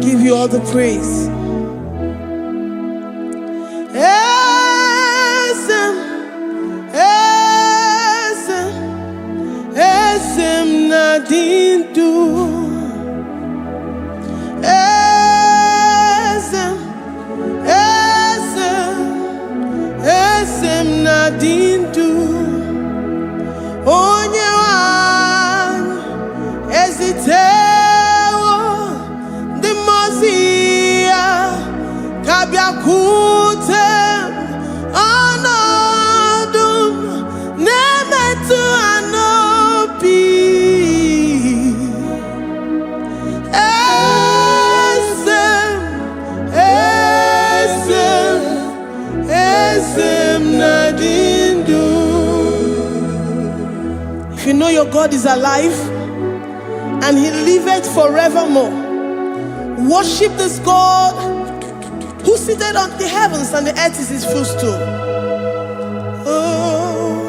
give you all the praise. Esem nadindu. Esem nadindu. Onye wan ezitewo di mozia kabia kutem anodum nemetu anobi. Esem nadindu. If you know your God is alive and he liveth forevermore, worship this God who seated on the heavens and the earth is his footstool. Oh.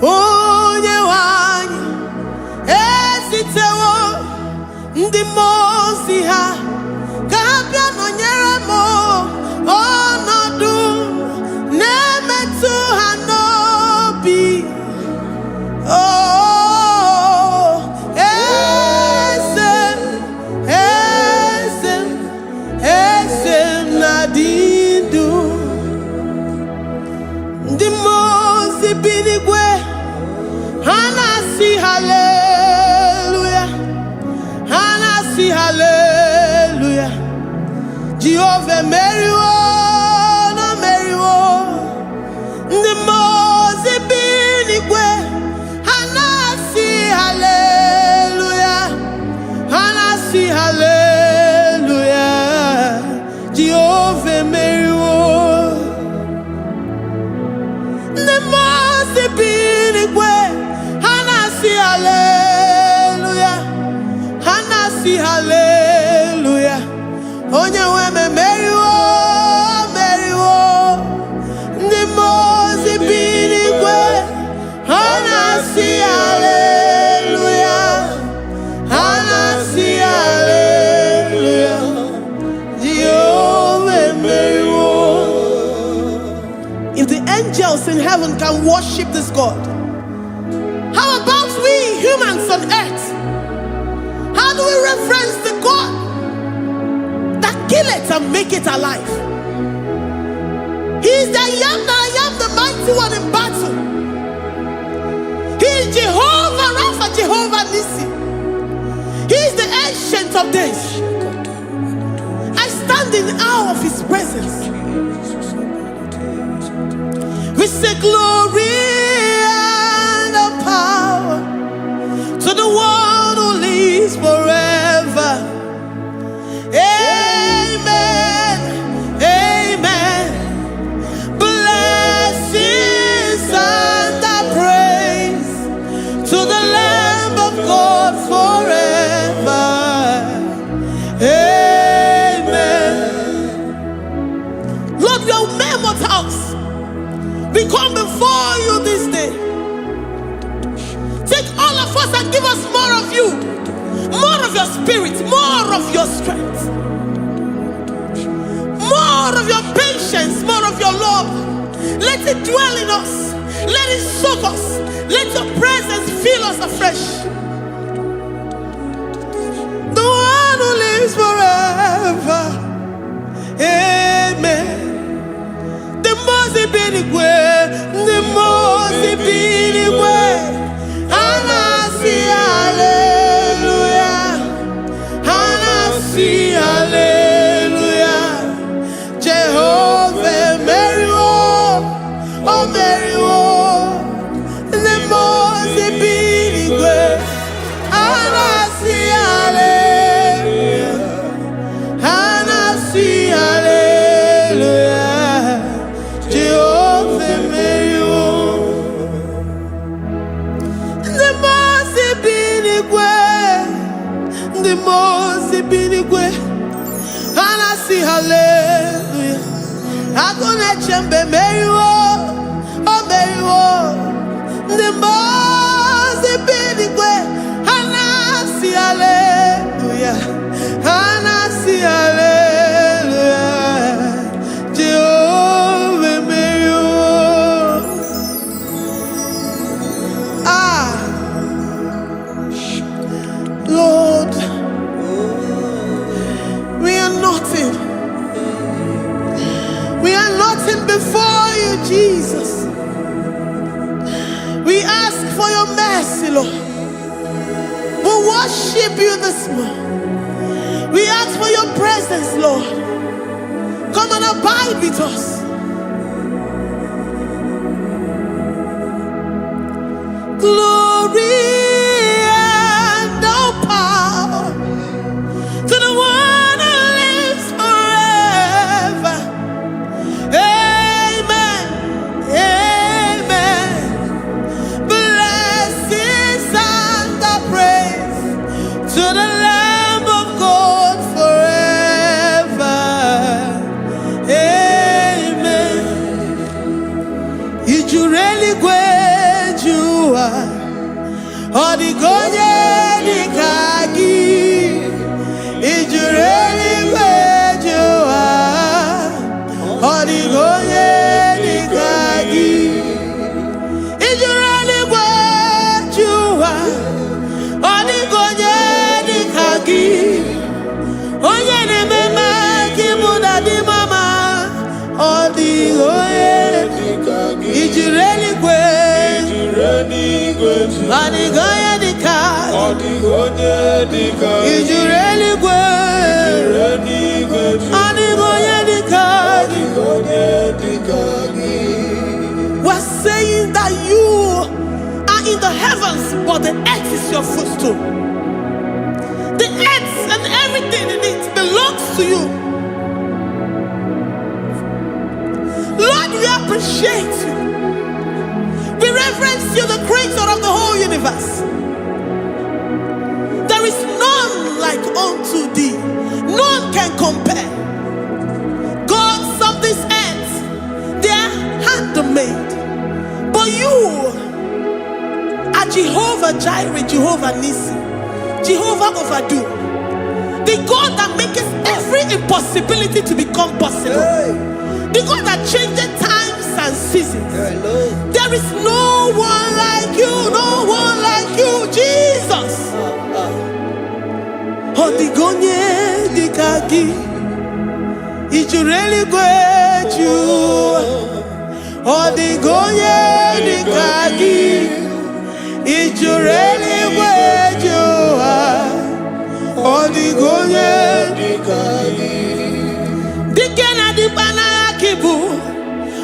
Onye wanyi esitewo ndi mozi ha kabia nonyere mo onodu nemetu hanobi. Oh, esem nadindu. Ndi mozi binigwe hanasi hallelujah, hanasi hallelujah. Jehovah Meriwo, no Meriwo. Ndi mozi binigwe hanasi hallelujah, hanasi hallelujah. Jehovah Meriwo. Ndi mozi binigwe hanasi hallelujah, hanasi hallelujah. Onye weme Meriwo, Meriwo. Ndi mozi binigwe hanasi hallelujah, hanasi hallelujah. Jehovah Meriwo. If the angels in heaven can worship this God, how about we humans on earth? How do we reverence the God that kill it and make it alive? He is the I am, the mighty one in battle. He is Jehovah Rapha, Jehovah Nissi. He is the ancient of days. I stand in awe of his presence. We say glory and power to the one who lives forever. Amen, amen. Blessings and praise to the Lamb of God forever. Amen. Lord, we are mammoth house. We come before you this day. Take all of us and give us more of you, more of your spirit, more of your strength, more of your patience, more of your love. Let it dwell in us. Let it soak us. Let your presence fill us afresh. The one who lives forever. Amen. The most binigwe, the most binigwe. Hanasi hallelujah, hanasi hallelujah. Jehovah Meriwo, oh Meriwo. The most binigwe. Hanasi hallelujah, hanasi hallelujah. Jehovah Meriwo. The most binigwe. Hanasi hallelujah. Agone chembe Meriwo, oh Meriwo. The most binigwe. ask for your mercy, Lord. We worship you this morning. We ask for your presence, Lord. Come and abide with us. Glory and all power to the one who lives forever. Amen. Amen. Blessings and the praise to the Lamb of God forever. Amen. You really great you are. Odigonye dikagi. You really great you are. Odigonye dikagi. You really great you are. Odigonye dikagi. Onye ne mema kimuda di mama. Odigonye dikagi. You really great. Odigonye dikagi. Odigonye dikagi. You really great. Odigonye dikagi. We're saying that you are in the heavens, but the earth is your footstool. The earth and everything in it belongs to you. Lord, we appreciate you. We reverence you, the creator of the whole universe. There is none like unto thee. None can compare. Gods of this earth, they are handmade. But you are Jehovah Jireh, Jehovah Nissi, Jehovah Overdo. The God that makes every impossibility to become possible. The God that changes times and seasons. There is no one like you, no one like you, Jesus. Odigonye dikagi. You really great you. Odigonye dikagi. You really great you. Odigonye dikagi. Dikena dibana kibu.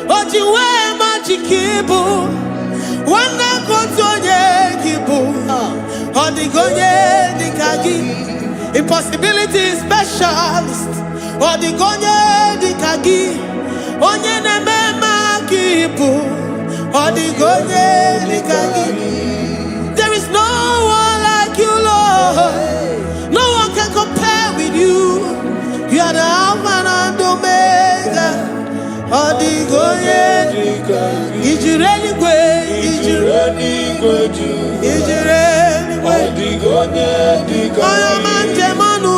Ojiwe majikibu. Wana kotonye kibu. Odigonye dikagi. Impossibility specialist. Odigonye dikagi. Onye nemema kibu. Odigonye dikagi. There is no one like you, Lord. No one can compare with you. You are the Alpha and Omega. Odigonye dikagi. Is you really great? Is you really great? Is you really great? Odigonye dikagi. Oh, man, Jemanu.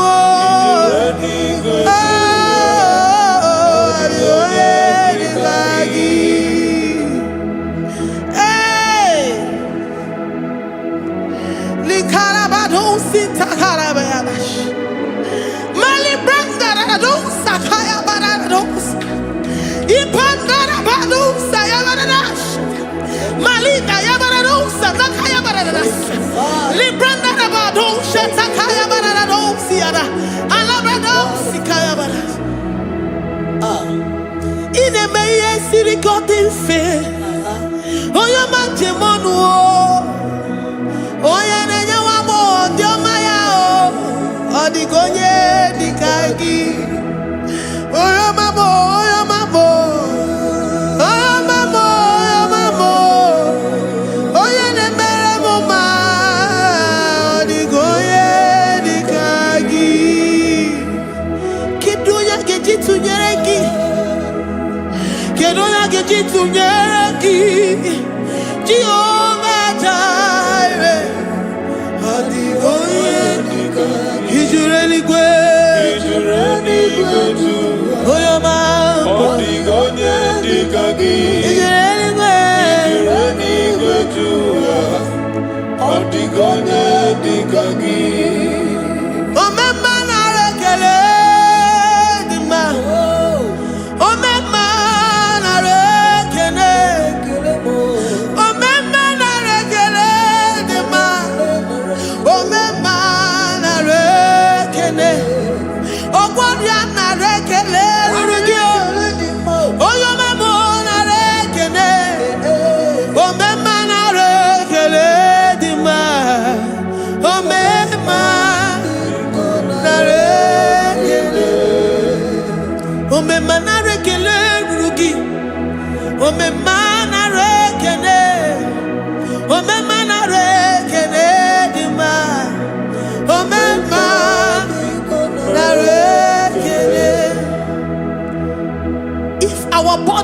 Odigonye dikagi. Oyo mamo, oyo mamo. Oyo mamo, oyo mamo. Oyo nemere moma. Odigonye dikagi. Kidunya gejitu nyereki. Kidunya gejitu nyereki. Jehovah Jireh. Odigonye dikagi. Is you really great? Is you really great? Oh, your man. Odigonye dikagi. Is you really great? Is you really great? Odigonye dikagi. Oh, my man, I rekele di ma. Oh, my man, I rekele.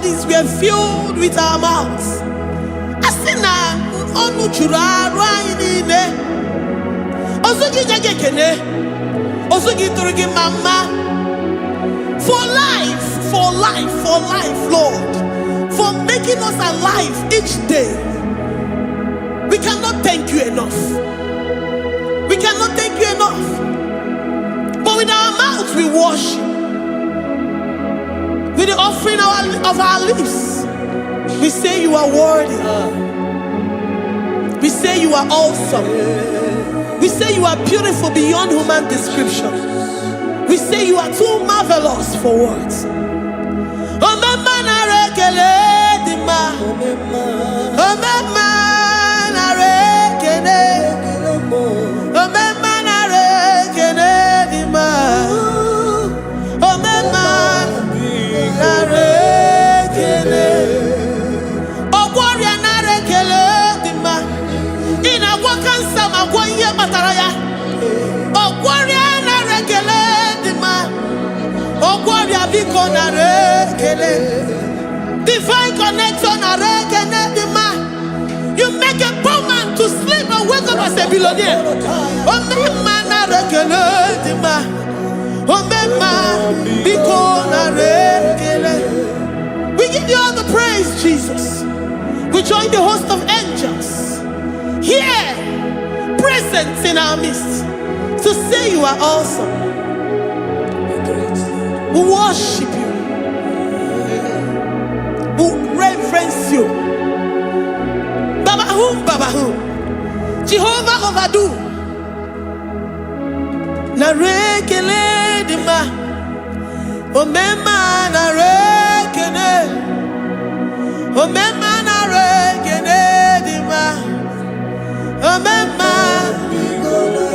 bodies were filled with our mouths. Asina onu churaru ayine. Osugi jagekene. Osugi turugi mama. For life, Lord. For making us alive each day. We cannot thank you enough. We cannot thank you enough. But with our mouths we worship. With the offering of our lips, we say you are worthy. We say you are awesome. We say you are beautiful beyond human description. We say you are too marvelous for words. Divine connection. You make a poor man to sleep and wake up as a billionaire. We give you all the praise, Jesus. We join the host of angels here, present in our midst, to say you are awesome. We worship you. We reverence you. Babahum. Jehovah overdo. Narekele dima. Omema narekene. Omema narekene dima. Omema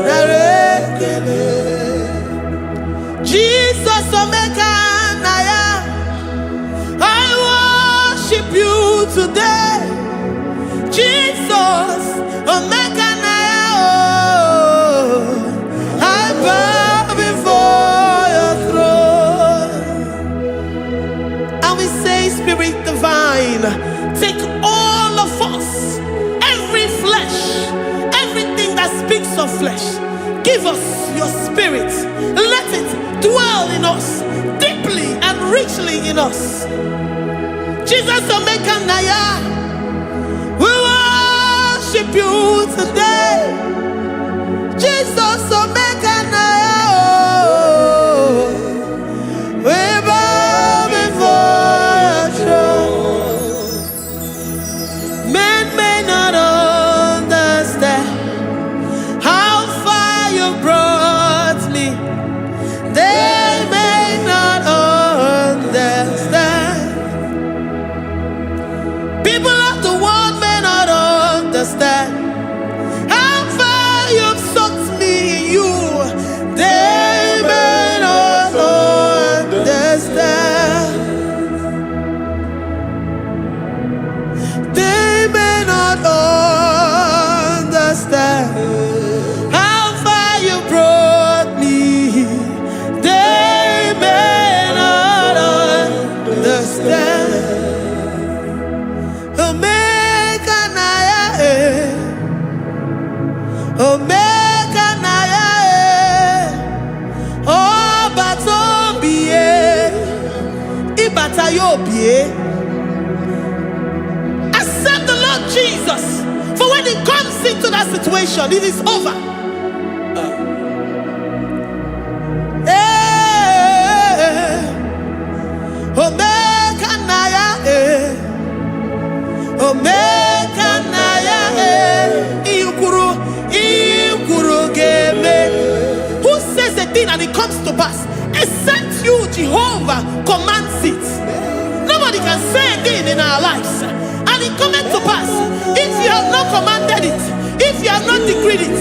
narekene. Jesus Omega Naya, I worship you today. Jesus Omega Naya, oh, I bow before your throne. And we say, Spirit Divine, take all of us, every flesh, everything that speaks of flesh. Give us your spirit. Let it dwell in us, deeply and richly in us. Jesus Omega Naya, we worship you today. Jesus Omega Naya, oh, we bow before your throne. Men may not understand how far you brought me. They may not understand. People of the world may not understand how far you've sucked me in you. They may not understand. They may not understand how far you brought me. They may not understand. Omega Naya, Omega Naya, oh Batombiye, Ibatayobie. Accept the Lord Jesus, for when He comes into that situation, it is over. Omega Naya, Omega Naya, Ikuru Game. Who says a thing and it comes to pass? Except you, Jehovah, commands it. Nobody can say a thing in our lives and it comes to pass if you have not commanded it, if you have not decreed it.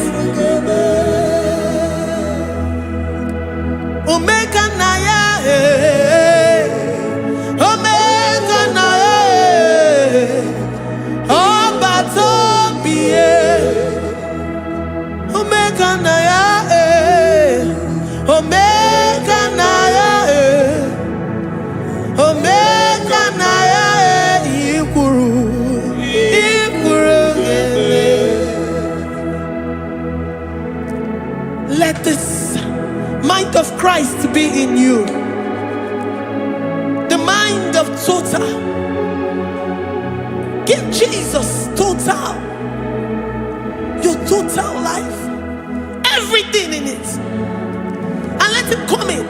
Omega Naya, Omega Naya, oh Batombiye, Omega Naya, Omega Naya, Omega Naya. Christ be in you. The mind of total. Give Jesus total. Your total life. Everything in it. And let him come in.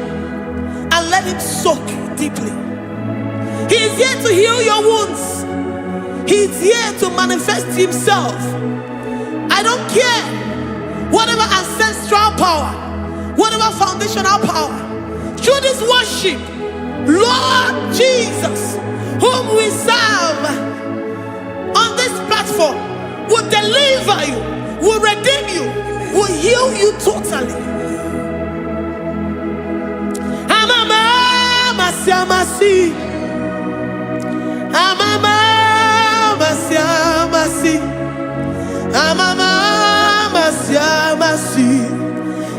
And let him soak deeply. He is here to heal your wounds. He is here to manifest himself. I don't care. Whatever ancestral power, whatever foundational power, through this worship, Lord Jesus, whom we serve on this platform, will deliver you, will redeem you, will heal you totally. Amamasi, amamasi, amamasi,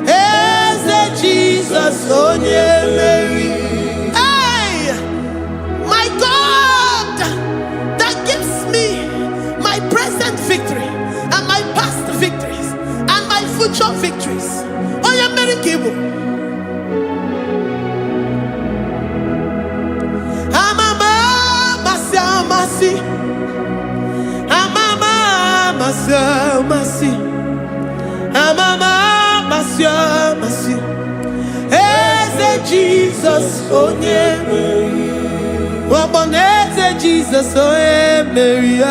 Eze Jesus, onye Mary. Hey, my God, that gives me my present victory and my past victories and my future victories. Onye Mary Kibu. Amamasi, amamasi, amamasi, Eze Jesus, onye Mary. Eze Jesus, onye Mary.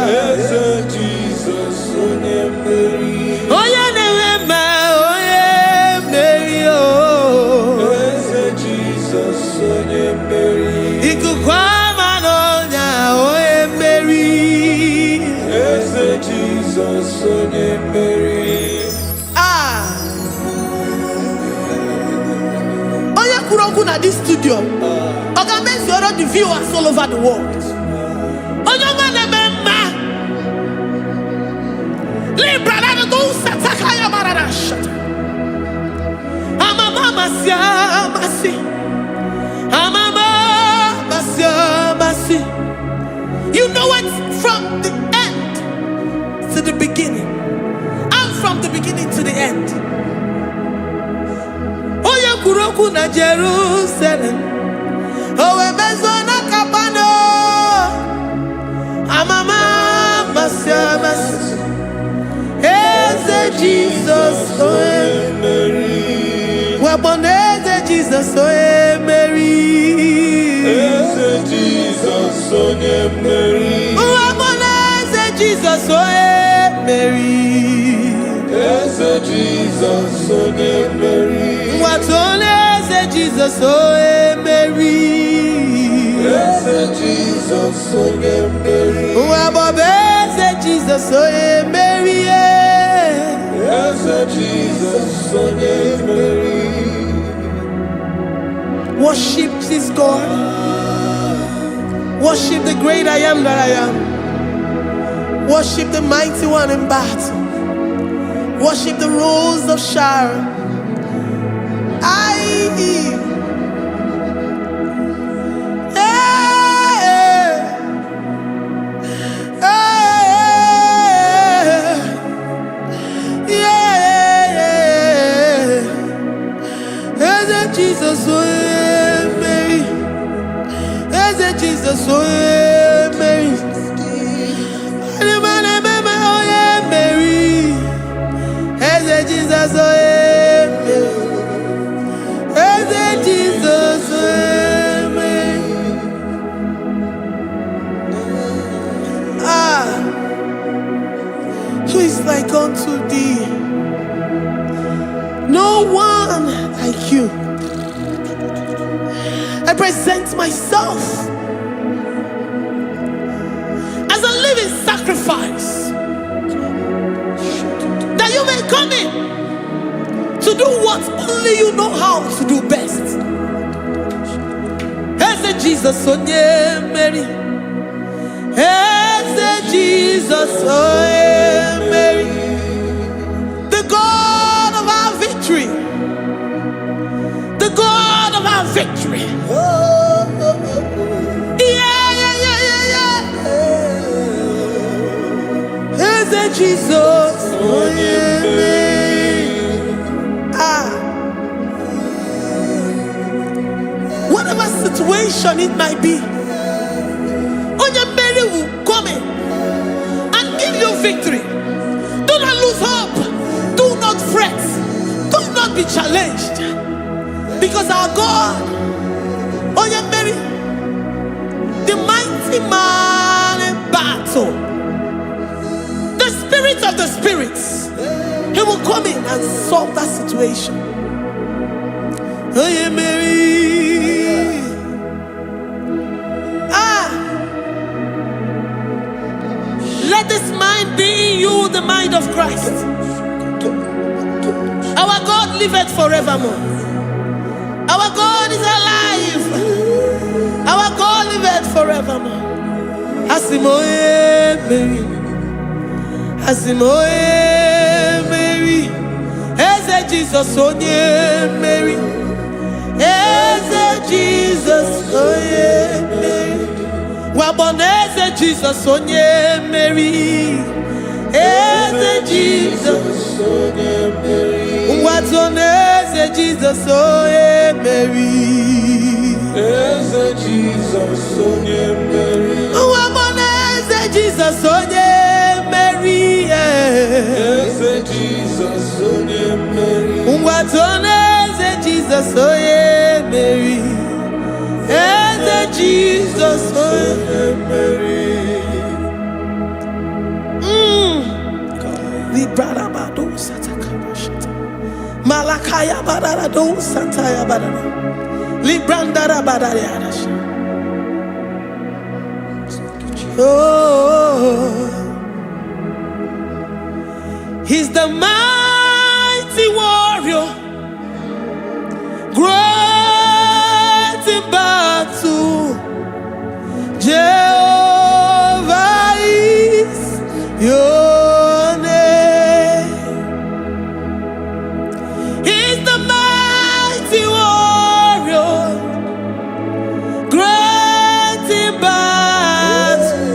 Eze Jesus, onye Mary. Onye na-eme, onye Mary. Eze Jesus, onye Mary. Ikuku ama n'ọnya, onye Mary. Eze Jesus, onye Mary. Onye kwuru okwu na this studio, ọ ga-emezi ọrụ the viewers all over the world. Onye ọma na-eme mma. Libra na go sataka ya marara shata. Amama masi. Amama masi. You know it from the end to the beginning. And from the beginning to the end. Oya kuroku na Jerusalem. Owe mezona kapano. Amama masi. Eze Jesus, oye Mary. Waboneze Jesus, oye Mary. Eze Jesus, onye Mary. Waboneze Jesus, oye Mary. Eze Jesus, onye Mary. Watoneze Jesus, oye Mary. Eze Jesus, onye Mary. Wabobeze Jesus, oye Mary. Eze Jesus, onye Mary. Worship this God. Worship the great I am that I am. Worship the mighty one in battle. Worship the rose of Sharon. Jesus, oh Mary. Eze Jesus, oh Mary. Mary. Eze Jesus, oh Mary. Eze Jesus, oh Mary. Who is like unto thee? No one like you. I present myself as a living sacrifice, that you may come in to do what only you know how to do best. Eze Jesus, onye Mary. Eze Jesus, onye Mary. The God of our victory. The God of our victory. Eze Jesus, onye Mary. situation it might be, Onyemeri will come in and give you victory. Do not lose hope. Do not fret. Do not be challenged. Because our God, Onyemeri, the mighty man in battle, the spirit of the spirits, he will come in and solve that situation. Onyemeri. Let this mind be in you, the mind of Christ. Our God liveth forevermore. Our God is alive. Our God liveth forevermore. Asimoye Mary. Asimoye Mary. Eze Jesus onye Mary. Eze Jesus onye Mary. Waboneze Jesus onye Mary. Eze Jesus onye Mary. Watoneze Jesus onye Mary. Eze Jesus onye Mary. Waboneze Jesus onye Mary. Eze Jesus onye Mary. Watoneze Jesus onye Mary. Eze Jesus onye Mary. Malakaya badara do santaya badara. Librandara badara. Oh, he's the mighty warrior, great in battle. Jehovah is your name. He's the mighty warrior, great in battle.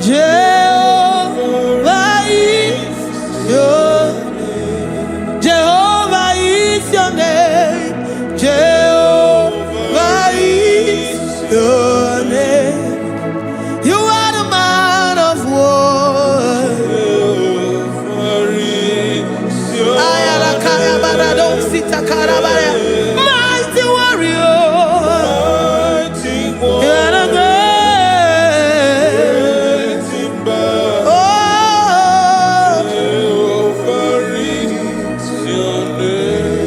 Jehovah is your name. Jehovah is your name. Jehovah is your name. You are the man of war. Mighty warrior. You are the great. Oh, Jehovah is your name.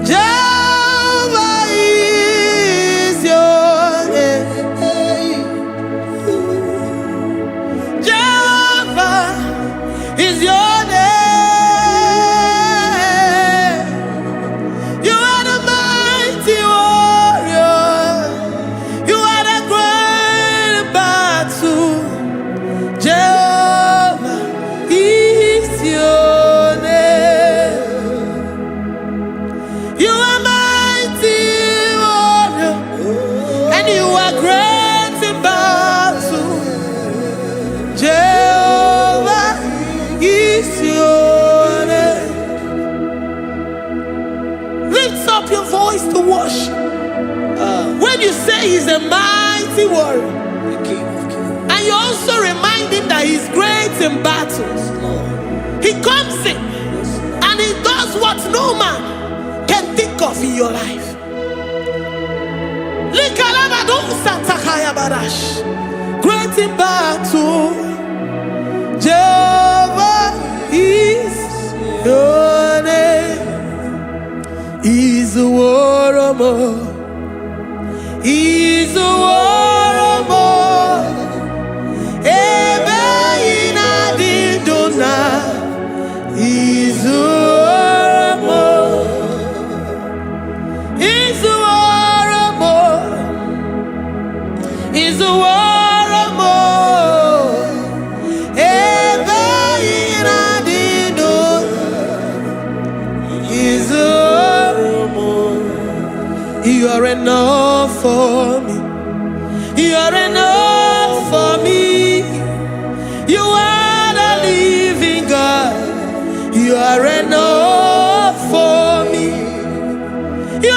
Jehovah is your name. Jehovah is your name. You are the mighty warrior. You are the great battle. Jehovah is your name. You are mighty warrior, and you are great in battle. Jehovah is your name. Lift up your voice to worship. When you say he's a mighty warrior, and you also remind him that he's great in battles, he comes in and he does what no man can think of in your life. Great in battle, Jehovah is your name. He's a warrior. He's a warrior. Ebe ina didona. He's a warrior. He's a warrior. He's a warrior. Ebe ina didona. He's a warrior. You are enough for me. You are enough for me. You are the living God. You are enough for me. You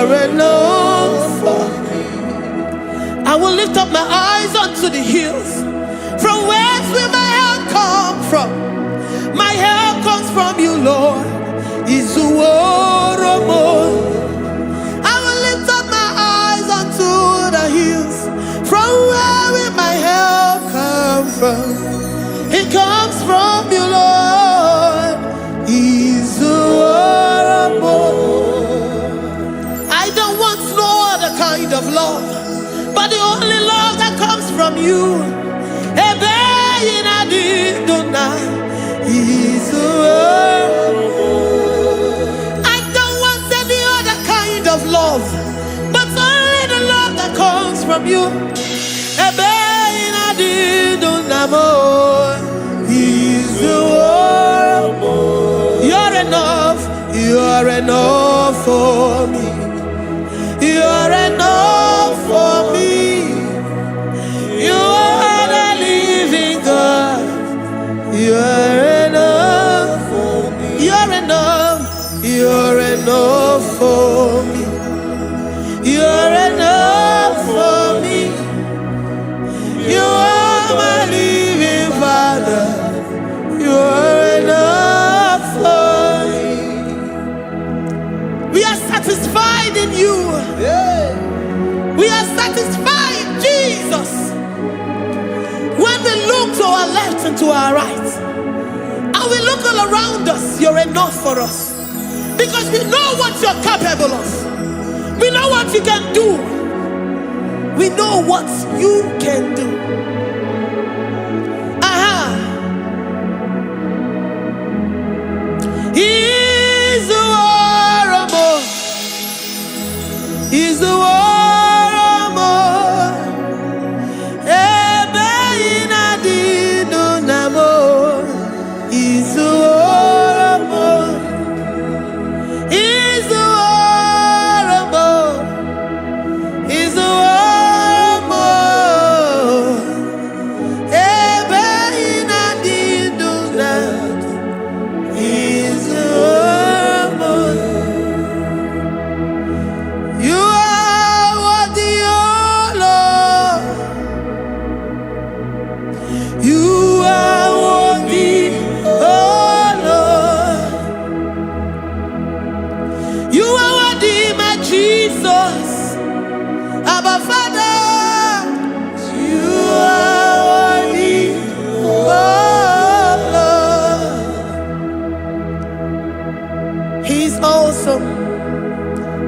are enough for me. I will lift up my eyes unto the hills. From whence will my help come from? My help comes from you, Lord. Izuoromo. I will lift up my eyes unto the hills. From where will my help come from? It comes from you, Lord. Izuoromo. I don't want no other kind of love, but the only love that comes from you. I don't want any other kind of love, but only the love that comes from you. You're enough. You're enough for me. You're enough for me. You are the living God. You're enough for me. You're enough. You're enough for me. You're enough for me. You are my living Father. You're enough for me. We are satisfied in you. We are satisfied, Jesus. When we look to our left and to our right, and we look all around us, you're enough for us. Because we know what you're capable of. We know what you can do. We know what you can do. He's the war. He's the war.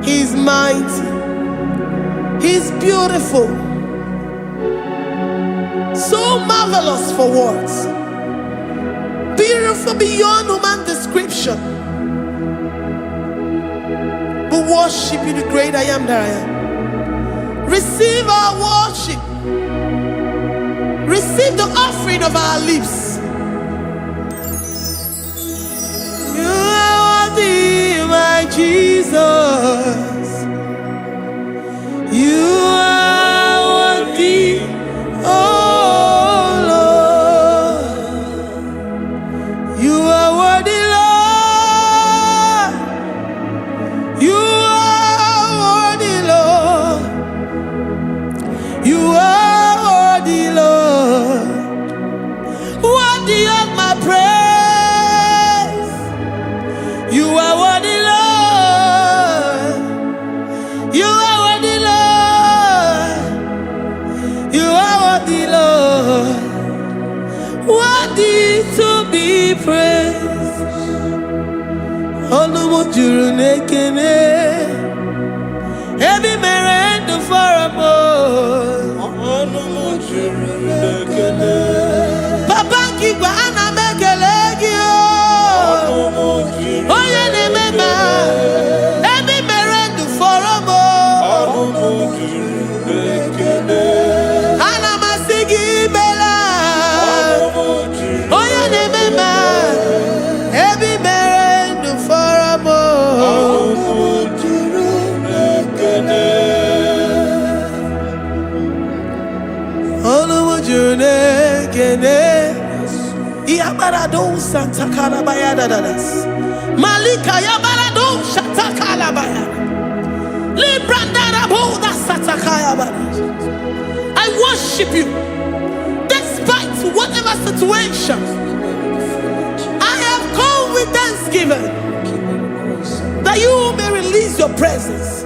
He's mighty. He's beautiful. So marvelous for words. Beautiful beyond human description. We worship you, the great I am that I am. Receive our worship. Receive the offering of our lips. You are worthy, my Jesus. You are worthy, oh Lord. You are worthy, Lord. You are worthy, Lord. You are worthy, Lord. Worthy of my praise. You are worthy, Lord. You are worthy, Lord. You are worthy, Lord. Worthy to be praised. Onumujuru nekene. Every merendo for a more. Onumujuru nekene. Papa kigwa ana mekelegio. Oye ne mema. Every merendo for a more. Onumujuru nekene. Ana masigi bela. Oye ne mema. Every merendo for a more. Onumujuru nekene. Onumujunekene. Iabarado Santa Calabayadadas. Malika Yabarado Shata Calabaya. I worship you despite whatever situation. I have come with thanksgiving that you may release your presence.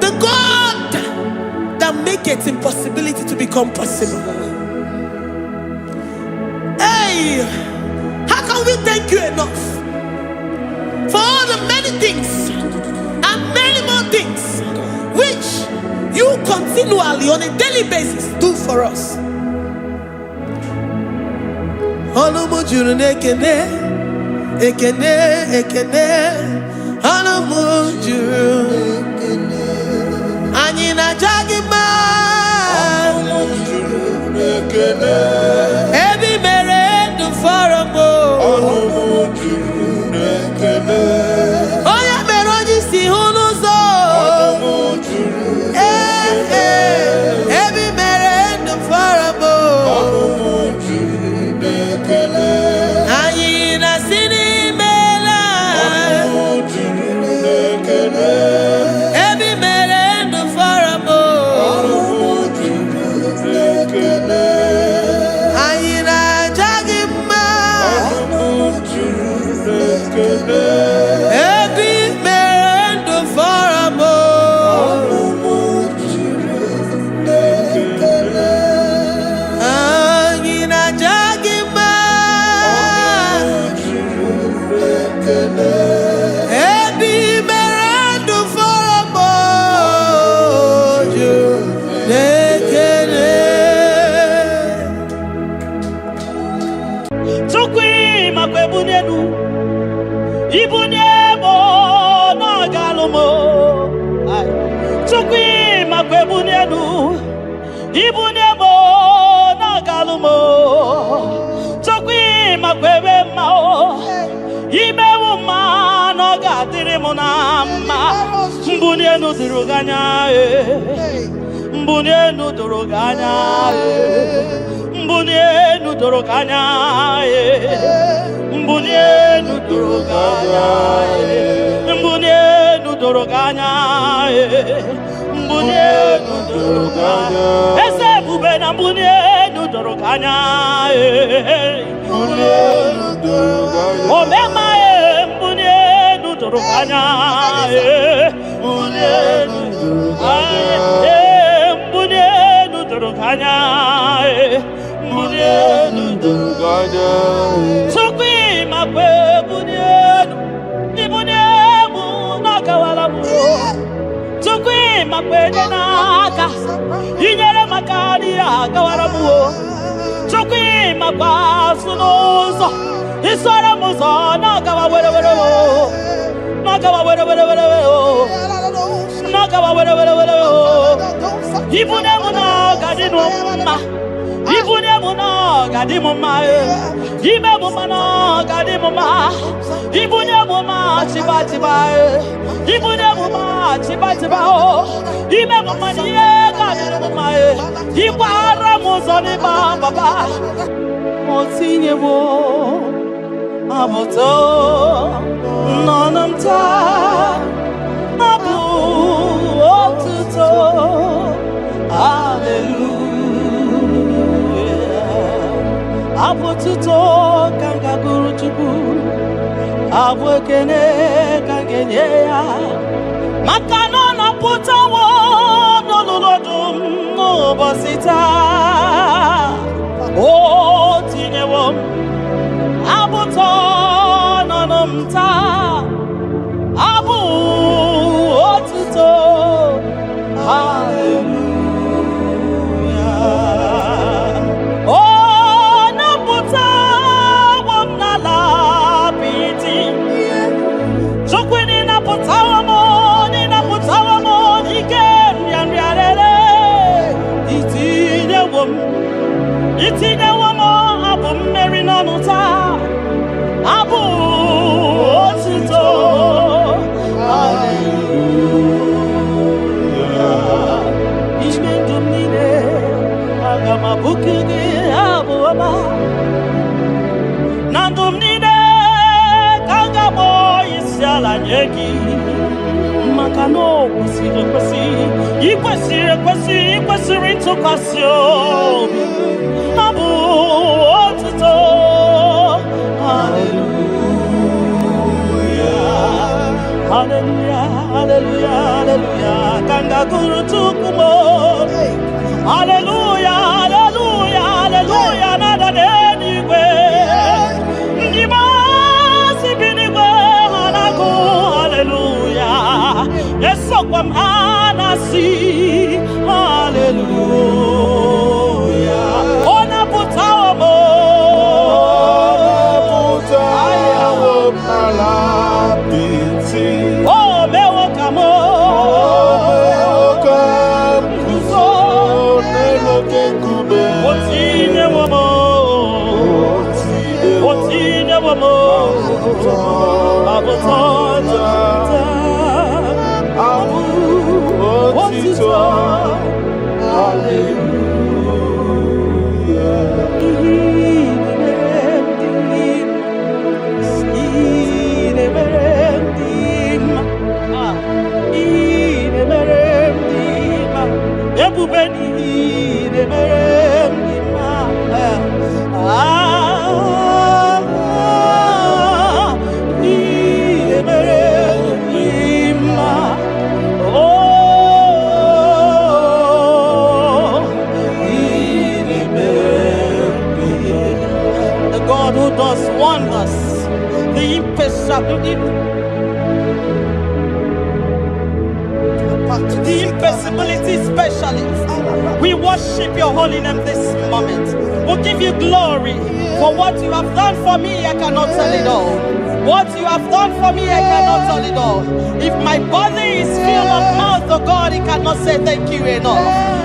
The God that maketh impossibility to become possible. Hey, how can we thank you enough for all the many things and many more things which you continually on a daily basis do for us? Ekene, ekene, anamujuru, anina jagima, ebi mere du faramo, oya meroji si hunuzo, ebi mere du faramo. Mbunienu duruganya, mbunienu duruganya, mbunienu duruganya, mbunienu duruganya, mbunienu duruganya, mbunienu duruganya. Ese bubena mbunienu duruganya, mbunienu duruganya. Omema mbunienu duruganya. Mbunienu duruganya, mbunienu duruganya. Sukwi makwe mbunienu, mbunienu nakawalamu. Sukwi makwe naka, inyere makani akawalamu. Sukwi makwa sunuzo, isora muzo nakawawere. Ibune gadinuma, ibune gadimuma, ibune gadimuma, ibune chiba chiba. Ibune muma chiba chiba o. Ibe muma niye gadi muma e. Ibara muzoni ba baba. Motinye wo aboto nonamta abu otuto. Hallelujah. Abotuto kanga guru chuku. Abwekene kangenye ya. Makano na puta wo nololodum no bosita. O tinye wo. Abuto nonomta. Abu otuto. Hallelujah. Oh, naputa wamnala piti. Jokwini naputa wamo ikem yanriarele. Itine wamo abu meri nonuta. Abu otito. Hallelujah. Ishme dumine. Agama bukini abu ama. Nandumnine kangamo isyala nyeki. Makano ikwesiri ntụkwasị obi. Abu otuto. Hallelujah. Hallelujah. Hallelujah. Hallelujah. Kanga guru tukumo. Hallelujah. Hallelujah. Hallelujah. Nada denigwe. Ndimasi binigwe. Hanaku. Hallelujah. Yeso kwa mhanasi. Hallelujah. Ona putawa mo. Oh, mewo kamo. Otine wamo. Abu otito. The God who does wonders, the impossibility specialist. We worship your holy name this moment. We'll give you glory for what you have done for me. I cannot tell it all. What you have done for me, I cannot tell it all. If my body is filled of mouth, oh God, it cannot say thank you enough.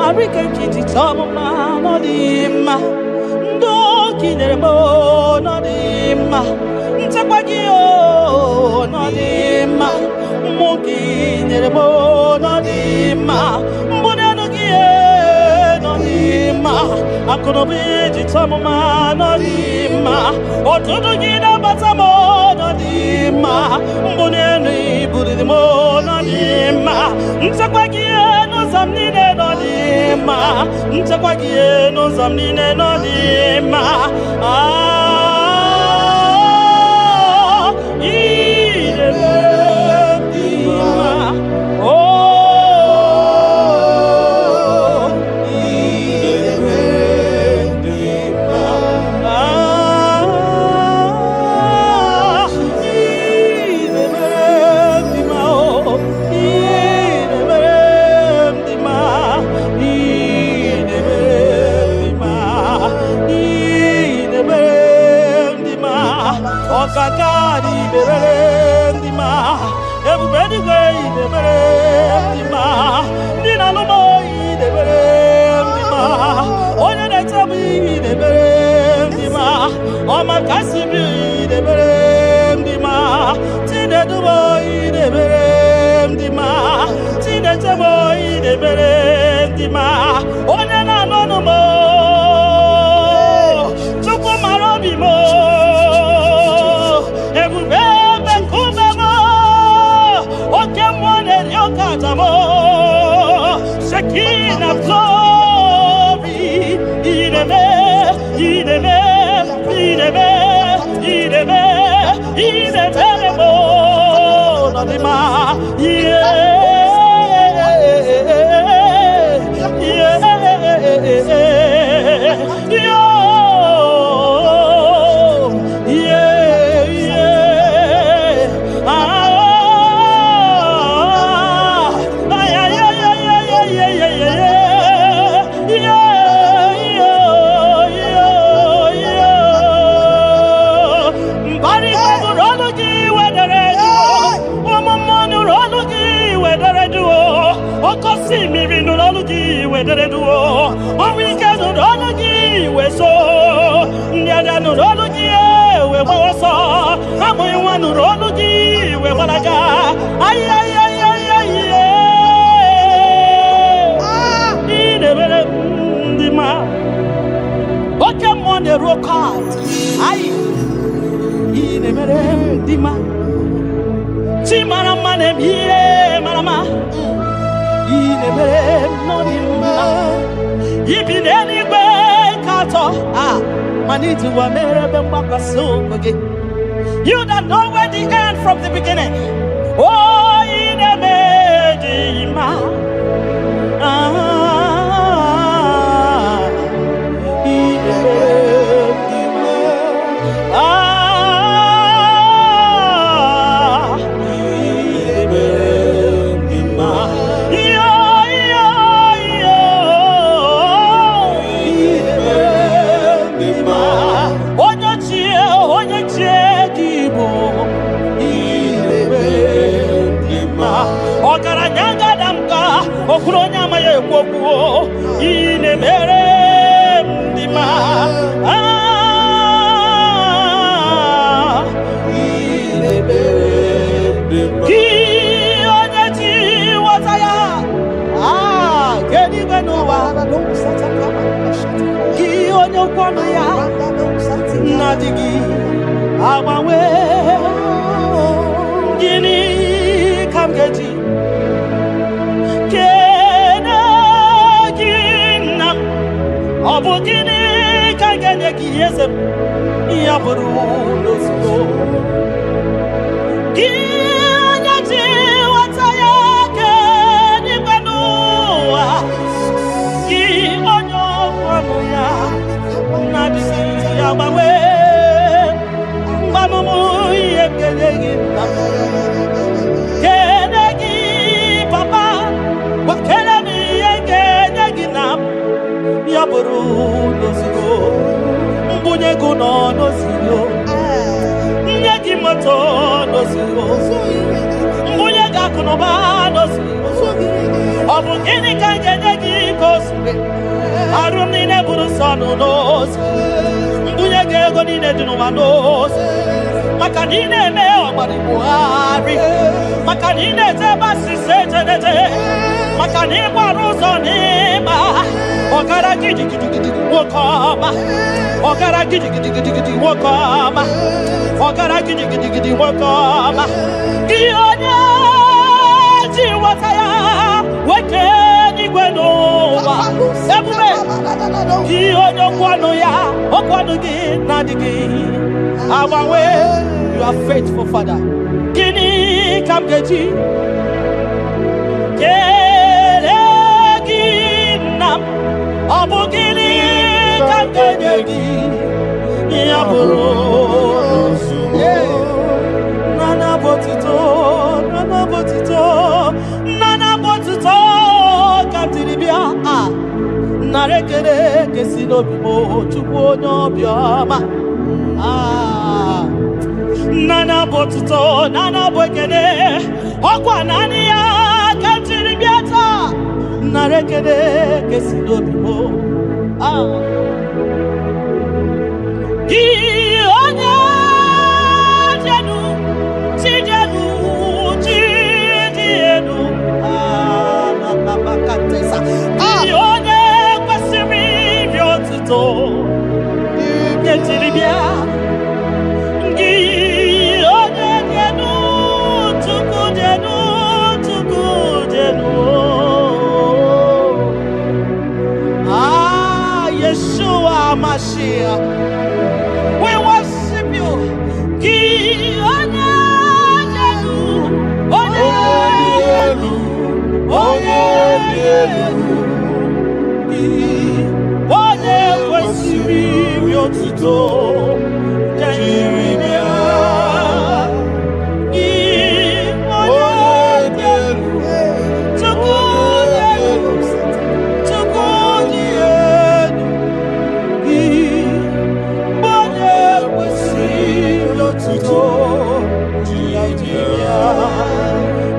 Arike kiti tomo ma no dimma ndo kineremo no dimma ntakwagi o no dimma muki neremo no dimma mbonano gie no dimma akono biji tomo ma no dimma otudu gida batamo no dimma mbonano iburi mo no dimma ntakwagi no zamnine no dimma ntakwagi no zamnine no dimma Amen. mere ndị ma onye na-anọ n'ụmụ Chukwu mara obi m ebube ebe nkume m oke mmụọ na-eri oke aja m Shekinah glory ideme mo nodima You that know where the end from the beginning. Oh, in a medima. You are faithful, Father. Gini kamgeji, keleginam, abugini kamgeji, yaburu, nana botito, kamtiribia, narekere kesinobibo, chukwo nyobioma. Nana botuto, nana bokene, okwa nani ya kantiri biata, narekene kesido bibo. Ki onya jenu, ti jenu, na bakata. onye kwesịrị iri otuto jiri bịa.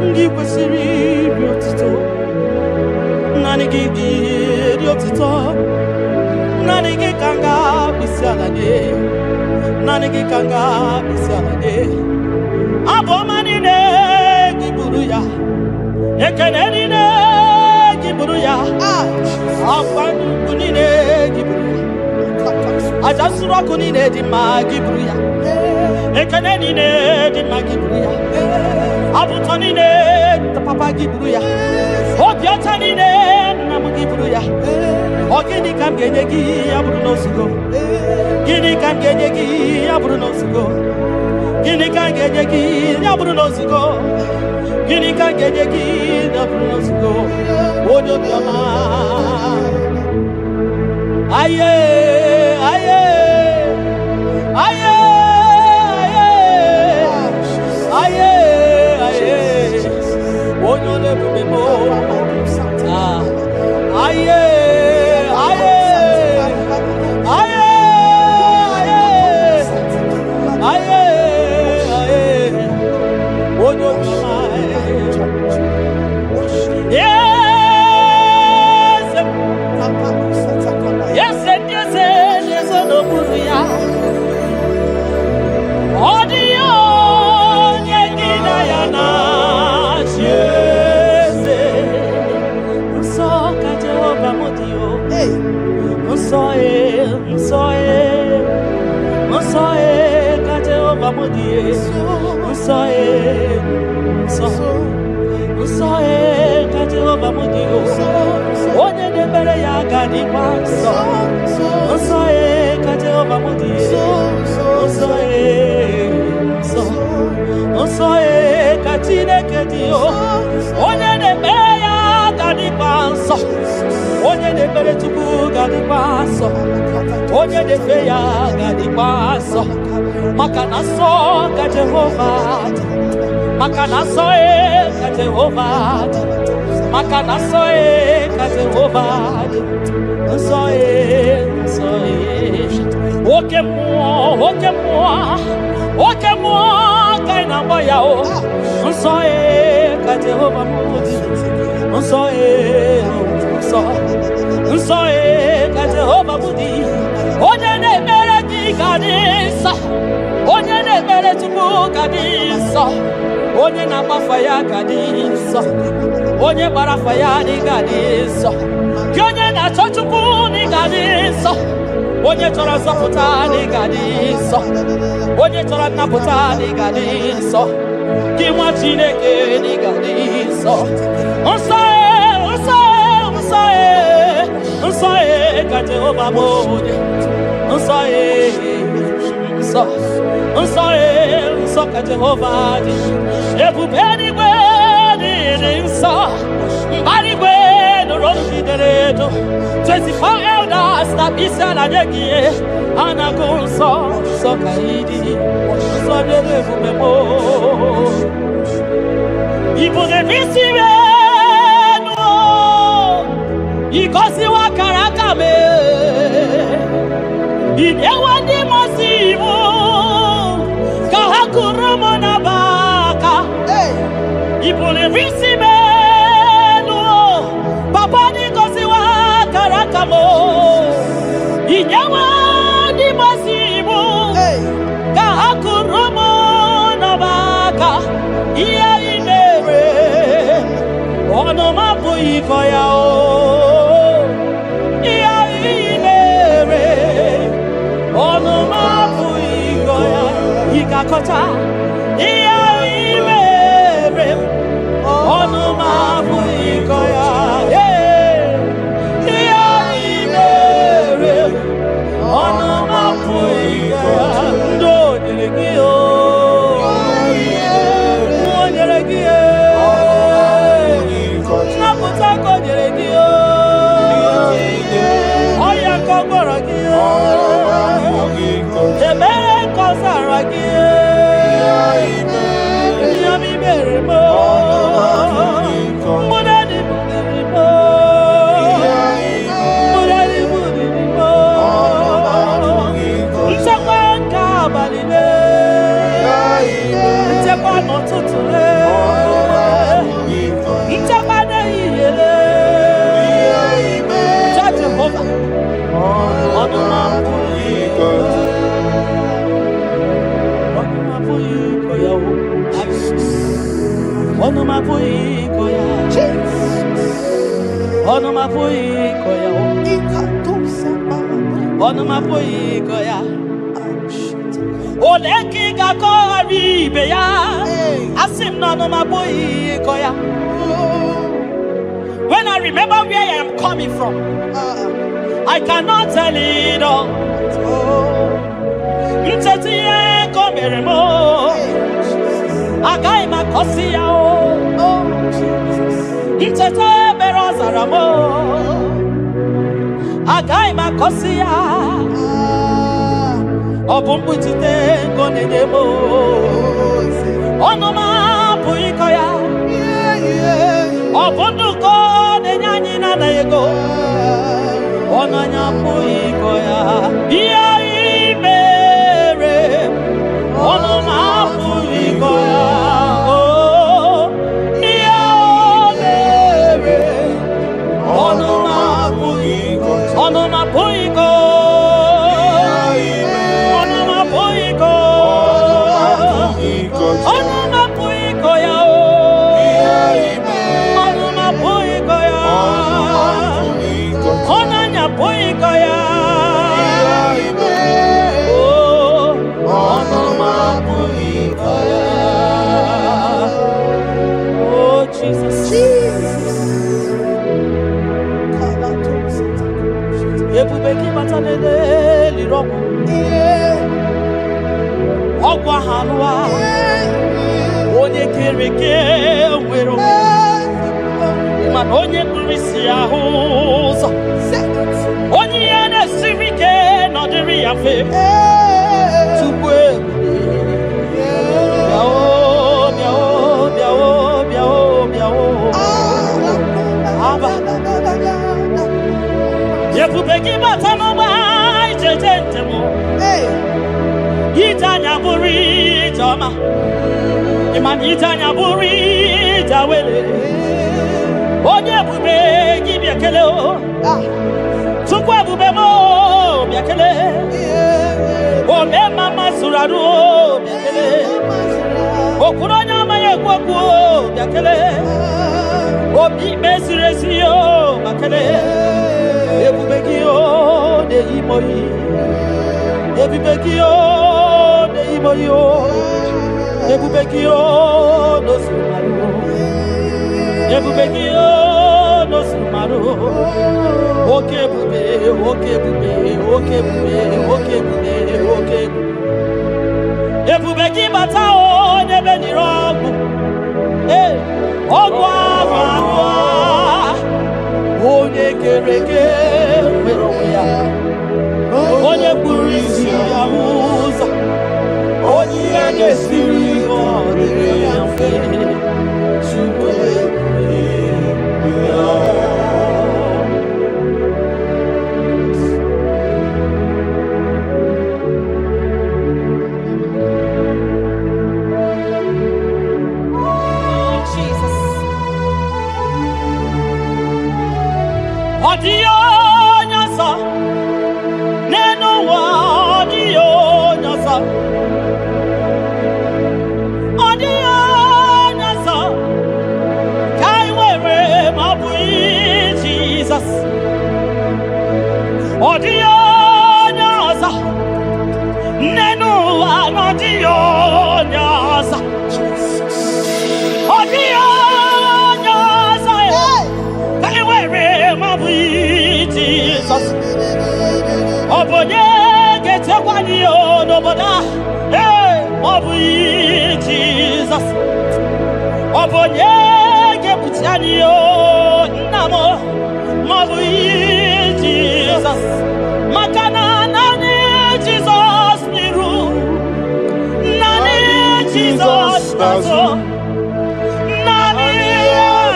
Ndị kwesịrị iri otuto, naanị gị iri otuto, naanị gị ka m ga-akpịsị ala gị, naanị gị ka m ga-akpịsị ala gị. Abụ ọma niile gị buru ya, ekele niile gị buru ya, akwa nnukwu niile gị buru ya, aja nsure ọkụ niile dị mma gị buru ya, ekele niile dị mma gị buru ya, abụtọ niile papa gị buru ya, obi ọcha niile nna m gị buru ya. Ọ gịnị ka m ga-enye gị ya bụrụ n'ozugo? Gịnị ka m ga-enye gị ya bụrụ n'ozugo? Gịnị ka m ga-enye gị ya bụrụ n'ozugo? Gịnị ka m ga-enye gị ya bụrụ n'ozugo? Onye obiọma, aye aye aye aye aye, onye ole ebube m, aye aye aye aye aye, onye obiọma. Yes, yes, n'okpuru ya. Ọ dị onye gị na ya na-achị eze. Nsọ ka Jehova m dị o. Nsọ nsọ nsọ ka Jehova m dị. Nsọ nsọ nsọ ka Jehova m dị o. Onye na-ekpere ya ga-adịkwa nsọ. Nsọ ka Jehova m dị. Nsọ nsọ ka Chineke dị o. Onye na-ekpere ya ga-adịkwa nsọ. Onye na-ekpere Chukwu ga-adịkwa nsọ. Onye na-efe ya ga-adịkwa nsọ. Maka na nsọ ka Jehova dị. Maka na nsọ ka Jehova dị. Maka na nsọ ka Jehova dị. Nsọ nsọ oke mmụọ, oke mmụọ, oke mmụọ ka ị na-agba ya o. Nsọ ka Jehova m dị. Nsọ nsọ nsọ ka Jehova m dị. Onye na-ekpere gị ga-adị nsọ. Onye na-ekpere Chukwu ga-adị nsọ. Onye na-agbafa ya ga-adị nsọ. Onye gbara afa ya ga-adị nsọ. Gị onye na-achọ Chukwu ga-adị nsọ. Onye chọrọ nzọpụta ga-adị nsọ. Onye chọrọ nnapụta ga-adị nsọ. Gị nwa Chineke ga-adị nsọ. Nsọ nsọ nsọ nsọ ka Jehova m dị. Nsọ nsọ nsọ nsọ ka Jehova dị. Ebube eluigwe dị nsọ. Mbara igwe nụrụ jidere edo. 24 elders na-akpịsị ala nye gị, ha na-agụ nsọ nsọ ka ị dị. Nsọ dịrị ebube m. Ibu na-ebisi enu, ịgọziwa akara aka m. Ị na-enwe ndị mmasị iwu ka ha kụrụ m n'aba aka. Ibu na-ebisi enu, papa dị gọziwa akara aka m. Ị na-enwe ndị mmasị iwu ka ha kụrụ m n'aba aka. Ihe ị mere ọnụ m abụghị ịkọ ya o. Ihe ị mere ọnụ m abụghị ịkọ ya. Ị ga-akọcha ihe ị mere ọnụ m abụghị ịkọ ya. Ihe ị mere ọnụ m abụghị ịkọ ya. Ndị o nyere gị o. Nnapụta ka o nyere gị o. Onuma puiko ya. Onuma puiko ya. Oleki gakori beya. Asim no onuma puiko ya. When I remember where I am coming from, I cannot tell it all. Mtetiye komeremo. Agai makosia o. Mtete berozaramo. Agai makosia. Obumbutite konedemo. Onoma puikoya. Obunduko nenyanyina na yego. Onanya puikoya. Iya imere. Onoma puikoya. Oh, iya imere. Onoma puiko. Onoma puiko. Onoma puiko. Onoma puiko ya. Onoma puiko ya. Onanya puiko ya. Oh, onoma puiko ya. Oh, Jesus. Ebubeki matanele lirobo. Ogwa hanwa. Onye kereke wero. Man onye kurisi ahuzo. Onye ene sirike no diri afe. Tukwe. Biao, biao, biao, biao, biao. Aba. Yekubeki batano ba itetentemo. Itanya buri jama. Iman itanya buri jawele. Onye bube gibiakele o. Tukwa bube mo biakele. Ome mama suradu o biakele. Okuno nyama ye kwaku o biakele. Obi mesiresi o makele. Ebubeki o de imoyi. Ebubeki o de imoyi o. Ebubeki o no sumaru. Ebubeki o no sumaru. Oke bube, oke bube, oke bube, oke bube, oke bube. Ebubeki bata o nebe ni rogu. Ogwa manwa. Onye kereke wero ya. Onye kurisi amuza. Onye ene siri o dere afe. Chukwe Odio nyasa, neno wa odio nyasa, odio nyasa, kai wewe mabui Jesus, odio nyasa, neno wa odio nyasa, odio nyasa, kai wewe mabui Jesus. Obonye gete kwani ono boda. Mabui Jesus. Obonye gebutiani o namo. Mabui Jesus. Makana nani Jesus niru. Nani Jesus nazo. Nani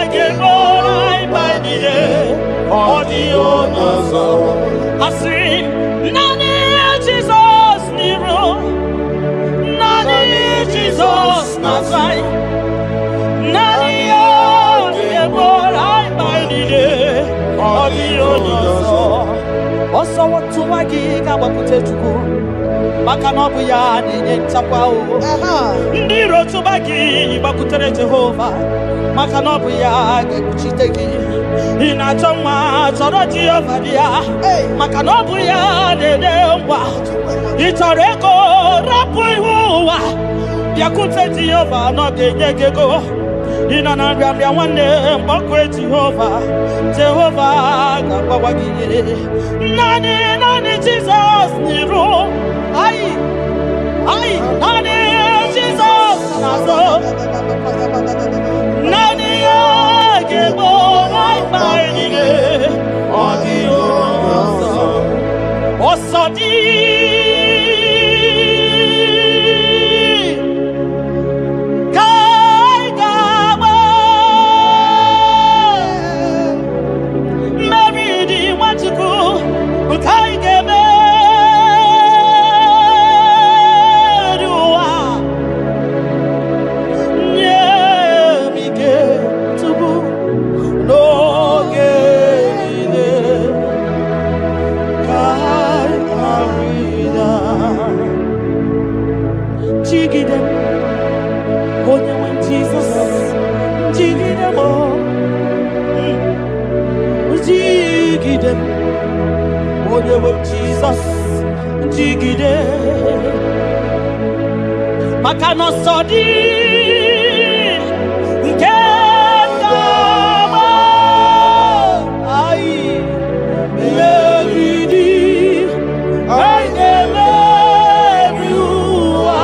agebora ibadide. Odio nazo. Asri nani Jesus niru. Nani Jesus nazai. Nani agebora ibadide. Odio nazo. Oso watu wagiga wakute chuku. Maka nobu ya nenye nchakwa o. Ndiro tubagi bakutere Jehova. Maka nobu ya gekuchitegi. Inacho nwa chọrọ Jehova bịa maka na ọ bụ ya na-ede ngwa. Ị chọrọ ego rapụ ihu ụwa bịakwute Jehova na ọ ga-enye gị ego. Ị nọ na nrịanrịa nwanne mgbakwe Jehova ga-agbawa gị. Naanị Jizọs n'iru naanị Jizọs n'azụ. Naanị ya ga-egbo mkpa niile. Ọ dịghị onye ọzọ dị. Ka anyị ga-agba mmeri dị Nwachukwu nke anyị ga-emeri ụwa. Nye m ike tupu n'oge niile ka anyị arịda. Jigide m onye nwe Jizọs, jigide m, jigide m onye nwe Jizọs, jigide maka na ọsọ dị nke ga-agba anyị megide. Anyị ga-emeri ụwa.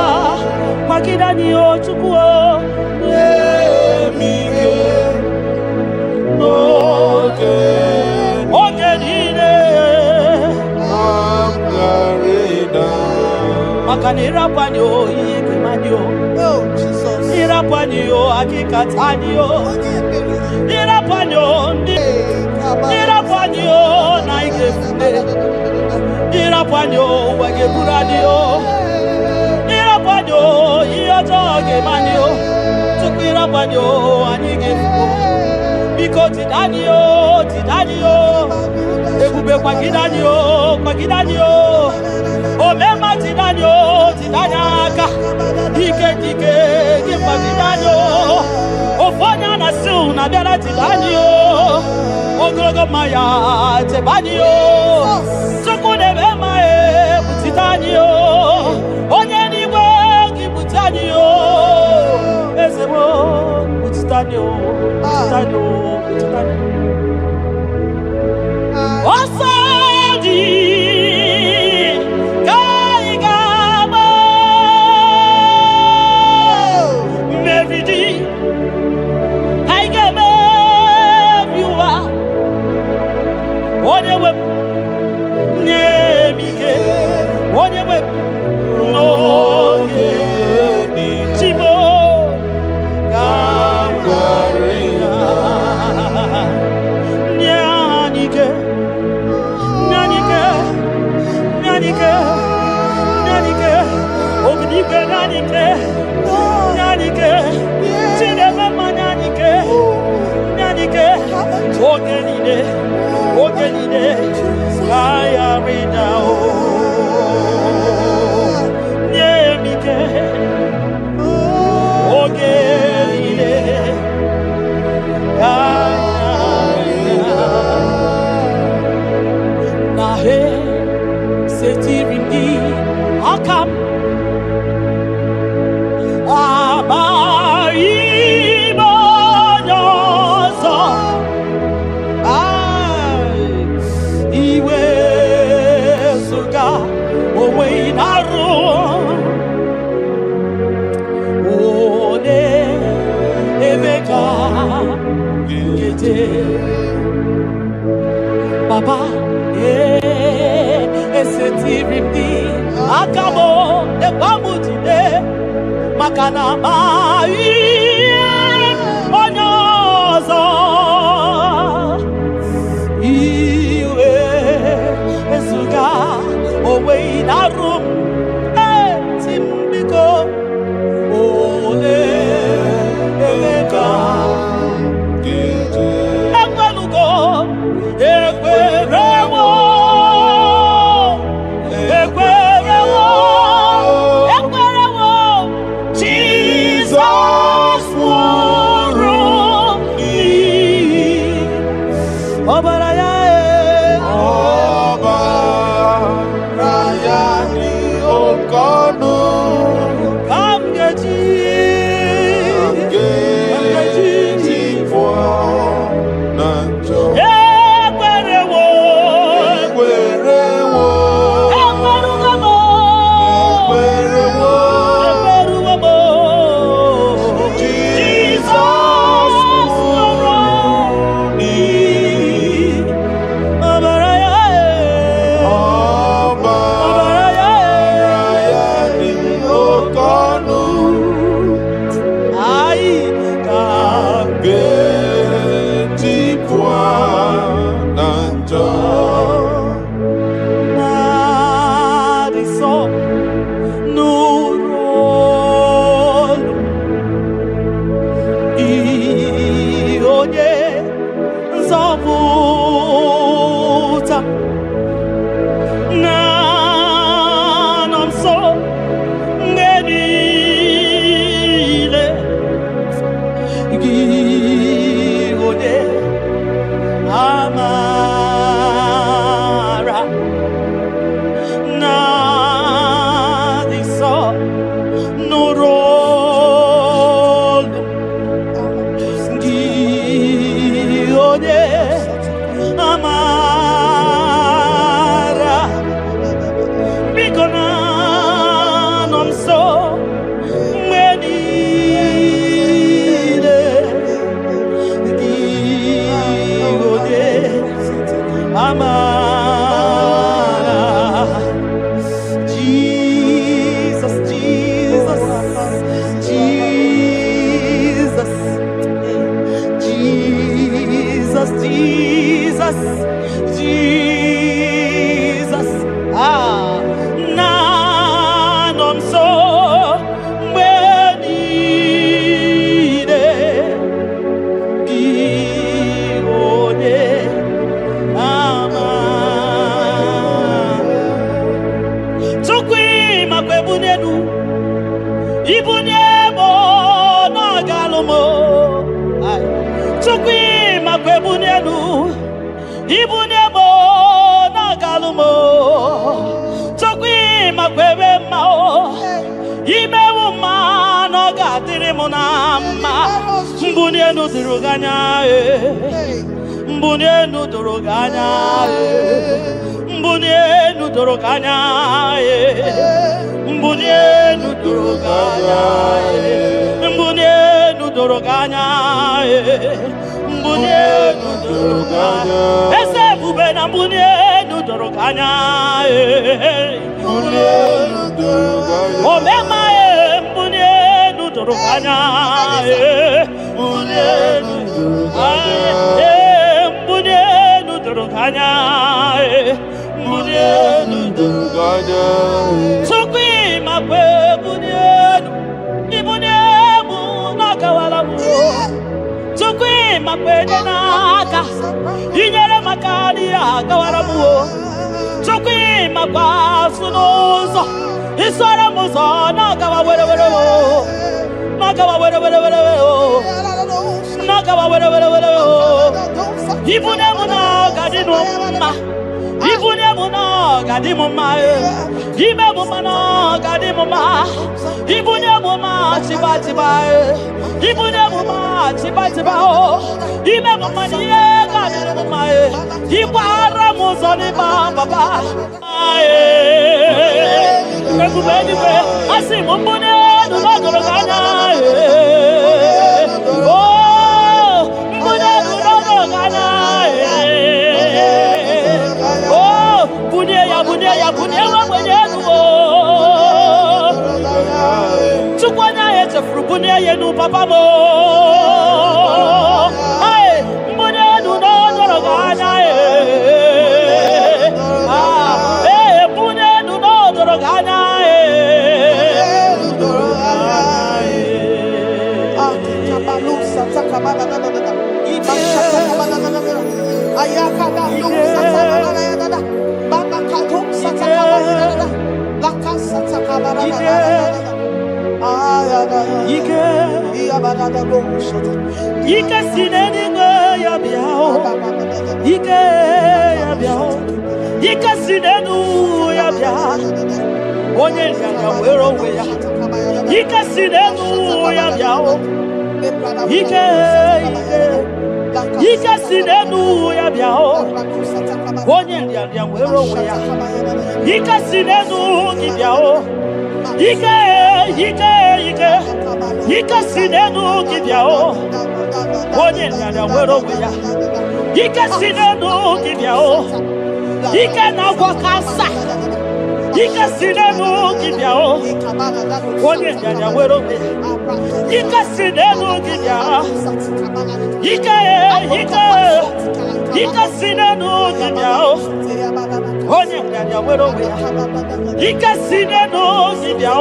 Kwagide anyị o Chukwu, nye m ike n'oge niile. Maka na ịrapụ anyị o ihe kema anyị o. Ịrapụ anyị o akịkata anyị o. Ịrapụ anyị o ndị. Ịrapụ anyị o na anyị ga-efute. Ịrapụ anyị o ụwa ga-eburu anyị o. Ịrapụ anyị o ihe ọjọọ ga-eme anyị o. Tupu ịrapụ anyị o anyị ga-efu. Biko jide anyị o, jide anyị o. Ebube kwagide anyị o, kwagide anyị o. Omema jide anyị o, jide anyị aka. Dike dike gị kwagide anyị o. Ofu onye a na-asị na-abịara jide anyị o. Ogologo mma ya chebe anyị o. Chukwu na-eme mma butite anyị o. Onye n'igwe gị bute anyị o. Eze m butite anyị o, butite anyị o, butite anyị o. Ọsọ dị ka anyị ga-agba mmeri dị. Anyị ga-emeri ụwa. Onye nwe m nye m ike. Onye nwe m n'oge Chimo ka m ga-arịa. Nye anyị ike. Obidigwe nyanike, Chidebema nyanike, oge niile, ka ya rịda o. Nye m ike, oge niile, ka ya rịda. Na setiri m gị aka m. Papa, esetiri m gị aka m ekwamutide maka na amaghị onye ọzọ. Iwe ezuga onwe na-arụ m. Eti m biko ole eme ka ekwelugo ekwerewo Jizọs. ike ya bịa ike si n'elu ya bịa onye nyanya were onwe ya ike si n'elu ya bịa ike si n'elu ya bịa onye nyanya were onwe ya ike si n'elu gị bịa ike si n'elu gị bịa onye nyanya were onwe ya ike si n'elu gị bịa ike na-agwọ kansa ike si n'elu gị bịa onye nyanya were onwe ya ike si n'elu gị bịa ike si n'elu gị bịa onye nyanya were onwe ya ike si n'elu gị bịa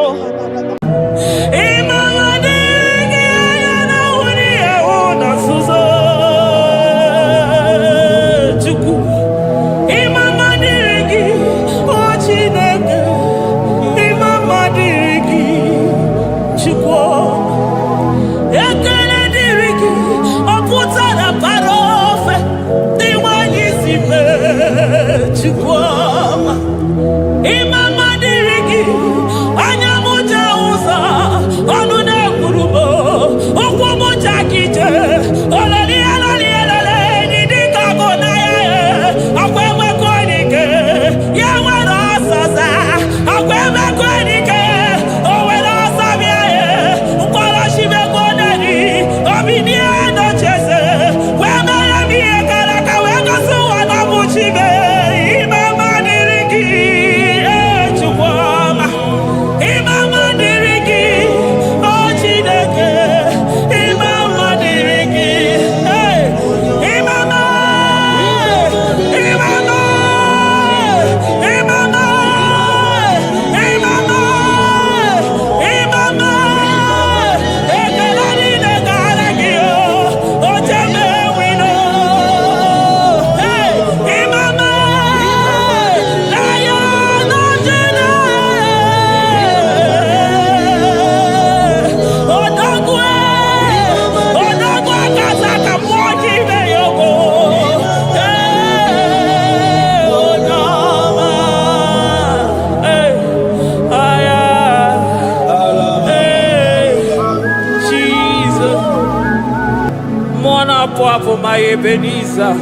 for my Ebenezer.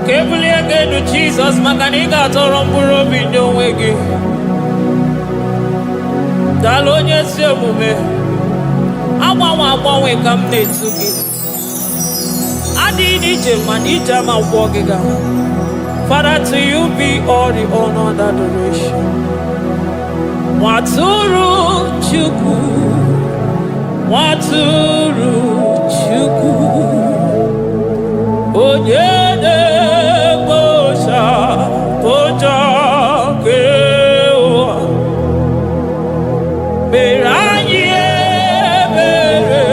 Kebuli again to Jesus, Makaniga Toromburo Bindo Wegi. Dalonya Semume. Awa we come Netsugi. Adi Manija ma Wogiga. Father, to you be all the honor and adoration. Waturu Chuku. Waturu Chuku Onyede Bosha Boja Kewa Beranye Bere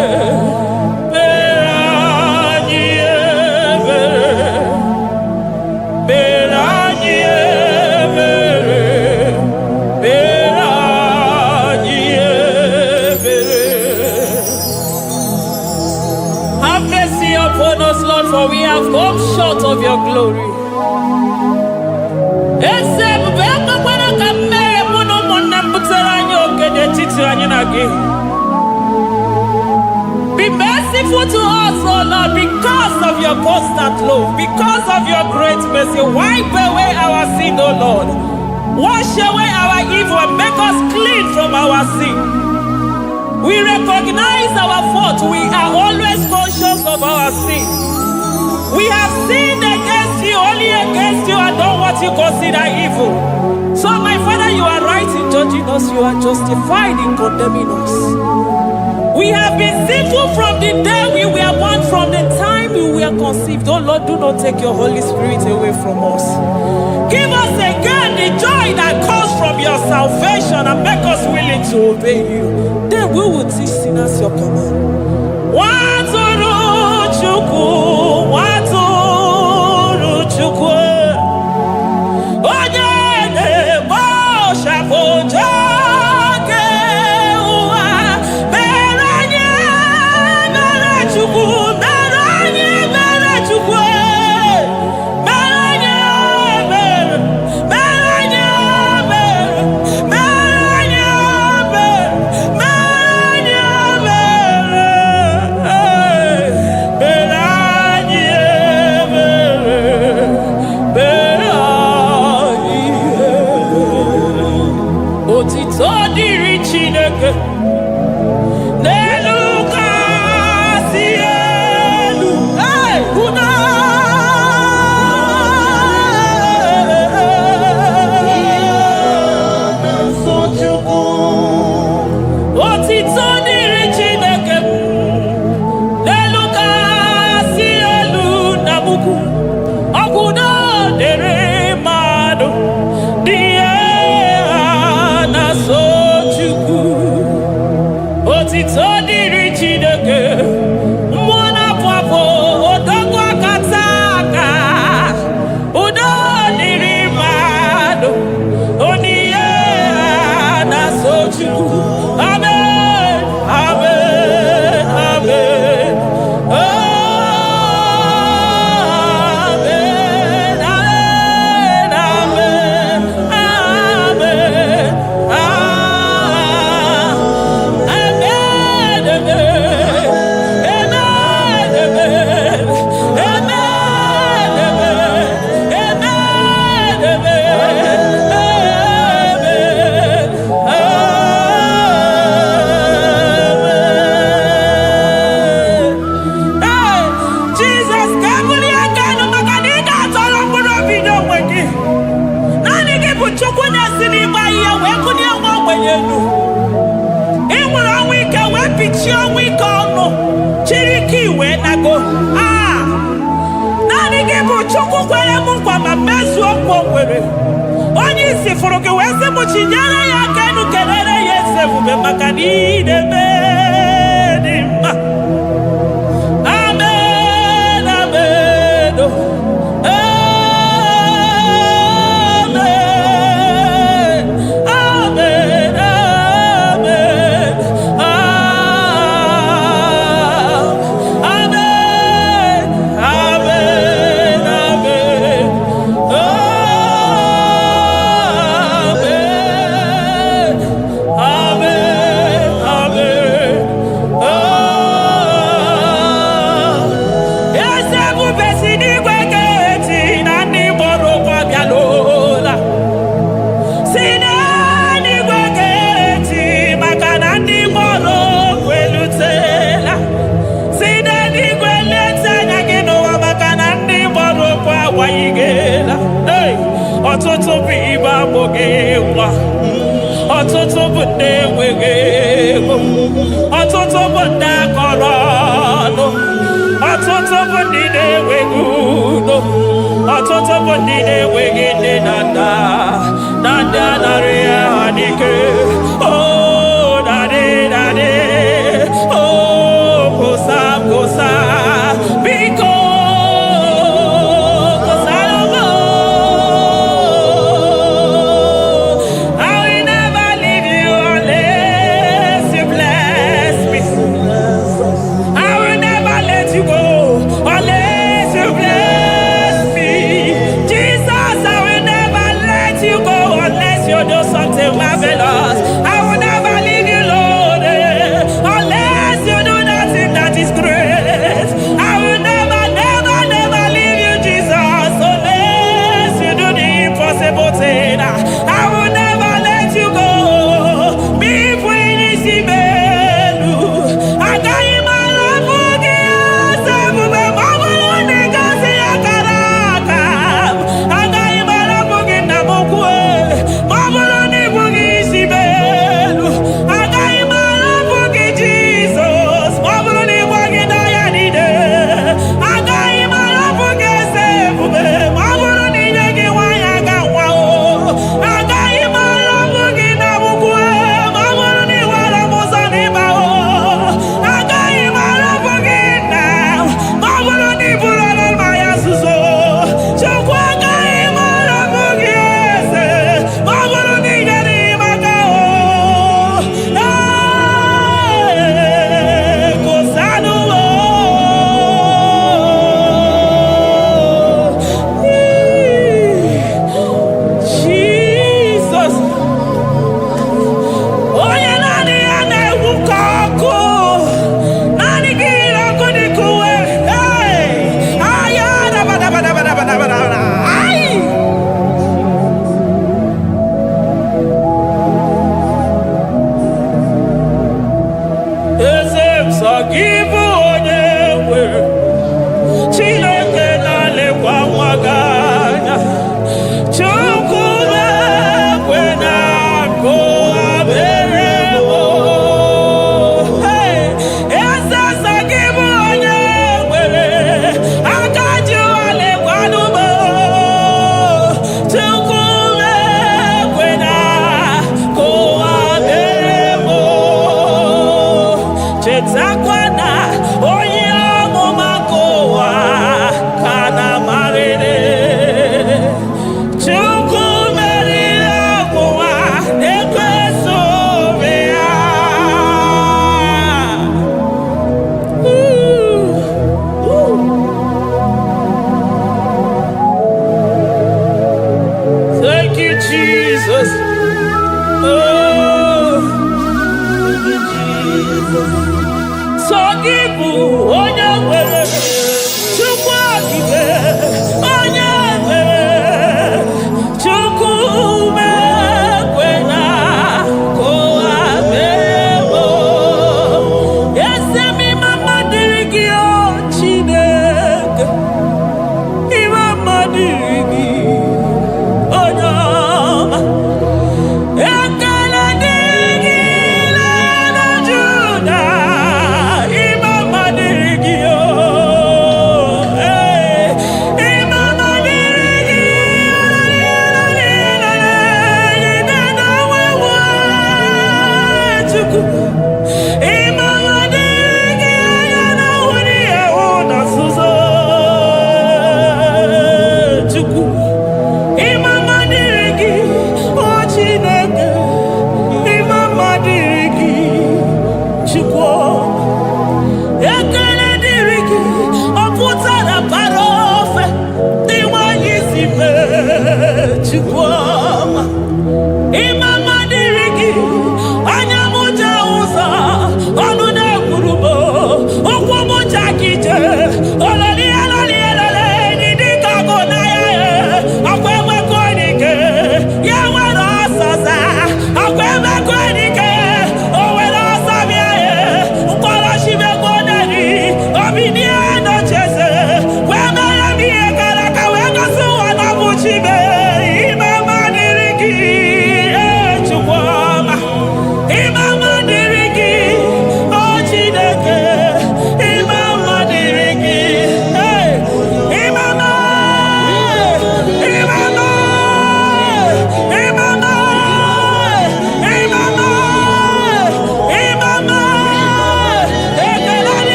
Beranye Bere Beranye Bere Beranye Bere. Have mercy upon us, Lord, for we have come short of your glory. Be merciful to us, O Lord, because of your constant love, because of your great mercy. Wipe away our sin, O Lord. Wash away our evil and make us clean from our sin. We recognize our fault. We are always conscious of our sin. We have sinned against you, only against you, and done what you consider evil. So, my Father, you are right in judging us. You are justified in condemning us. We have been sinful from the day we were born, from the time we were conceived. Oh Lord, do not take your Holy Spirit away from us. Give us again the joy that comes from your salvation and make us willing to obey you. Then we will teach sinners your command. Waturu Chuku, Waturu Chuku. Onyede Bosha Boja. Chuku, Beranye, Bere Chuku. onwe ike ọnụ chiri ike iwe nago naanị gị bụ Chukwu kwere m nkwa ma mezuo nkwa o kwere. Onye isi fụrụ gị wee sị m chinyere ya aka enu kelere ya eze ebube maka na ị na-eme dị mma. Amen, amen, amen, amen, amen, amen, amen, ọtụtụ bụ ibe agbụghị nwa, ọtụtụ bụ ndị enweghị ego, ọtụtụ bụ ndị akọrọ ọnụ, ọtụtụ bụ ndị na-enweghị udo, ọtụtụ bụ ndị na-enweghị nne na nna anarị ya ha n'ike. Daddy, kosa biko. Jesus,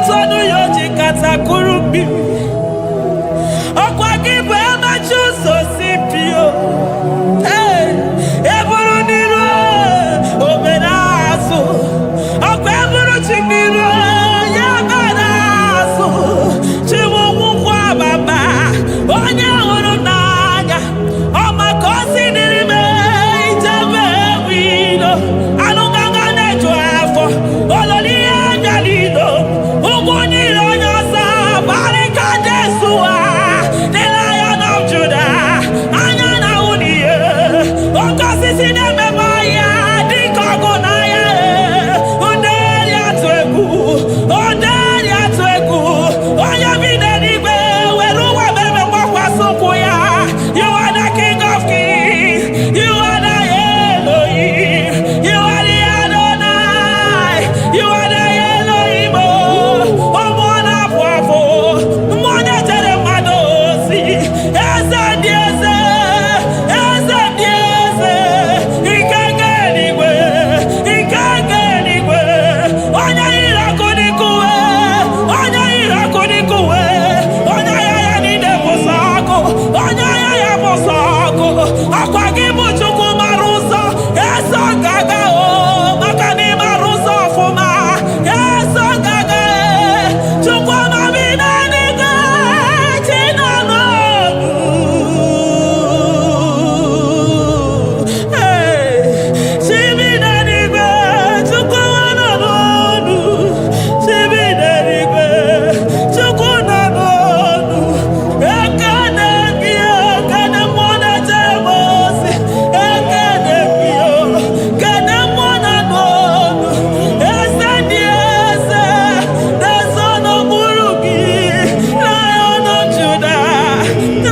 tonu yoji katakurubi. Okwa gibe machu so simpio. Hey, eburu niro oberaso. Okwa eburu chimiro ya baraso. Chiwo mukwa baba. Onya huru nanya. Oma kosi nirime ijebe wido. Anunganga nejo afo. Ololi anjalilo. Uguniro nyosa. Barika Jesua. The Lion of Judah. Anyana uniye. Okosi sineme maya. Dikogo naya. Onderi atwegu. Onderi atwegu. Onya vineribe. Weruwa bebe mwakwa sukuya. You are the King of Kings. You are the Elohim. You are the Adonai. You are the Elohim. Omwana pwavo. Mwana tere madosi. Eze dieze. Eze dieze. Ikenge nigwe. Ikenge nigwe. Onya irako nikuwe. Onya irako nikuwe. Onya yaya nide posako. Onya yaya posako. Akwa gibu chuku maruso. Eso gaga o. Makani maruso fuma. Eso gaga e. Chukwa mamina niga. Chinano. Hey. Chimina niga. Chukwa wananonu. Chimina niga. Chukwa nanonu. Ekane kia. Kane mwana jemosi. Ekane kia. Kane mwana nonu. Ese diese. The son of Buruki. Lion of Judah.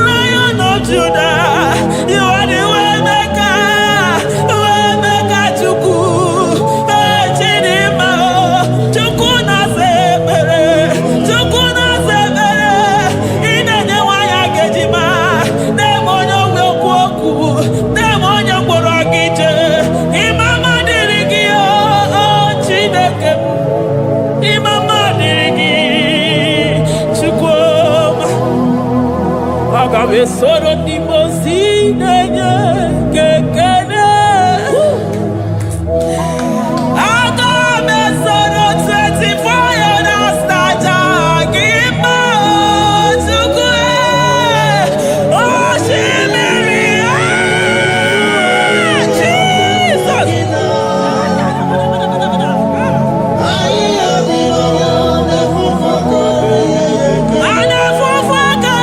Lion of Judah. You are the way maker. Way maker chuku. Chinima. Chuku na sebere. Chuku na sebere. Inenye waya gejima. Demonyo wekwoku. Demonyo mborogije. Imama dirigi oh Chineke. Imama dirigi. Chukwuma. Agabe soro di mosi nenye kekene. Agabe soro 24 years staja gima chukwe. Oh shimiri Jesus. Anafufaka.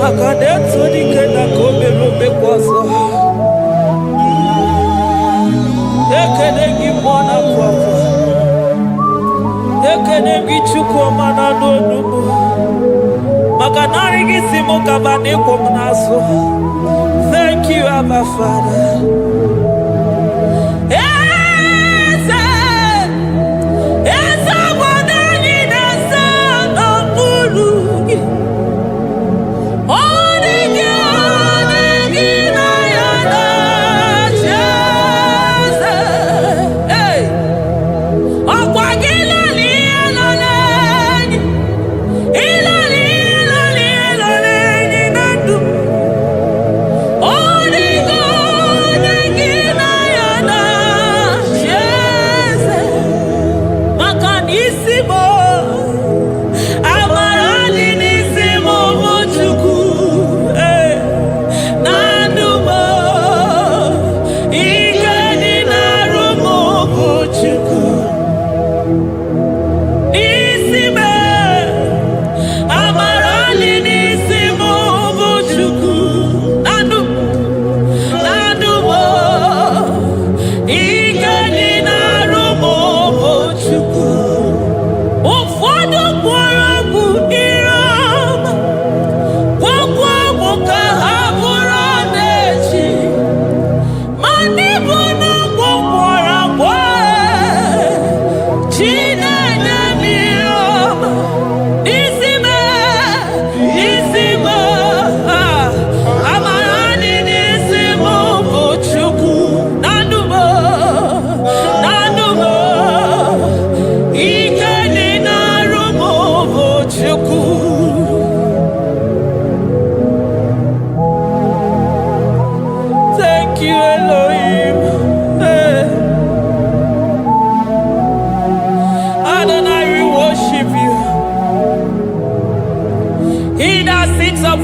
Makadeto dikena komero bekwaso. Ekenegi mwana papa. Ekenegi chukwu mana n'onubu. Makanari gisimo kabane komnaso. Thank you, Abba Father.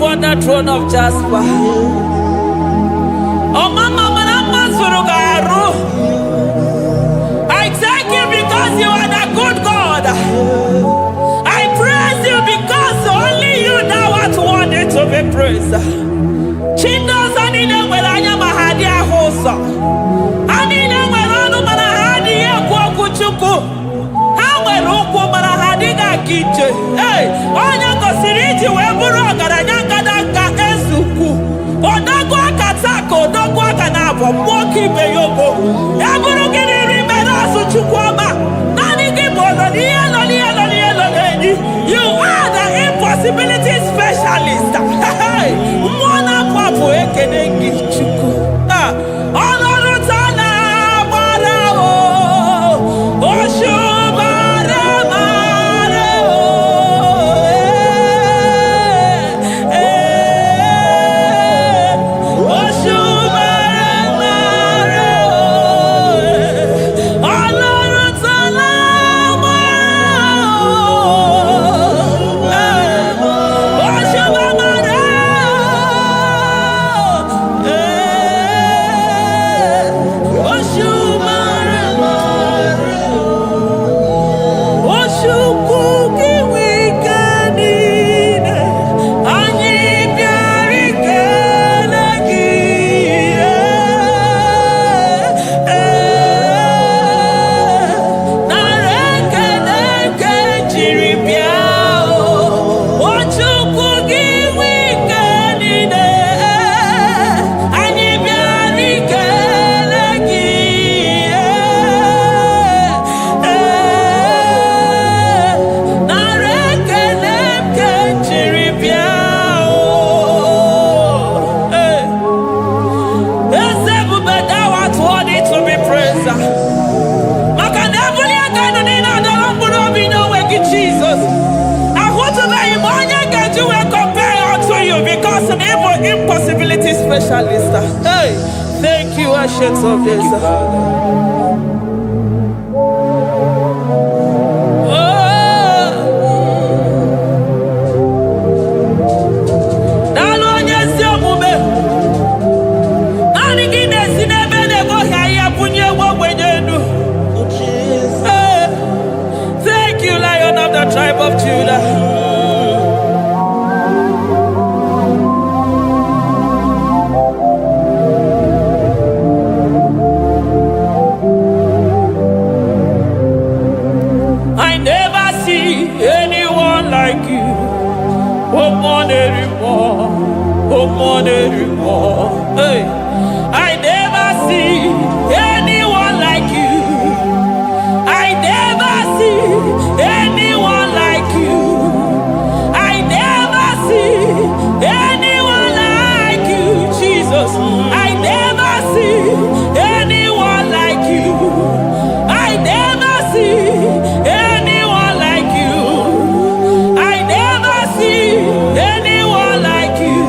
On the throne of Jasper. Oh, Mama, I thank you because you are the good God. I praise you because only you know what wanted to be praised. Chindos anine welanya mahadi ahosa. Anine welanu mahadi ya kwa kuchuku. Hawe ruku mahadi ga kiche. Hey, onya kosiriti weburu agaranya. Moki beyogo eburu gini rimena suchukwama nani gibono you are the impossibility specialist. Mwana papu ekenengi chuku Honoru tana marao Oshubara marao Impossibility specialist. Hey, thank you, Ancient of Days. Thank you, Lion of the tribe of Judah. Hey, I never see anyone like you. I never see anyone like you. I never see anyone like you, Jesus. I never see anyone like you. I never see anyone like you. I never see anyone like you.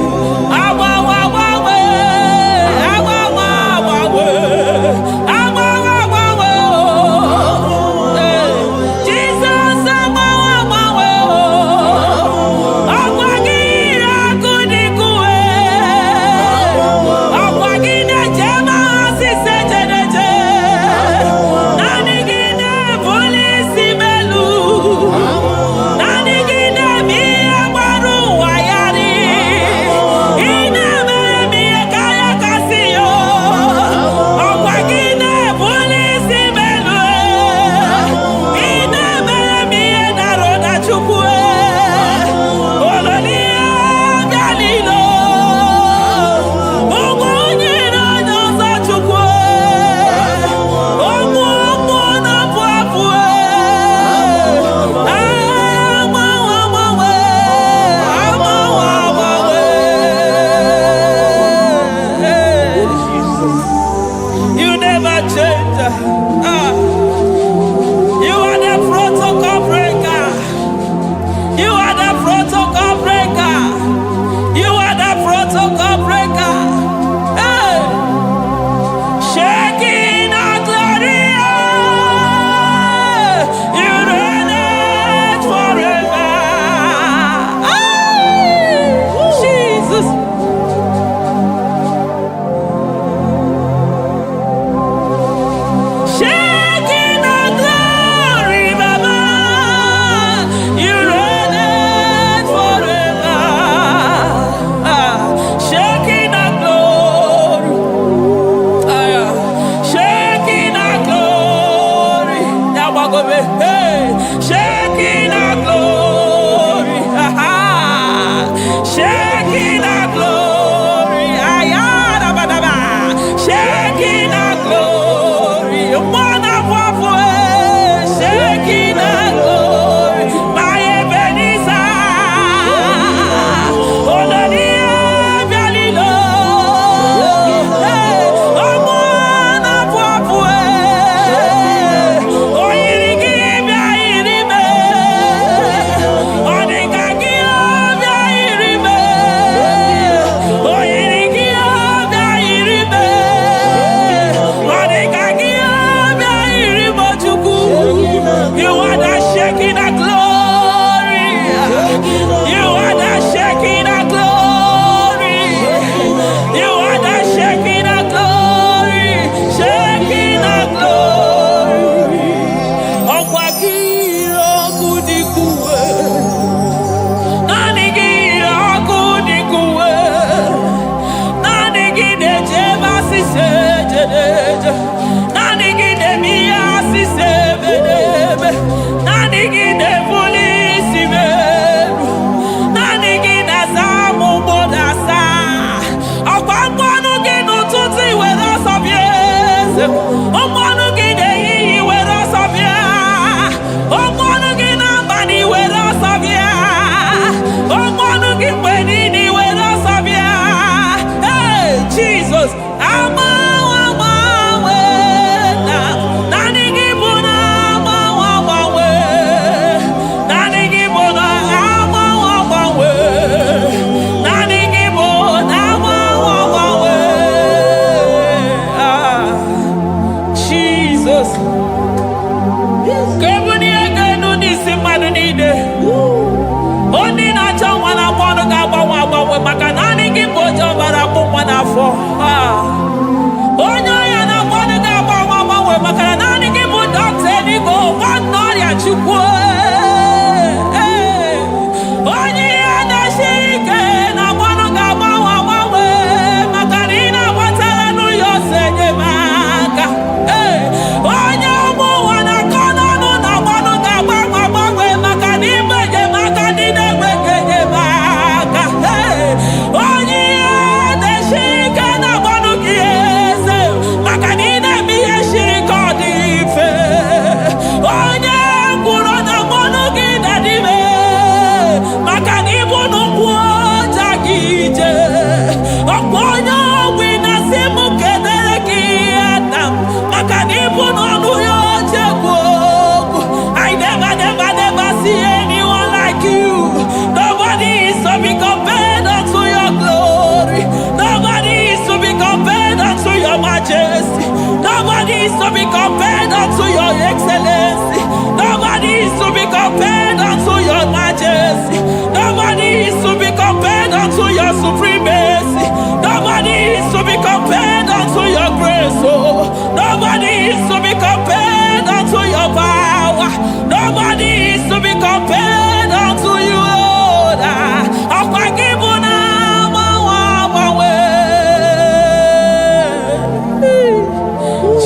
supremacy. Nobody is to be compared unto your grace. Oh, nobody is to be compared unto your power. Nobody is to be compared unto you, Lord.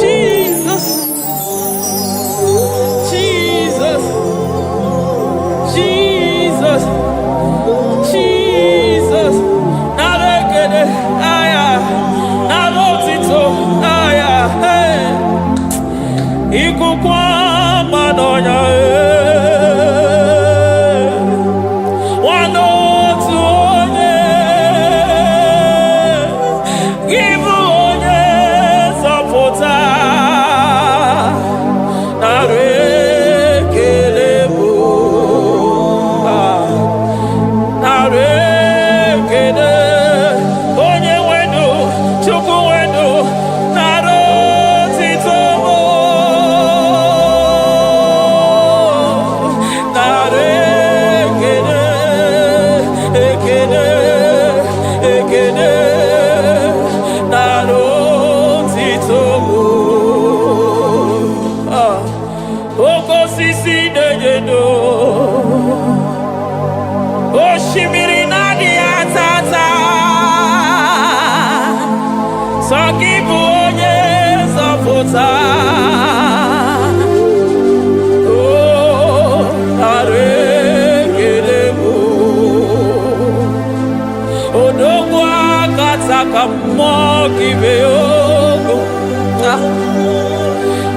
Jesus, Jesus, Jesus, Jesus. Narekede, aya, narotito, aya, hey. Ikukwa manonya,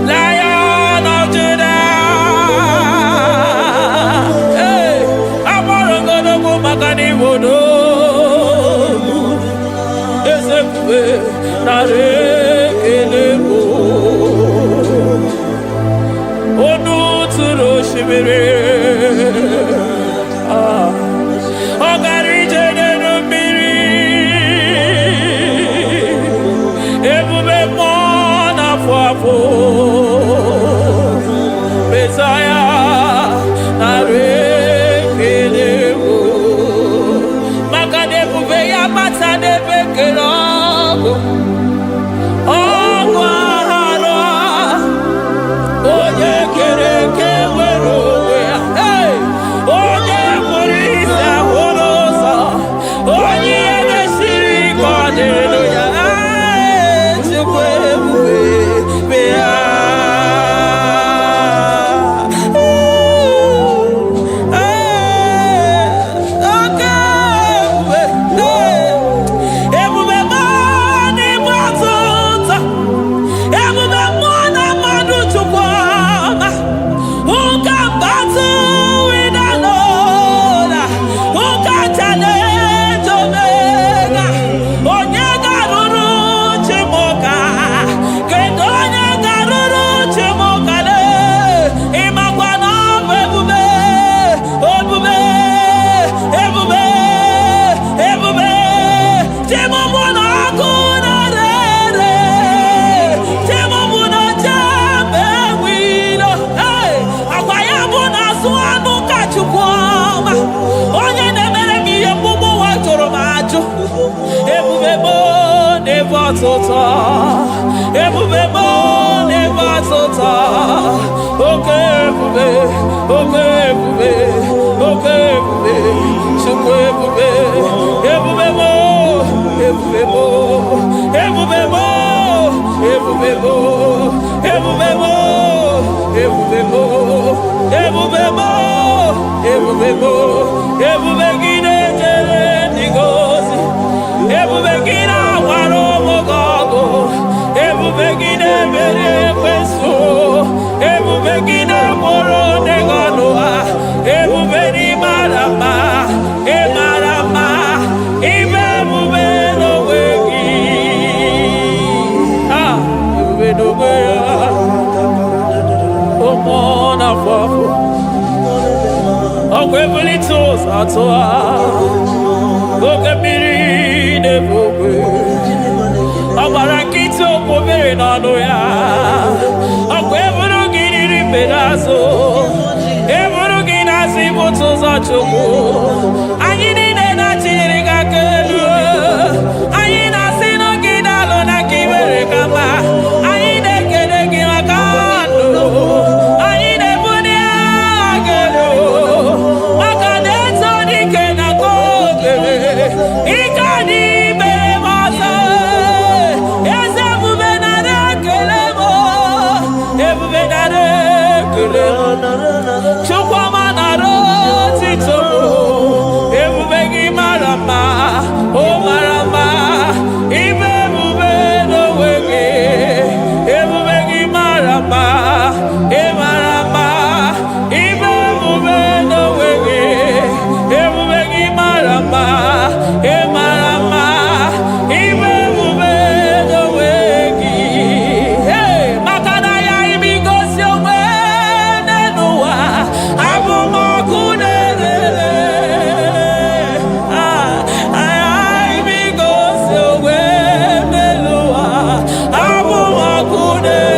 Lion of Judah, hey, Amorogodogo Magani Wodo, Ezekwe, Narekelebo, Onu Turo Shibere, Ogari Jene Mbiri, Ebube Mona Fwafo, Messiah, Narekelebo, Makadebube Yamata Debekerogo, Ogwahara, Oye Kereke Werowe, hey, Oye Murisa Horosa, Oye Nesiri Hallelujah. Anyị niile na-achịrị gị aka elu. Ikadi Bemasa, Ezebubenare Kelemo, Ebubenare Kelemo, Chukwamanaro Tito, Ebubegi Marama, O Marama, Ibebubeno Wege, Ebubegi Marama, Emarama, Ibebubeno Wege, Ebubegi Marama, Emarama, Ibebubeno Wege. Hey, Makanaya Imigosio Wenenua, Abumokunere. Imigosio Wenenua, Abumokunere.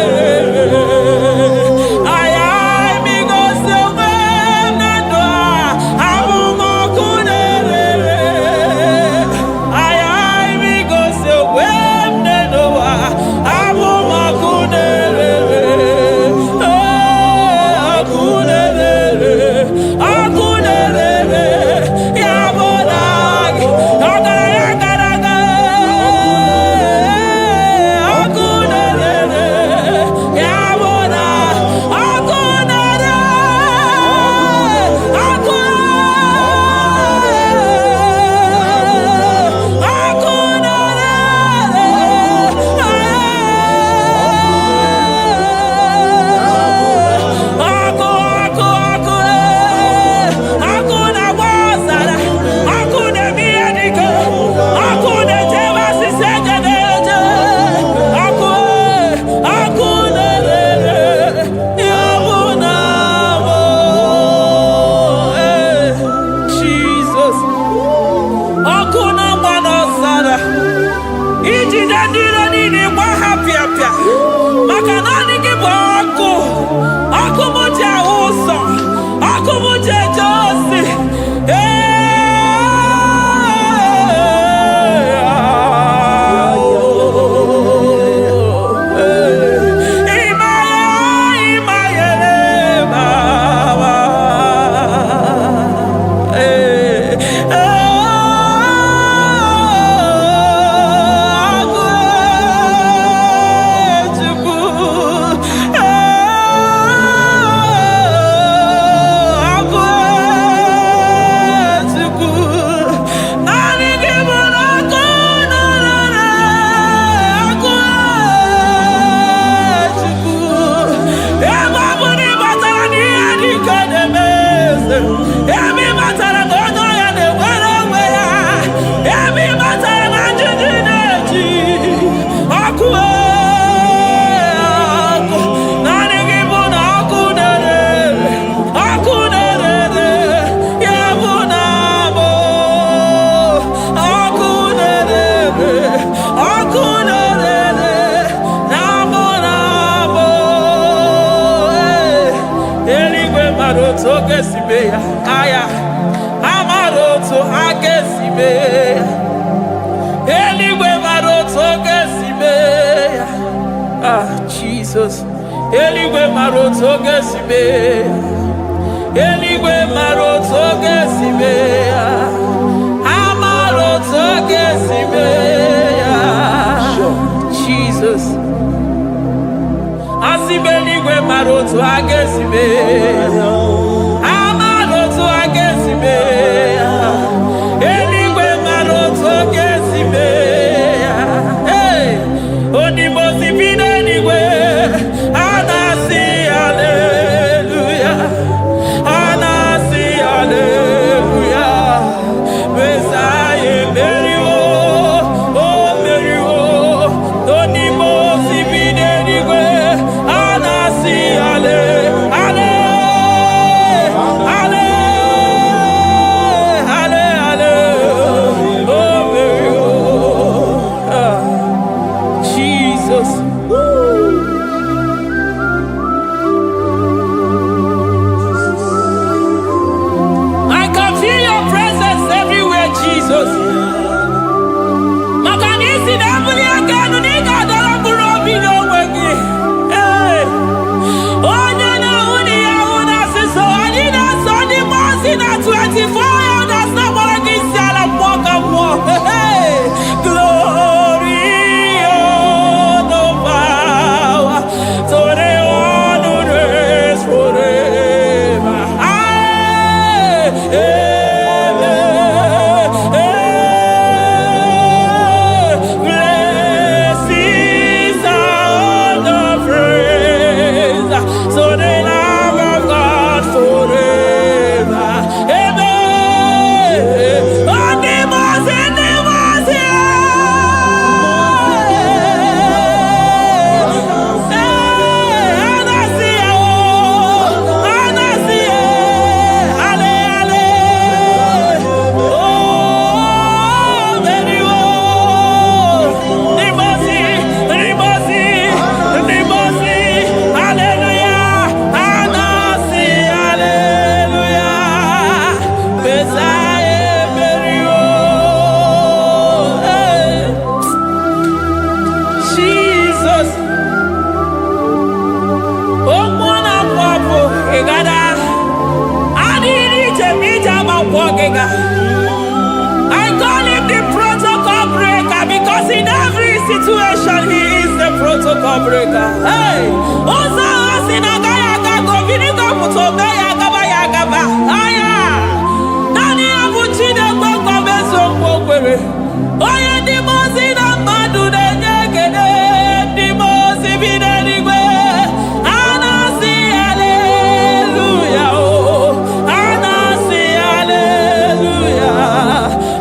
Aya, Amaroto Agesibe, Eligwe Maroto Gesibe. Ah, Jesus, Eligwe Maroto Gesibe, Eligwe Maroto Gesibe, Amaroto Gesibe. Jesus, Asibeligwe Maroto Agesibe. situation, He is the protocol breaker. Hey, Oza Sinagaya Gago, Vinigo Mutogaya Gabaya Gaba. Aya, Nani Abuchina Boko Beso Bokwe. Oya Dimozina Madu de Negede, Dimozi Binanigwe. Anasi, hallelujah. Oh, Anasi, hallelujah.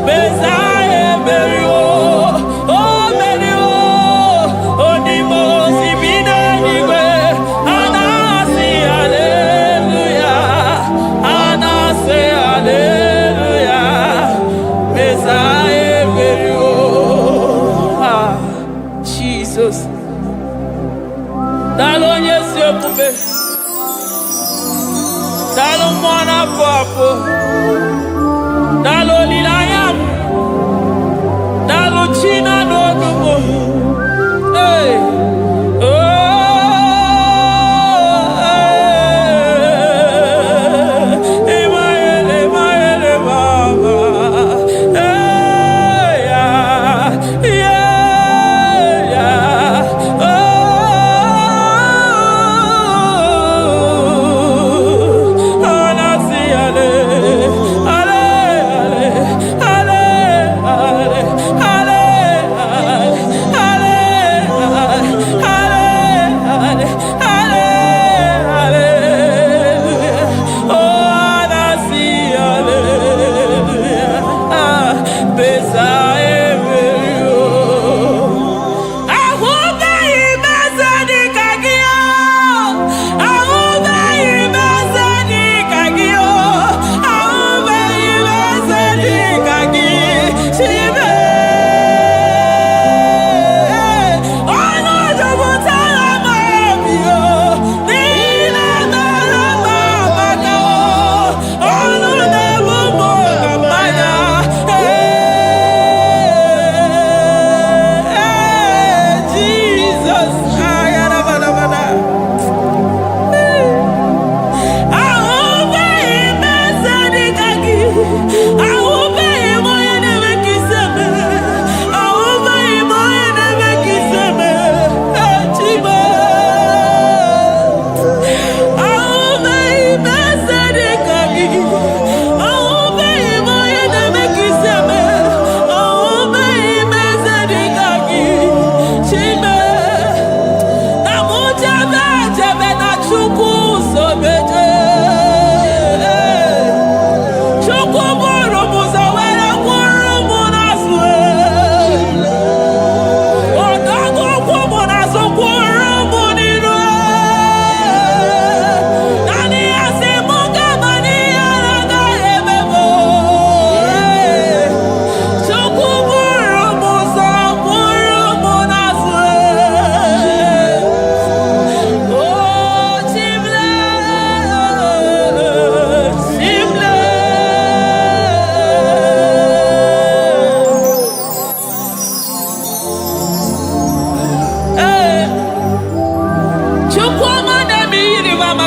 Messiah, Mary, oh, Mary, oh, Dimozi Binanigwe. Anasi, hallelujah. Anasi, hallelujah. Messiah, Mary, oh. Ah, Jesus. Dalo nyesi okube. Dalo mwana papo. Dalo lilayam. Dalo china dogumo. Hey. Oh. Emaele baba. Hey, yeah. Yeah. Oh. Anasi, ale, ale, ale, ale, ale, ale, ale, ale, ale, oh, anasi, hallelujah. Ah, Messiah,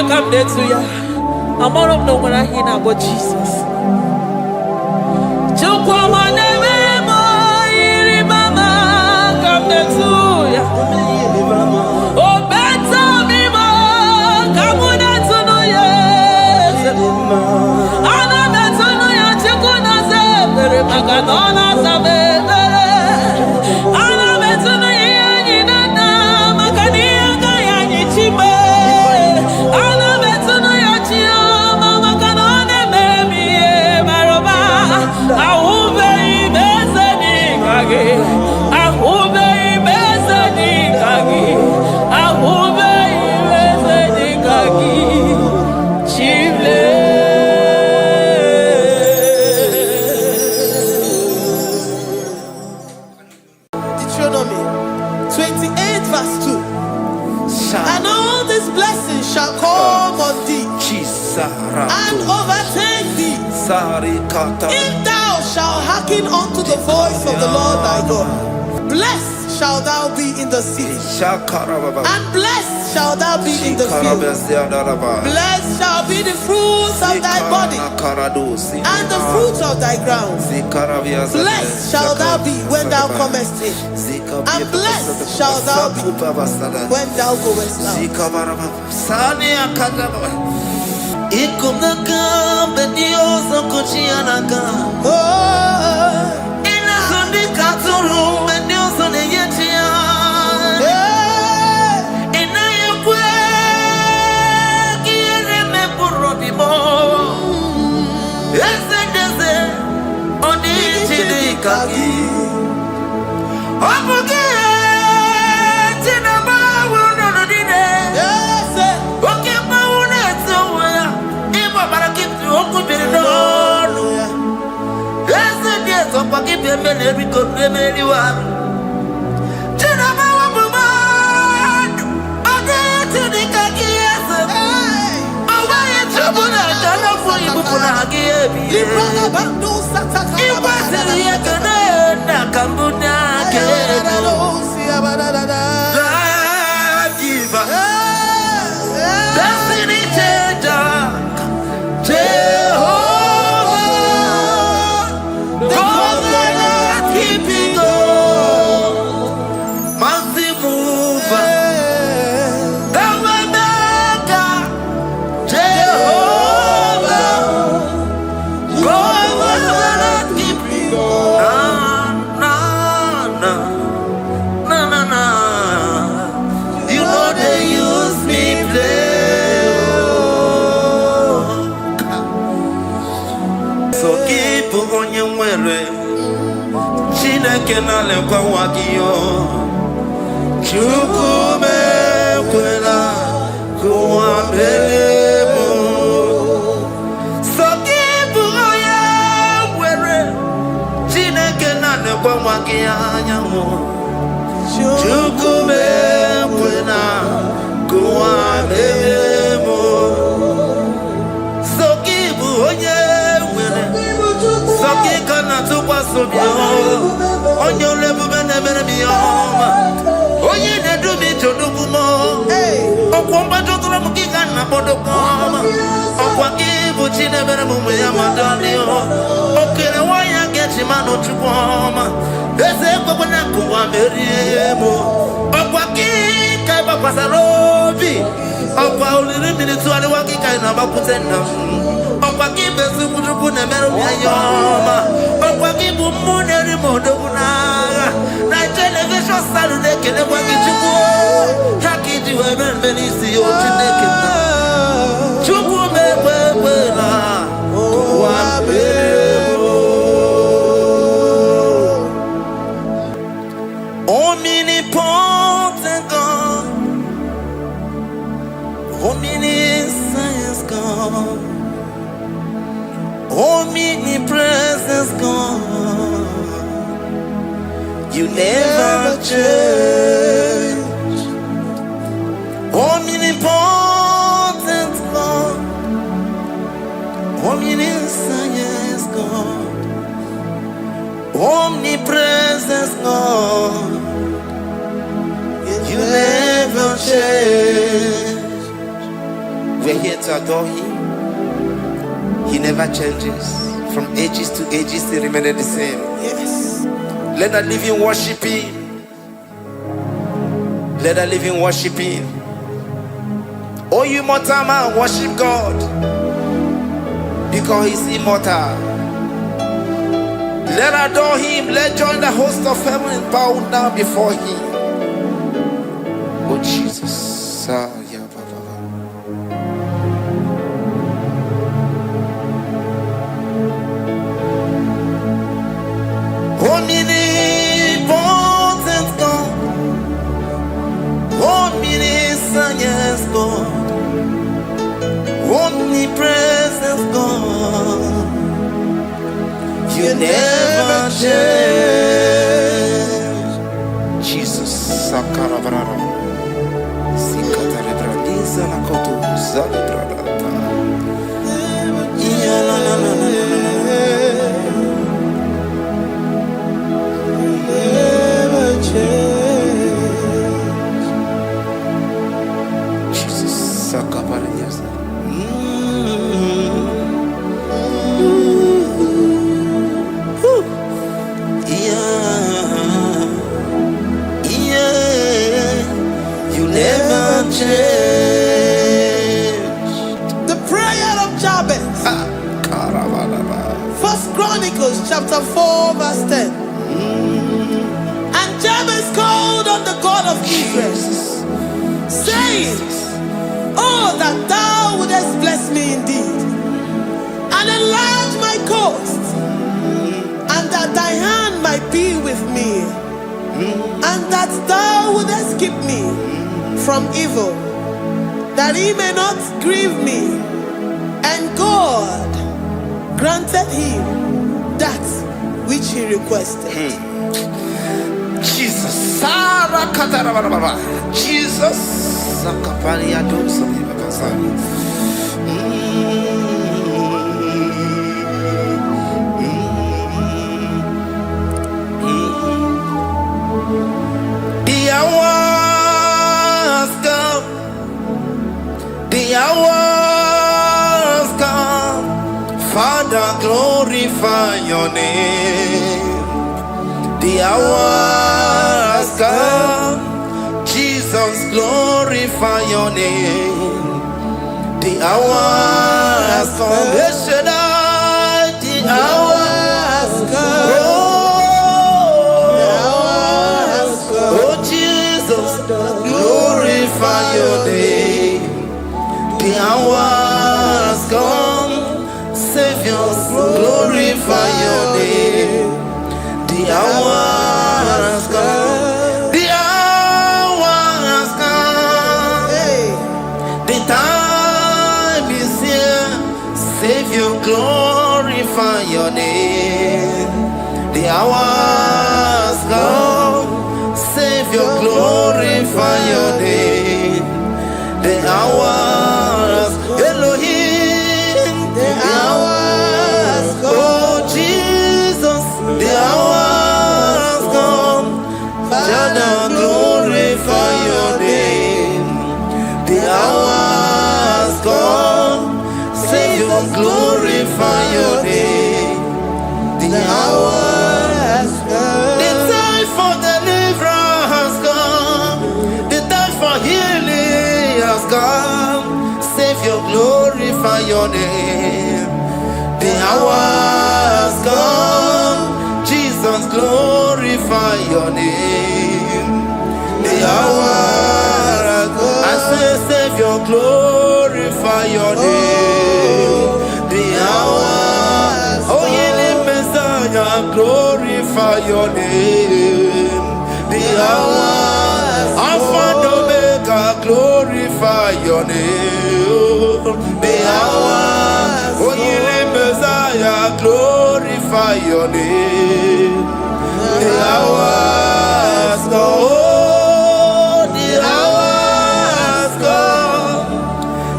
come there to ya. I'm all of no when I hear about Jesus. Come there to ya. Oh, better me more. Come on to know yes. Ana better know ya. Chikuna se. Tere magadona sabe. Ana better know ya. Nina makani anga ya nichime. Deuteronomy 28 verse 2. And all these blessings shall come on thee and overtake thee if thou shalt hearken unto the voice of the Lord thy God. Blessed shalt thou be in the city, and blessed shall thou be in the field. Blessed shall be the fruits of thy body and the fruit of thy ground. Blessed shall thou be when thou comest in, and blessed shall thou be when thou goest out. Chineke na lekwa wagiyo Chukume kwela kuwa mbelemo Sokibu oya were Chineke na lekwa wagiyo Chukume kwela kuwa mbelemo Sokibu oya were Sokika na tukwa sobyo Onye olebube na-emere m ihe ọma onye na-edu m ije odugumo ọkwa mgbajọtụrụ m gị ka nna kpọdokwa ọma ọkwa gị bụ chi na-emere m mgbe ya madalio okere nwanyị a ga-eji manụ chukwu ọma eze ekwekwe na nkụwa merie m ọkwa gị ka ị gbakwasara obi ọkwa oliri mmiri tụgharịwa gị ka ị na-agbakwute nna m ọkwa gị bụ ezigbo chukwu na-emere m ihe ọma ọkwa gị bụ mmụọ na-eri m odogwu n'agha na telivishọn salụ na-ekelekwa gị chukwu ha ka iji wee mere mbe n'isi ya otu na-ekele chukwu m ekwe ekwe na ụwa mere omnipotent God, omniscience God, omnipresence God, you never change. Omnipotent God, omniscience God, omnipresence God, you never change. We're here to adore Him. He never changes. From ages to ages, He remains the same. Yes. Let the living worship Him. Let the living worship Him. Oh, you mortal man, worship God. Because He's immortal. Let adore Him. Let join the host of heaven and bow down before Him. Oh, Jesus. Omnipotent God, omniscience God, omnipresence God, you never change. Jesus, The prayer of Jabez. First Chronicles chapter 4 verse 10. And Jabez called on the God of Israel, saying, oh, that thou wouldest bless me indeed, and enlarge my coast, and that thy hand might be with me, and that thou wouldest keep me from evil, that he may not grieve me. And God granted him that which he requested. Jesus. Jesus. The hours come, Father, glorify your name. The hours come, Jesus, glorify your name. The hours come, Shaddai, the hours come. Oh, Jesus, glorify your name. The hours come, Savior, glorify your name. The hours come, the hours come. The time is here, Savior, glorify your name. The hours come, Savior, glorify your name. The hours, Elohim, the hours, oh Jesus, the hours come, Father, glorify your name. The hours come, Savior, glorify your name. The hours come, the time for deliverance has come, the time for healing has come. Savior, glorify your name. The hours come, Jesus, glorify your name. The hours come, I say, Savior, glorify your name. The hours, oh, yeah, Messiah, glorify your name. The hours, Alpha and Omega, glorify your name. The hours, oh, you Messiah, glorify your name. The hours, oh, the hours come,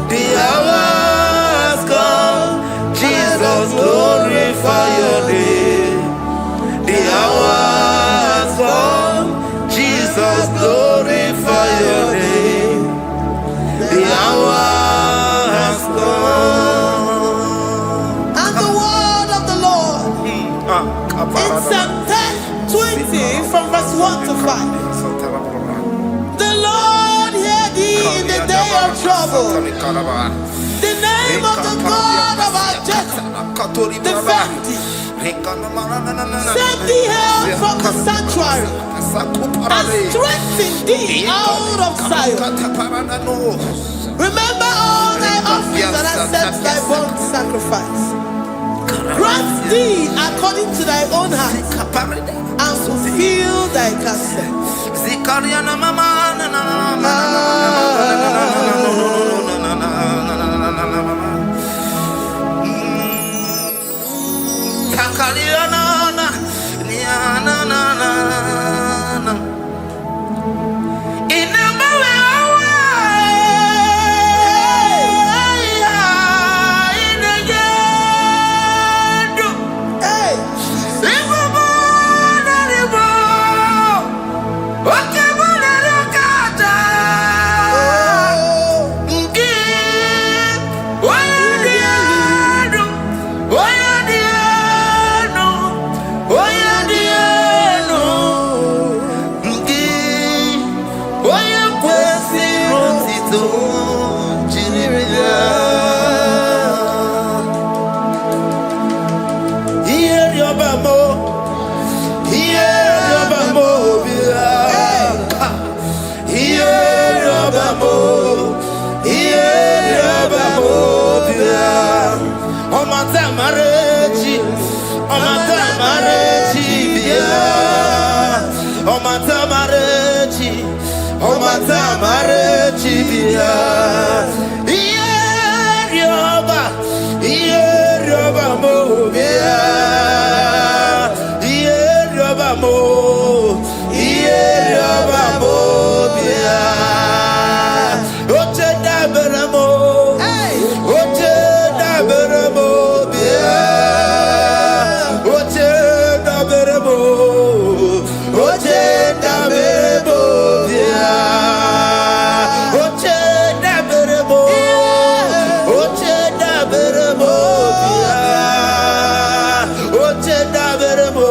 the hours come, Jesus, glorify your name. The hours come, Jesus, glorify your name. The hour has come. And the word of the Lord in Psalm 20 from verse 1 to 5. The Lord hear thee in the day of trouble. The name of the God of our Jacob defend thee. Set thee out from the sanctuary and strengthen thee out of Zion. Remember all thy offerings and accept thy burnt sacrifice. Grant thee according to thy own heart and fulfill thy counsel. Omatamarechi bia. Ierioba mo bia. Ierioba mo bia. Oche da beramo. Oche da beramo bia. Oche da beramo. Oche da beramo bia. Oche da beramo. Oche da beramo bia. Oche da beramo.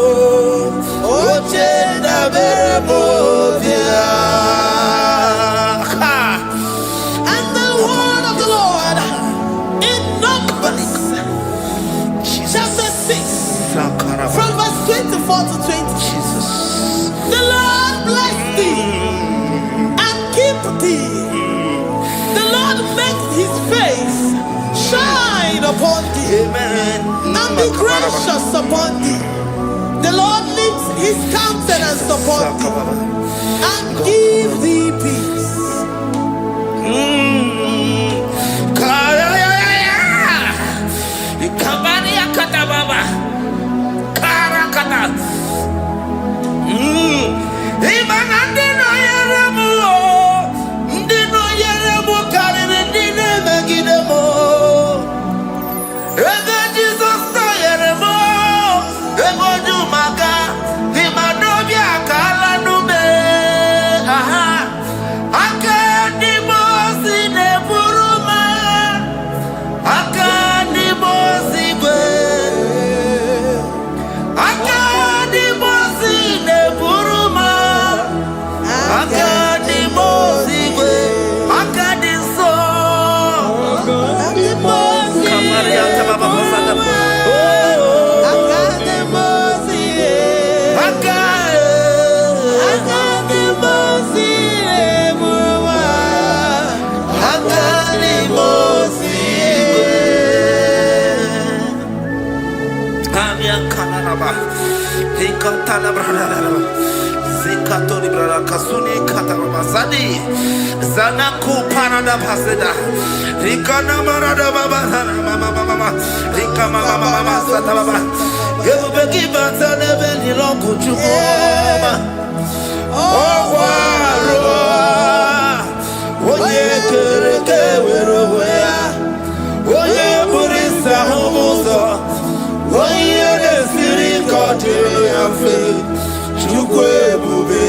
Oche da beramo bia. And the word of the Lord in Numbers chapter 6 from verse 24 to 20. The Lord bless thee and keep thee. The Lord make his face shine upon thee. Amen. And be gracious upon thee. The Lord lifts his countenance upon thee and give thee peace. Zanaku Panada Paseda Rikana Marada Baba Mama Rika Mama Satababa Yebeki Batana Beni Longu Chuma Waro Oye Kereke Weroya Oye Burisa Homosa Oye Nesiri Kotiru Yafe Chukwe Bube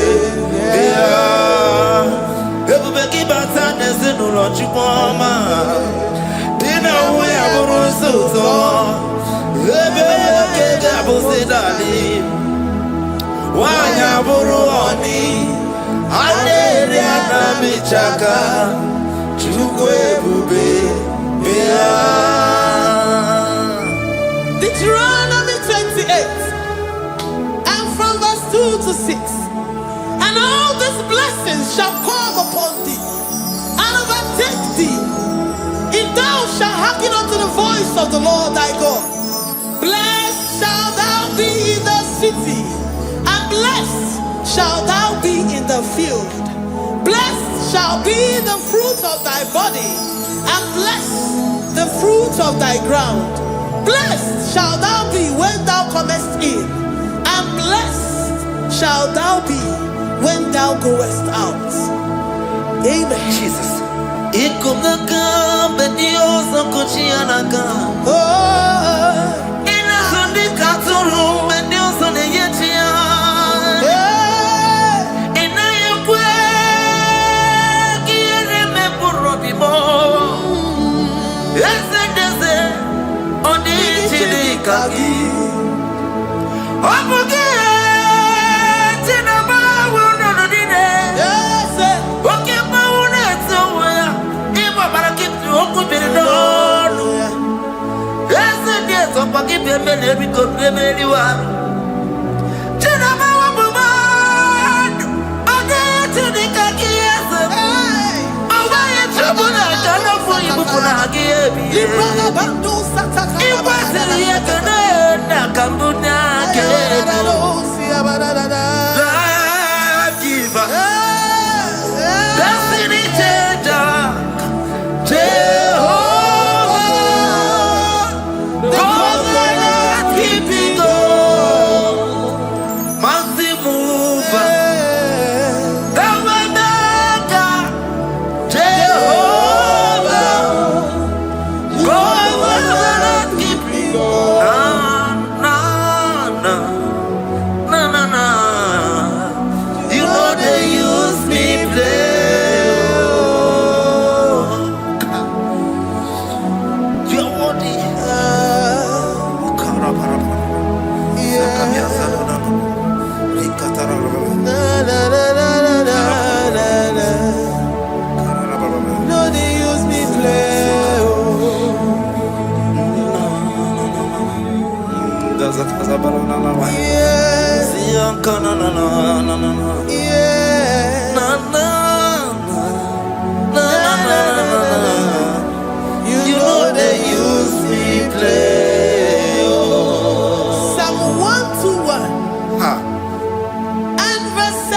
Ebubeki batane zinulo chukoma Dina uwe aburusuzo Ebeke gabusidali Wanya buruoni Aneri anamichaka Chukwe bube Bea Deuteronomy 28 and from verse 2 to 6. And all these blessings shall come upon thee and overtake thee, if thou shalt hearken unto the voice of the Lord thy God. Blessed shalt thou be in the city, and blessed shalt thou be in the field. Blessed shall be the fruit of thy body, and blessed the fruit of thy ground. Blessed shalt thou be when thou comest in, and blessed shalt thou be when thou goest out. Amen. Jesus. Ikumaka bedioso kuchianaka. Oh, Inazundi katuru bedioso neyetia. Inayekwe kiere meburodimo. Esedeze odi chidikagi. Obuge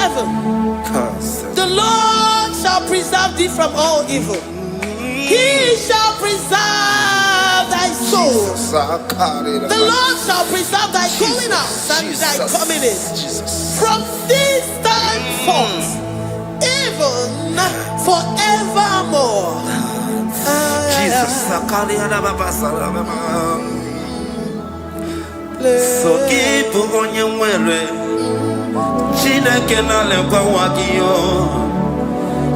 11. The Lord shall preserve thee from all evil. He shall preserve thy soul. The Lord shall preserve thy going out and thy coming in. From this time forth, even forevermore. So keep on your way. Chineke na lekwa wakio.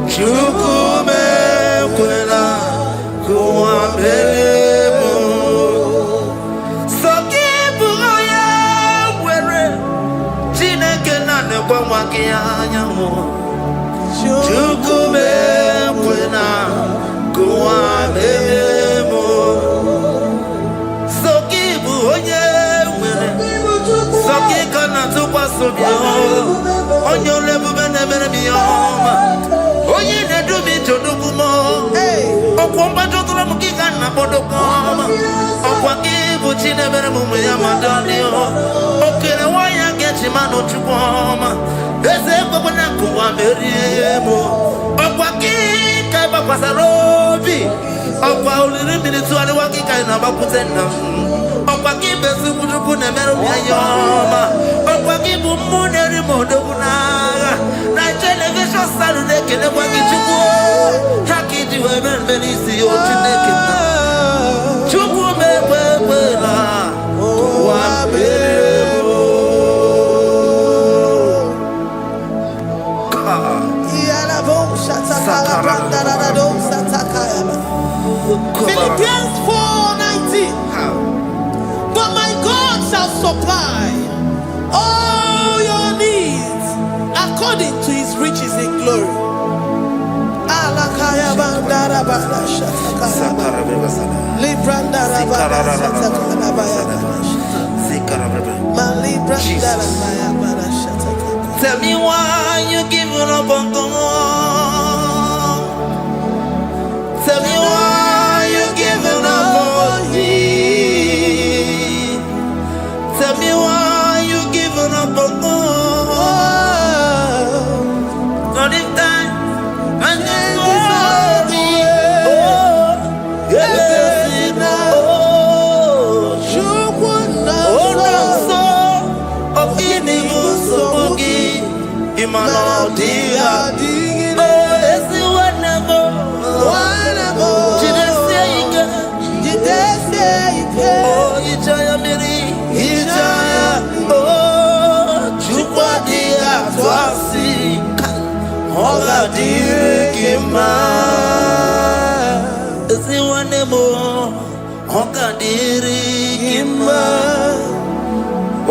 Chukume kwela kuambelemo. So keep on your way. Chineke na lekwa wakianyamu. Chukume kwela kuambelemo. So keep on your Sakikana tukwa sobio Onyo lebu bene bene miyoma Oye ne dumi chodukumo Okwamba chokula mukika na bodokoma Okwa kibu chine bene mumu ya madanio Okene waya gechi mano chukoma Eze kwa kuna kuwa meriemo Okwa kika iba kwa sarobi Okwa ulirimini tuwani wakika inabakutenda Okwa kibesu kuduku ne meru yayoma Okwa kibu muneri modokunaga Na television salu nekele kwa kichuku Hakiti weben benisi otinekina Chuku mekwela Wabemo Philippians 4:19. But my God shall supply all your needs according to his riches in glory. Tell me why you giving up on God. Tell me why you giving up on me. Tell me why you giving up on God. Not in time and then glory. Oh,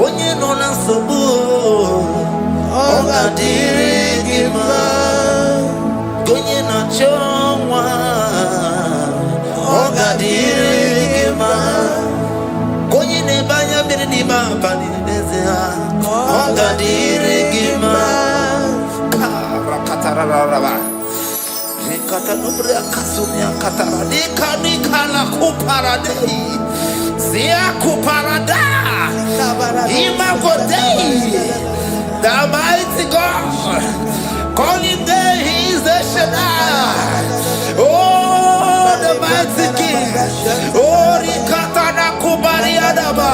onye nọ na nsogbu ọ ga-adịrị gị mma onye na-achọ nwa ọ ga-adịrị gị mma onye na-ebe anya mmiri n'ime abalị n'ezie ọ ga-adịrị gị mma the mighty God, calling there, he is the Shaddai. Oh, the mighty King. Oh, Rikatana Kubari Adaba.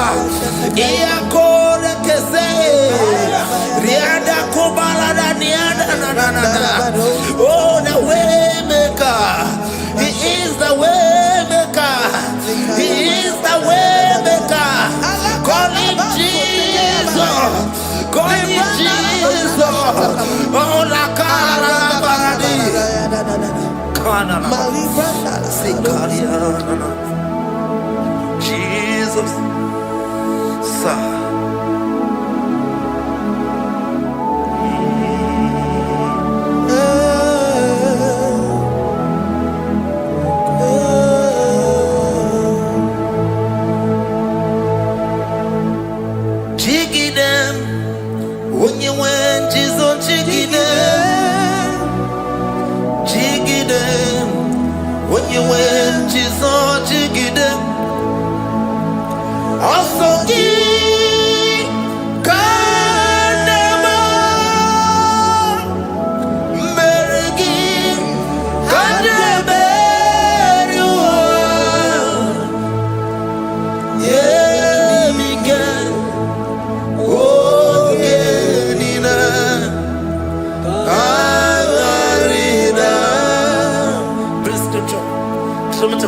Iakore Kese. Riada Kubalada Niada. Oh, the way maker. He is the way maker. He is the way maker. Call him Jesus. Call him Jesus. Oh, la cara baradi. Kana. Sikaria. Jesus. Sa.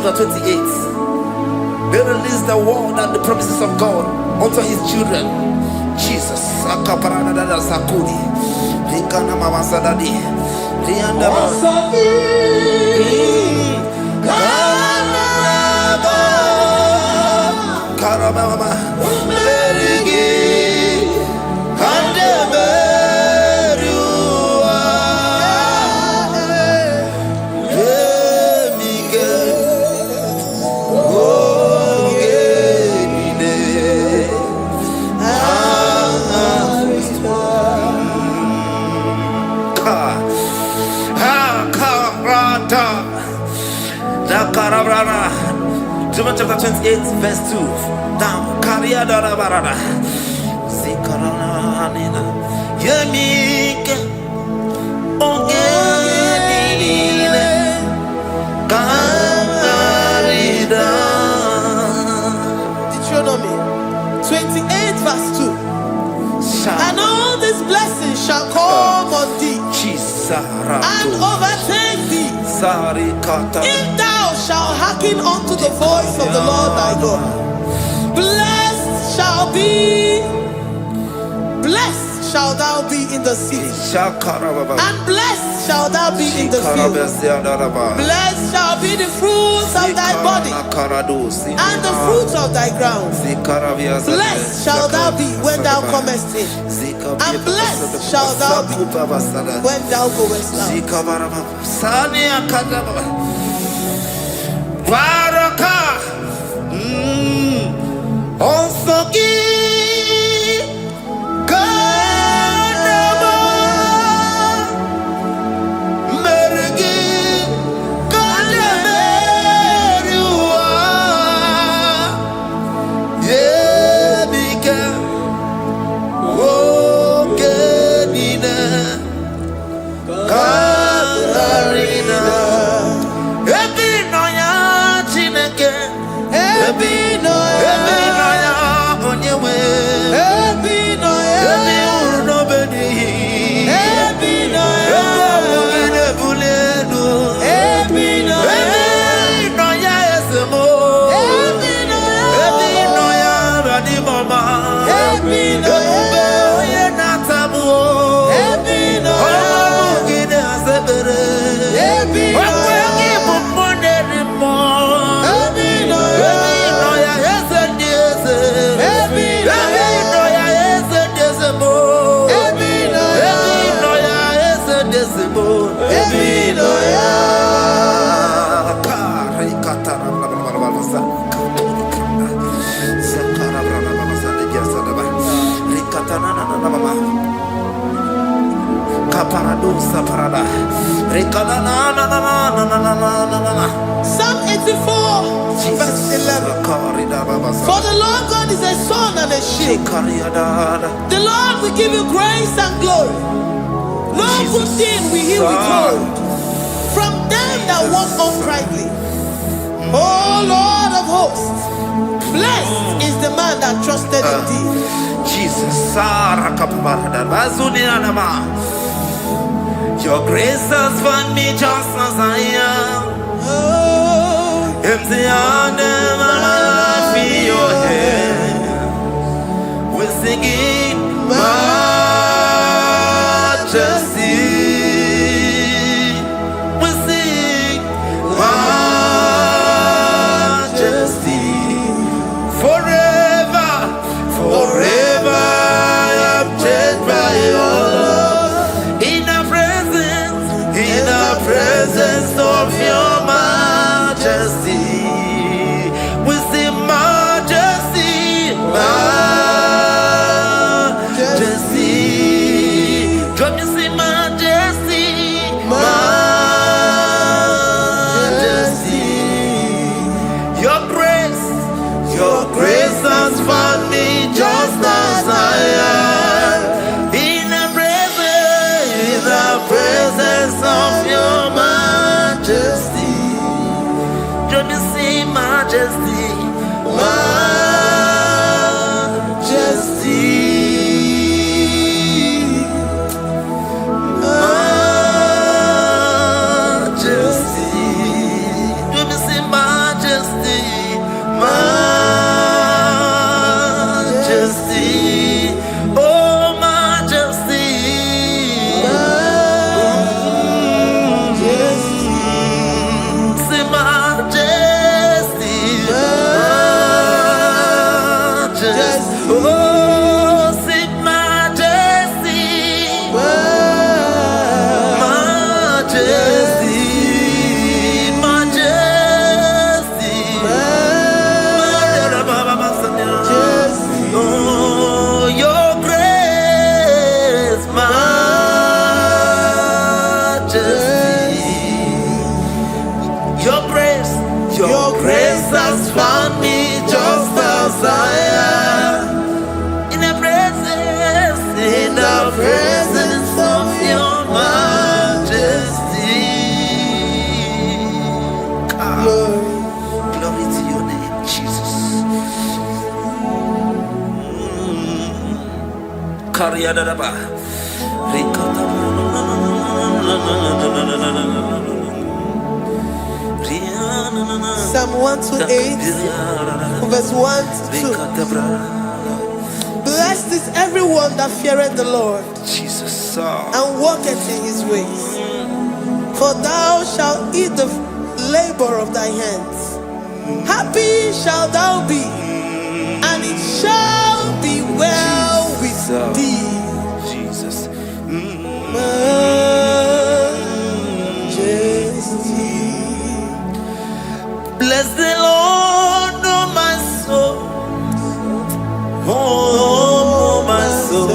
chapter 28. They release the word and the promises of God unto his children. Jesus. Sakudi. Rikana Mama Sadadi. Riandaba. Karababa. Berigi. Kandeberua. Yemige. Ogenine. Karata. Da Karabrana. John chapter 28, verse 2. Down. Kariada Barada. Zikaranina. Yemike. Ongenine. Karida. Deuteronomy 28 verse 2. And all these blessings shall come on thee and overtake thee if thou shalt hearken unto the voice of the Lord thy God. Blessed shall thou be in the city, and blessed shall thou be in the field. Blessed shall be the fruits of thy body and the fruits of thy ground. Blessed shall thou be when thou comest in, and blessed shall thou be when thou goest out. Baraka. Psalm 84 verse 11. For the Lord God is a sun and a shield. The Lord will give you grace and glory. No good thing will he withhold from them that walk uprightly. O Lord of hosts, blessed is the man that trusted in thee. Jesus. Your grace has found me just as I am. Empty handed, I feel your hand. We're singing majesty. We sing majesty. Forever, forever I'm changed by your love. In the presence of your majesty, we see majesty, majesty. majesty. Your grace has found me just as I am. In the presence of your majesty. Glory to your name, Jesus. Psalm 128, verse 1 to 2. Blessed is everyone that feareth the Lord, Jesus, and walketh in his ways. For thou shalt eat the labor of thy hands. Happy shalt thou be, and it shall be well with thee. Jesus. Majesty. Bless the Lord, oh my soul. Oh, my soul.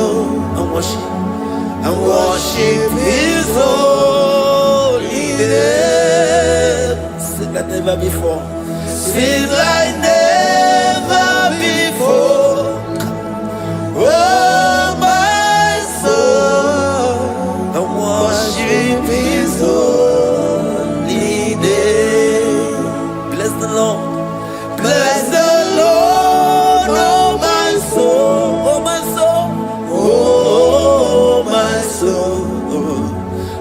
And worship his holy name. Sing like never before. Sing like never before. Oh, my soul. And worship his holy name. Bless the Lord. Bless the Lord, oh my soul, oh my soul, oh my soul,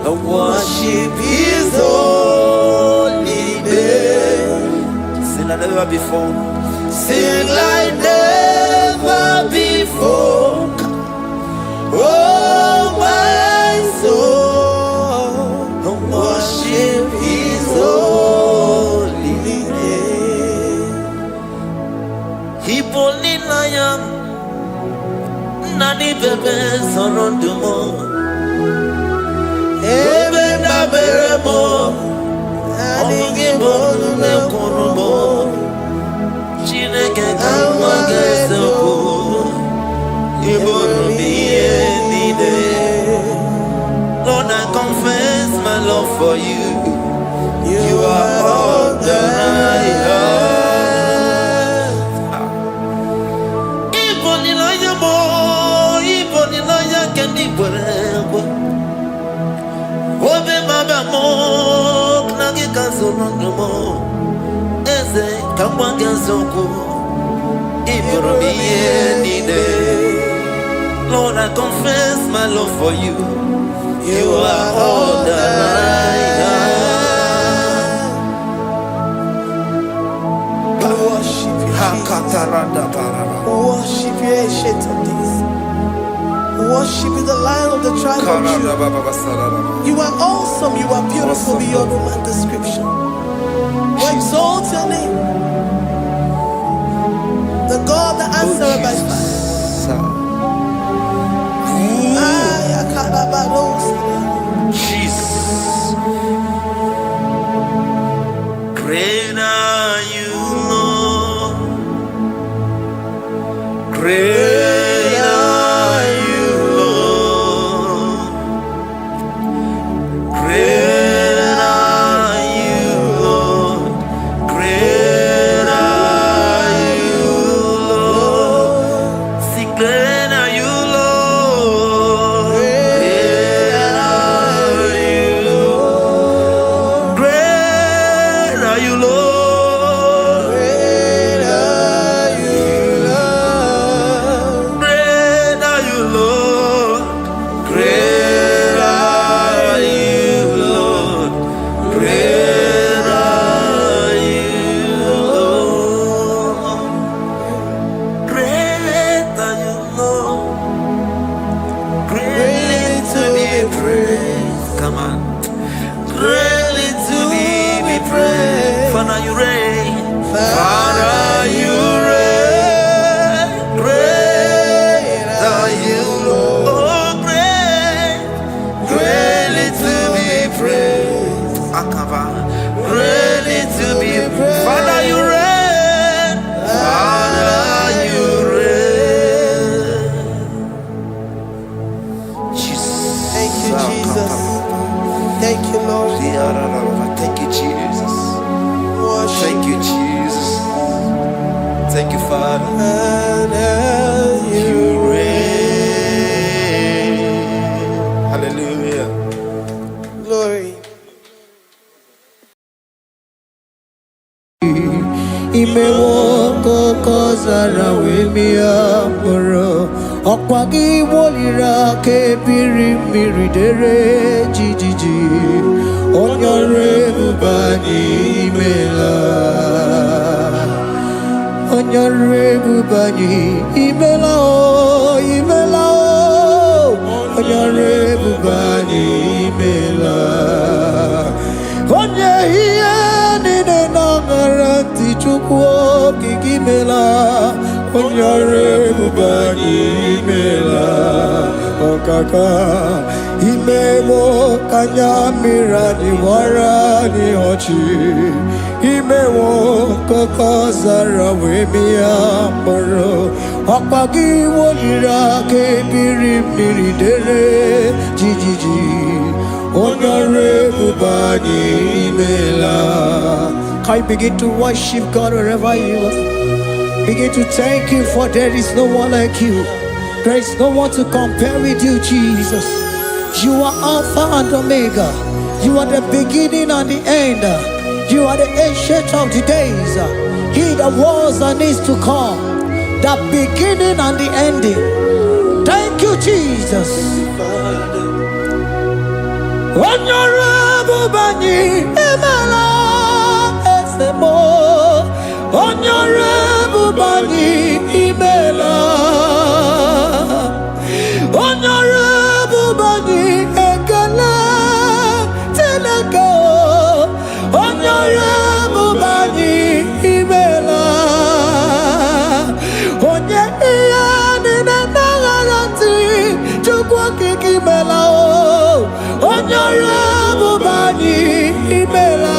and worship his holy name. Sing like never before. Sing like never before. Oh my soul, and worship his holy name. Hipoli lion, nani bebe sorondumo. Ebe na beremo, omugi bolu me konumo. Chineke kama gesoko, ibolu miye nide. Lord, I confess my love for you. You are all that I have. Obe mama mo knagi kazono mo eze kamwanga zoko ibromi yenide. Lord, I confess my love for you. You are all that I have. Worship you, Jesus. Worship you, ancient of days. Worship you, the Lion of the tribe of Judah. You are awesome, you are beautiful beyond human description. We exalt your name, the God that answered by fire. Jesus. Great are you, Lord. Great are you, Lord. Great are you, Lord. Great are you, Lord. Sing, great are you, Lord. Great are you, Lord. Great are you, Lord. Come on. Greatly to be praised. Father, you reign. Father, you reign. Great are you, Lord. Oh, great. Greatly to be praised. Akava. Greatly to be praised. Father, you reign. Father, you reign. Jesus. Thank you, Jesus. Thank you, Lord. Thank you, Jesus. Worship Thank you, Jesus. Thank you, Father. and You reign. Hallelujah. glory. Imewoko kozara wemia moro Okwagi wolira ke biri miridere jijiji Onyore bubani imela Onyore bubani imela o imela o Onyore bubani imela Onye hiye nine nangaranti chukwo kikimela Onyore bubani imela Okaka imewo kanyamira ni wara ni hochi Imewo koko zara wemia moro Okwagi wolira ke biri miridere jijiji Onyore bubani imela. Can you begin to worship God wherever you are? Begin to thank Him, for there is no one like you. There is no one to compare with you, Jesus. You are Alpha and Omega. You are the beginning and the end. You are the ancient of the days. He that was and is to come. The beginning and the ending. Thank you, Jesus. Onyore bubani imela esemo Onyore bubani imela Onyore bubani ekele teleko Onyore bubani imela Onye iya nina nangaranti chukwa kikimela o Onyore bubani imela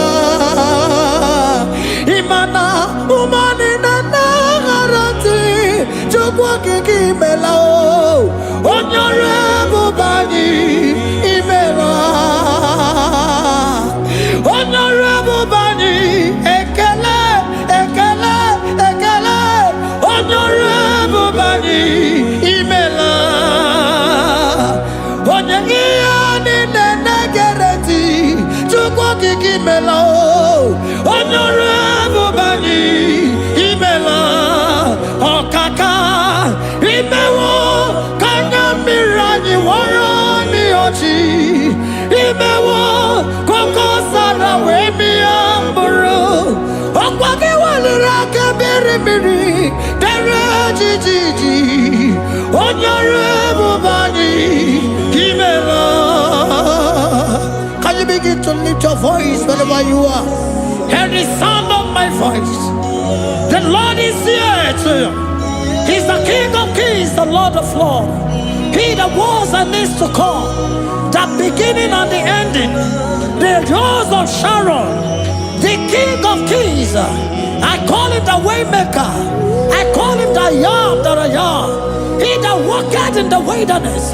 Imana umani nana garanti Chukwa kikimela o Onyore bubani imela Onyore bubani ekele ekele ekele Onyore bubani imela Onye iya nina garanti Chukwa kikimela o Onyore bubani imela Okaka imewo kanyamira ni wara ni ochi Imewo koko sara wemi amburu Okwagi walira kebiri miri dere jijiji Onyore bubani imela. Can you begin to lift your voice wherever you are? Hear the sound of my voice. The Lord is here to you. He's the King of Kings, the Lord of Lords. He that was and is to come, the beginning and the ending, the Rose of Sharon, the King of Kings. I call him the Waymaker. I call him the Yam that I am. He that walketh in the wilderness,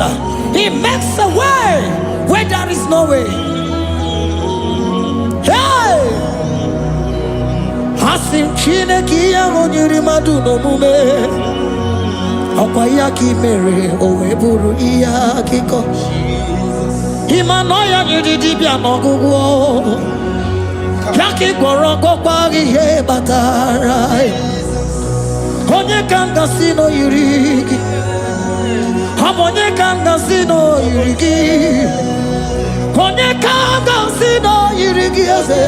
he makes a way where there is no way. Hey! Hasim Chineke ya onyiri madu no mume. Okwa ya ki mere owe buru iya kiko. Imano ya nyiri dibia no gugu. Yaki gworo gogba ihe batara. Onye kanga sino yirigi. Onye kanga sino yirigi. Onye kanga sino yirigi eze.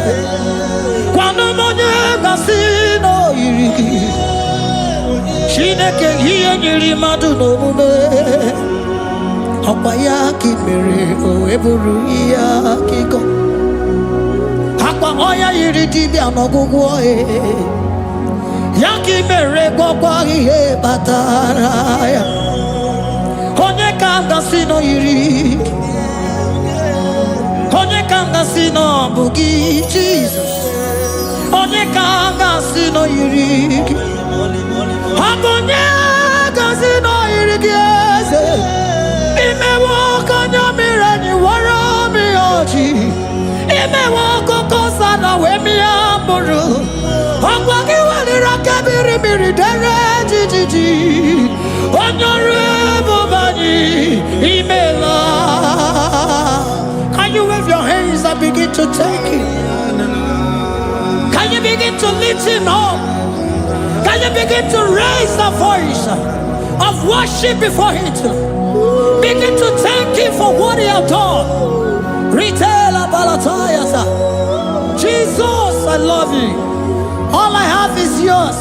Kwano monye kasino yirigi. Chineke hiye nyiri madu no mume. Okwa ya ki mere owe buru iya kiko. Akwa oya yiri dibia no gugu oe. Yaki mere gogwa ihe batara ya. Onye kanga sino yiri. Onye kanga sino bugi Jesus. Onye kanga sino yiri. Onye kanga sino yiri eze. Imewo kanya mirani wara mi oji. Ime wako kosa na wemi amburu. Ogwagi wali rakabiri miri dere jijiji. Onyore bobani imela. Can you wave your hands and begin to take it? Can you begin to lift him up? Can you begin to raise the voice of worship before him? Begin to thank him for what he has done. Retailer Balatayasa. Jesus, I love you. All I have is yours.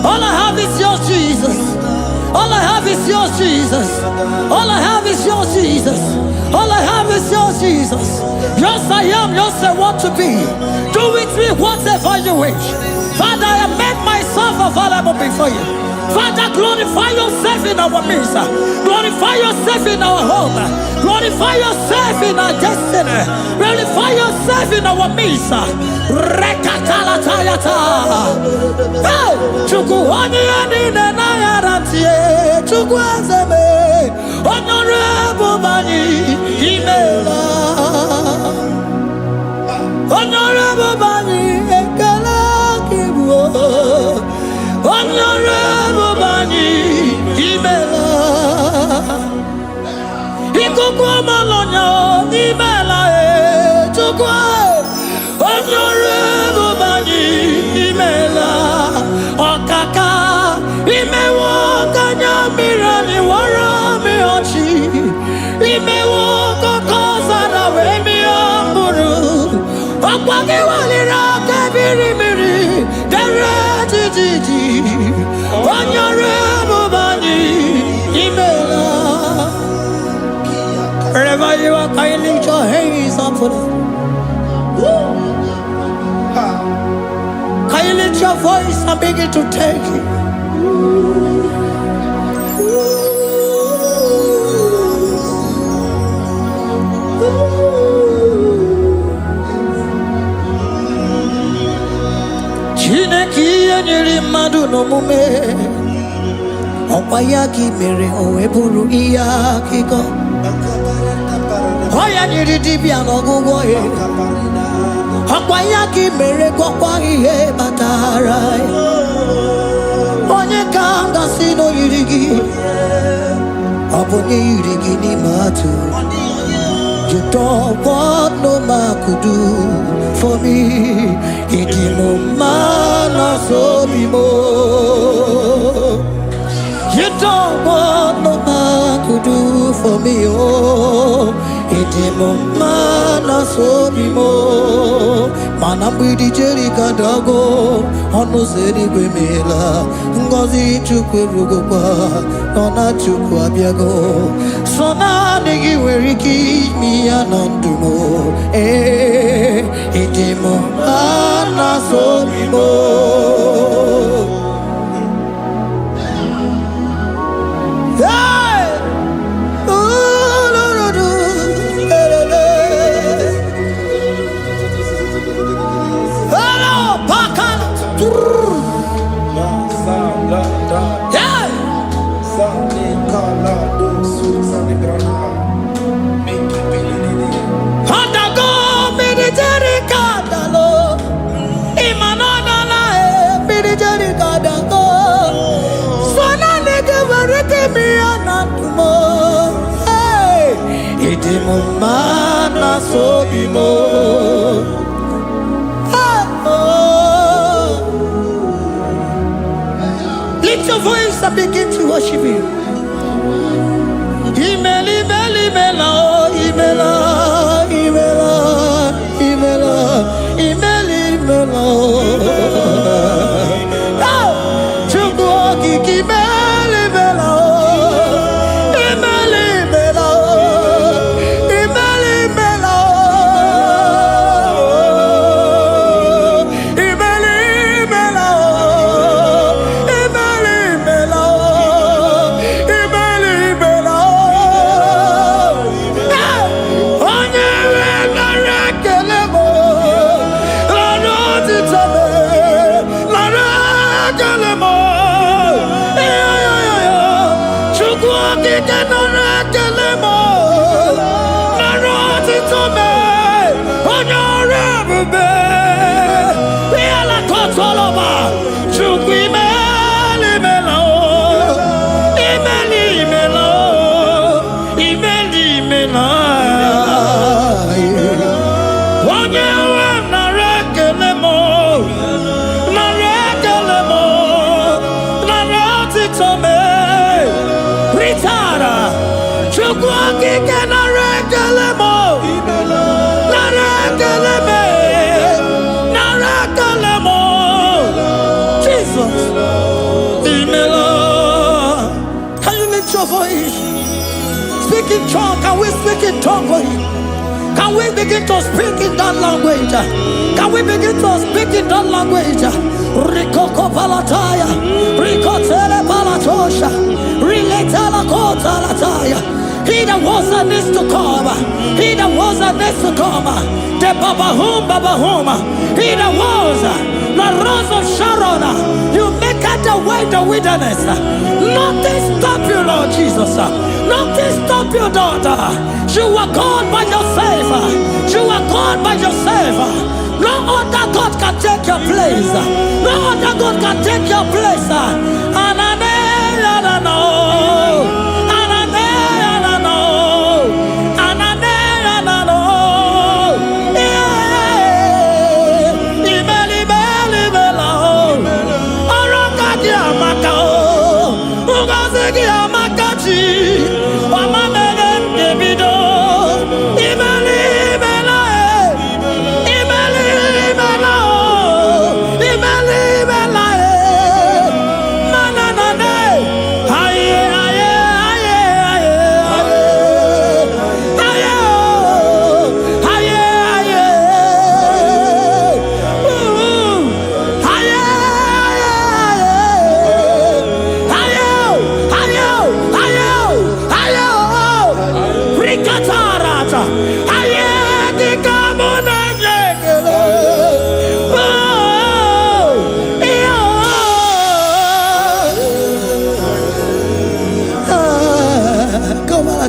All I have is yours, Jesus. All I have is yours, Jesus. All I have is yours, Jesus. All I have is yours, Jesus. Yours I am, yours I want to be. Do with me whatever you wish. Father, I make myself available before you. Father, glorify yourself in our midst. Glorify yourself in our home. Glorify yourself in our destiny. Glorify yourself in our midst. Rekatalatayata. Hey! Chukwani anine na yarantie. Chukwazeme. Honorable Bani Imela. Honorable Bani Ekala Kibu. Honorable Bani Imela. Ikukwa Malonya Imela Chukwa. Honorable Bani Imela. Okaka Imewa Kanya Mirani Warami Ochi. Imewa Kokosa na Wemi Amburu. Okwagi Walira Kabiri Miri Dere Jiji. Honorable Bani Imela. Wherever you are, can you lift your hands up for them? Can you lift your voice and begin to take it? Chineki enyiri mmadụ n'omume. Ọkwa ya ka mere o weburu ihe akụkọ. Oya nyiri dibịa n'ọgwụgwọ ya. Ọkwa ya ka mere gwọkwa ihe batara ya. Onye ka m gasị na o yiri gị. Ọ bụ onye yiri gị n'ime atụ. You don't want no man could do for me. Ịdị m mma na obi m. You don't want no man could do for me, oh. Ịdị m mma na obi m. Mana mgbidi Jerika dago, ọnụ ụzọ eluigwe emeela. Ngọzi Chukwu erugokwa, nọ na Chukwu abịago. So naanị gị nwere ike ime ya na ndụ m. Ịdị m mma na obi m. Ịdị m mma na obi m. Lift your voice and begin to worship him. Imela, imela, imela, imela, imela, imela, imela, imela. Chukwu okike imela, imela, imela, imela, imela, imela, imela, imela, imela, imela, imela, imela. Onye wegara ekele m, lara otito m, lara ekele m. Chukwu okike nara ekele m, lara otito m. Onyorebe, Piala Kotoloba, Chukwimeli Melo, Imeli Melo, Imeli Melo. Onyewe narekelemo, narekelemo, naratitome, Ritara, Chukwakike narekelemo. Jesus. Can you lift your voice? Speak in tongue. Can we speak in tongue for him? Can we begin to speak in that language? Can we begin to speak in that language? Rikoko palataya, rikotele palatosha, riletala kota lataya. He that was and is to come. He that was and is to come. The Babahum. He that was the rose of Sharon. You make out the way in the wilderness. Nothing stop you, Lord Jesus. Nothing stop you, daughter. You are God by yourself. You are God by yourself. No other God can take your place. No other God can take your place. And I know.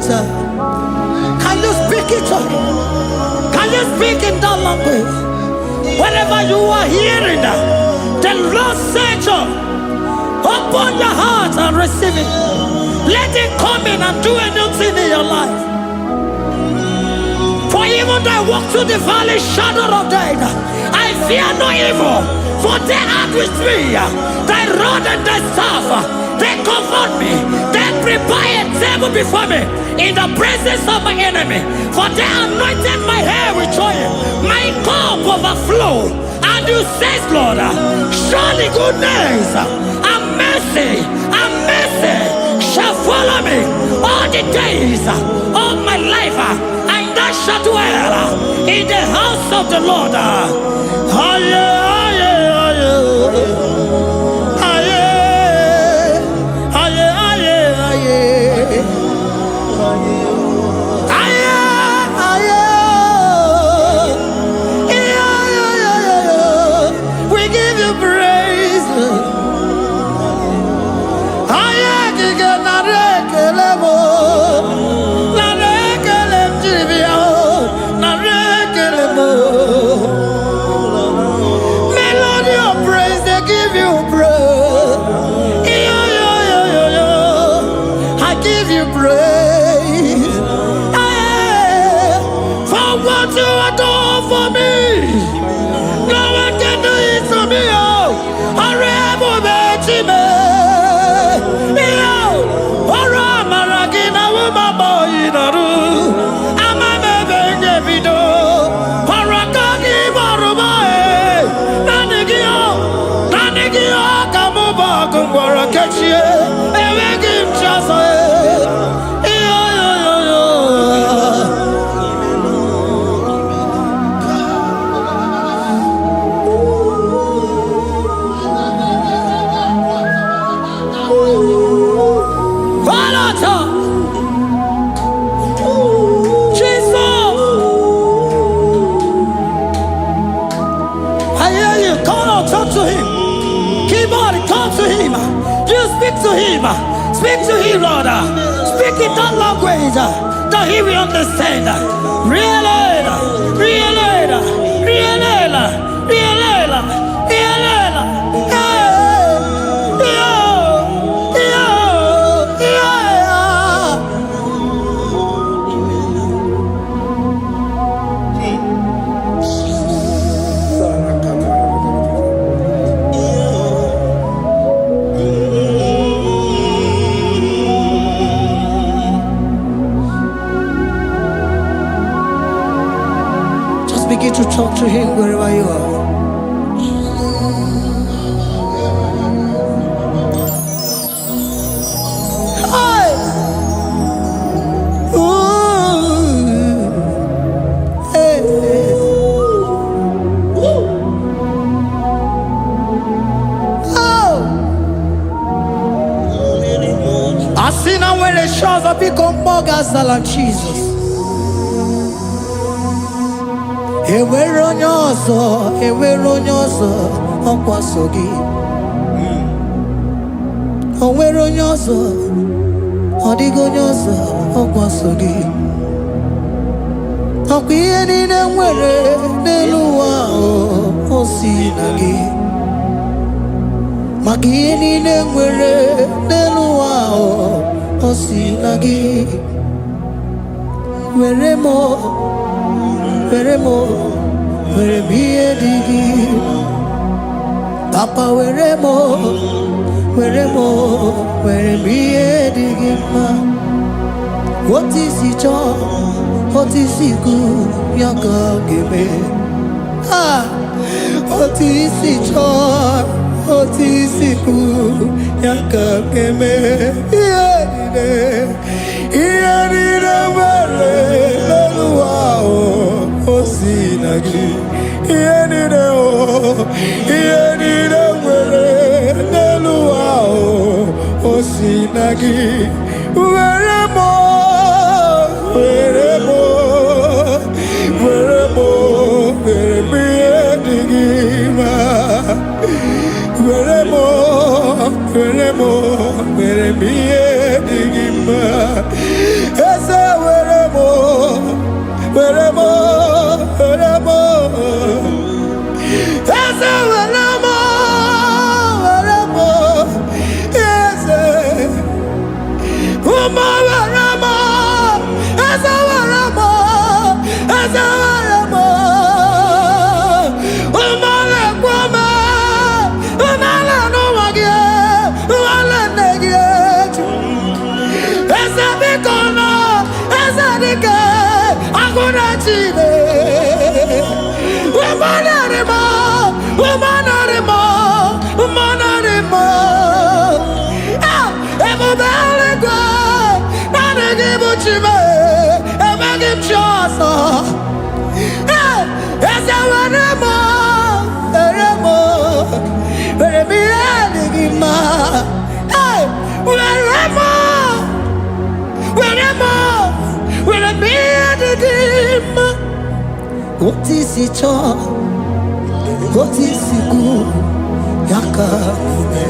Can you speak it? Can you speak in that language? Wherever you are hearing that, the Lord said, open your heart and receive it. Let it come in and do a new thing in your life. For even though I walk through the valley shadow of death, I fear no evil. For they are with me. Thy rod and thy staff, they comfort me. They prepare a table before me in the presence of my enemy. For they anointed my hair with oil. My cup overflow. And you say, Lord, surely goodness and mercy shall follow me all the days of my life. And I shall dwell in the house of the Lord. We give you praise. Melody of praise, they give you praise. I give you praise. For what you have done for me, no one can do it for me. Speak to him, Lord. Speak in that language that he will understand. Realize. rielela, rielela, rielela. Begin to talk to him wherever you are. Hi. Ooh. Hey. Oh. I see now when the shores have become more than Jesus. Enwere onye ọzọ ọkwa so gị. O nwere onye ọzọ, ọ dịghị onye ọzọ ọkwa so gị. Ọkwa ihe niile nwere n'elu ụwa o si na gị. Maka ihe niile nwere n'elu ụwa o si na gị. Were m ihe dị gị. Papa were m ihe dị gị mma. Otu isi chọọ, otu isi kwu ya ka ọ ga-eme. Otu isi chọọ, otu isi kwu ya ka ọ ga-eme. Ihe niile nwere n'elu ụwa o si na gị. Ihe niile nwere n'elu ụwa o si na gị. Were m ihe dị gị mma. Were m ihe dị gị mma. Eze were m Eze were m Eze ụmụ were m Eze were m Eze were m ụmụ lekwa m ụmụala n'ụwa gị ụmụala nne gị eju. Eze biko nọ Eze dike agụna Chine. Ebube eluigwe naanị gị bụ Chime, emeghị m chi ọzọ. Eze were m ihe dị gị mma. Were m ihe dị gị mma. Otu isi chọọ, otu isi kwu ya ka eme.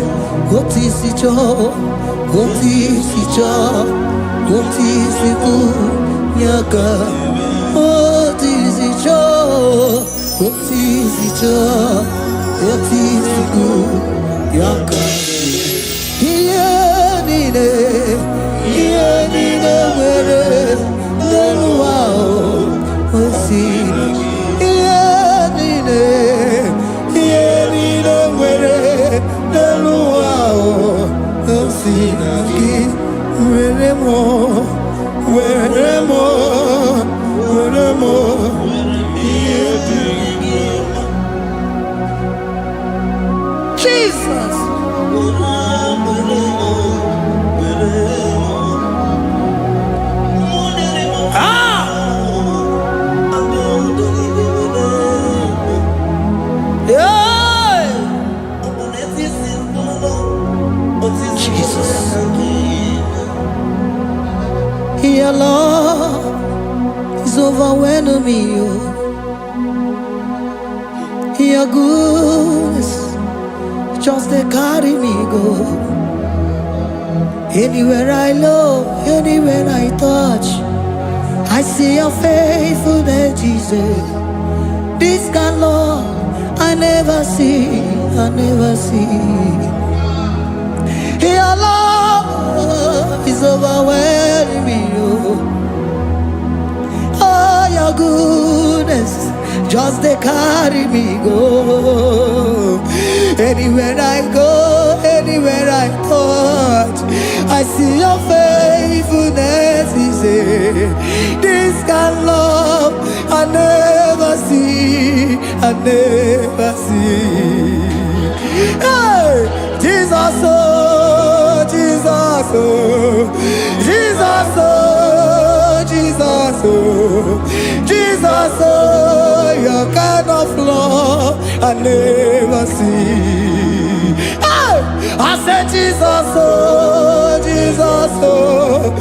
Otu isi chọọ, otu isi chọọ, otu isi kwu ya ka. Otu isi chọọ, otu isi chọọ, otu isi kwu ya ka. Ihe niile nwere n'elu ụwa o si na gị. Ihe niile nwere n'elu ụwa o si na gị. Were m ihe dị gị mma. Jesus. Your love is overwhelming me. Your goodness just they carry me go. Anywhere I look, anywhere I touch, I see your faithfulness, Jesus. This kind of love I never see, I never see. Your love is overwhelming me. Oh, your goodness just they carry me go. Anywhere I go, anywhere I touch, I see your faithfulness. This kind of love I never see, I never see. Hey, Jesus, oh, Jesus, oh, Jesus, oh, Jesus, oh, Jesus, oh, your kind of love I never see. Hey, I said Jesus, oh, Jesus, oh,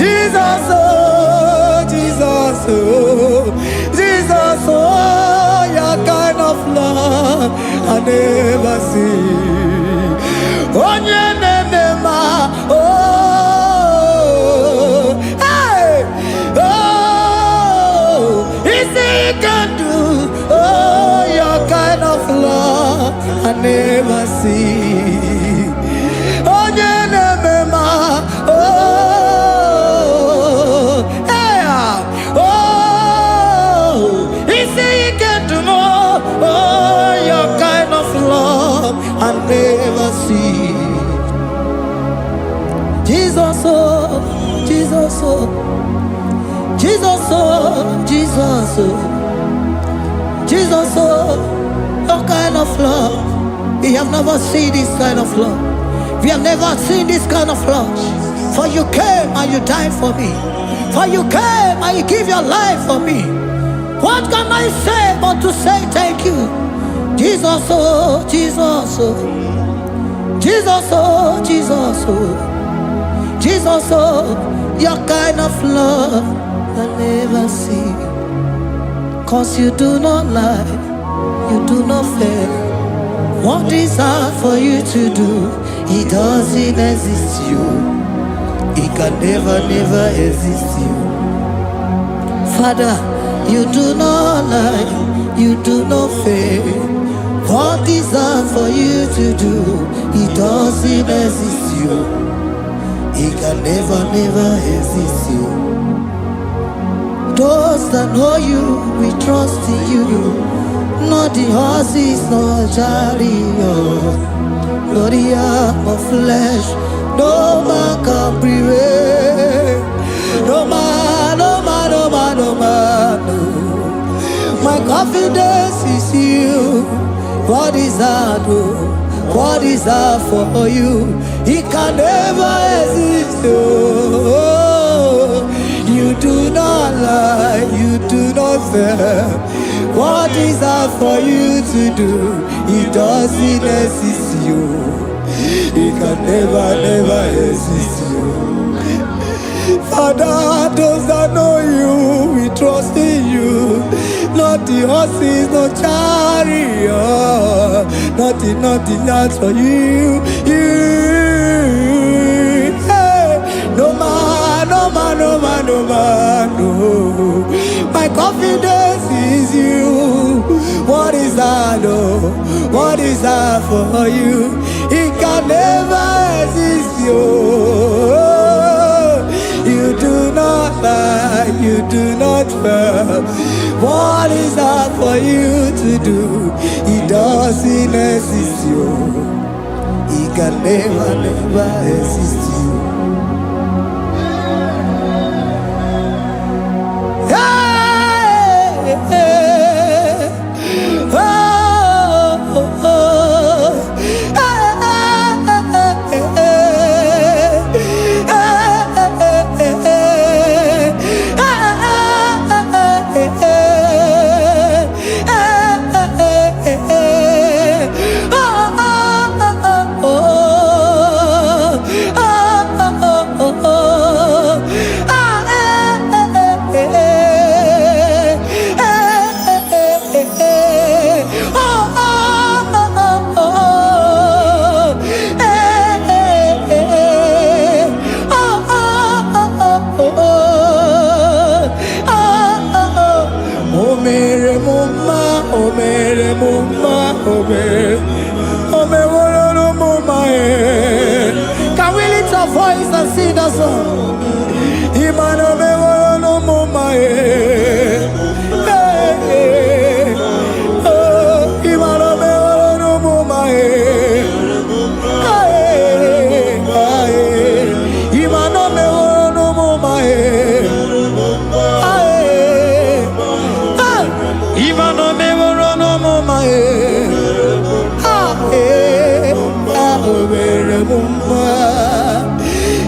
Jesus, oh, Jesus, oh, Jesus, oh, your kind of love I never see. Oh, oh, hey, oh, easy you can do. Oh, your kind of love I never see. Oh, oh, hey, oh, easy you can do more. Oh, your kind of love I never see. Jesus, oh, Jesus, oh, Jesus, oh, Jesus, oh, Jesus, oh, your kind of love. We have never seen this kind of love. We have never seen this kind of love. For you came and you died for me. For you came and you give your life for me. What can I say but to say thank you? Jesus, oh, Jesus, oh, Jesus, oh, Jesus, oh, Jesus, oh, your kind of love I never see. 'Cause you do not lie, you do not fail. What is hard for you to do, it doesn't exist you. It can never, never exist you. Father, you do not lie, you do not fail. What is hard for you to do, it doesn't exist you. It can never, never exist you. Those that know you, we trust in you. Not the horses, nor chariot, nor the arm of flesh. No man can prevail. No man, no man, no man, no man, no. My confidence is you. What is hard, oh? What is hard for you? It can never exist, oh. You do not lie, you do not fail. What is hard for you to do, it doesn't exist you. It can never, never exist you. Father, those that know you, we trust in you. Not the horses, no chariot. Nothing else for you. Hey, no man, no man, no man, no man, no. My confidence is you. What is that, oh? What is that for you? It can never exist, you. You do not lie, you do not fail. What is that for you to do? It doesn't exist, you. It can never, never exist, you. Hey, hey, oh, oh, oh.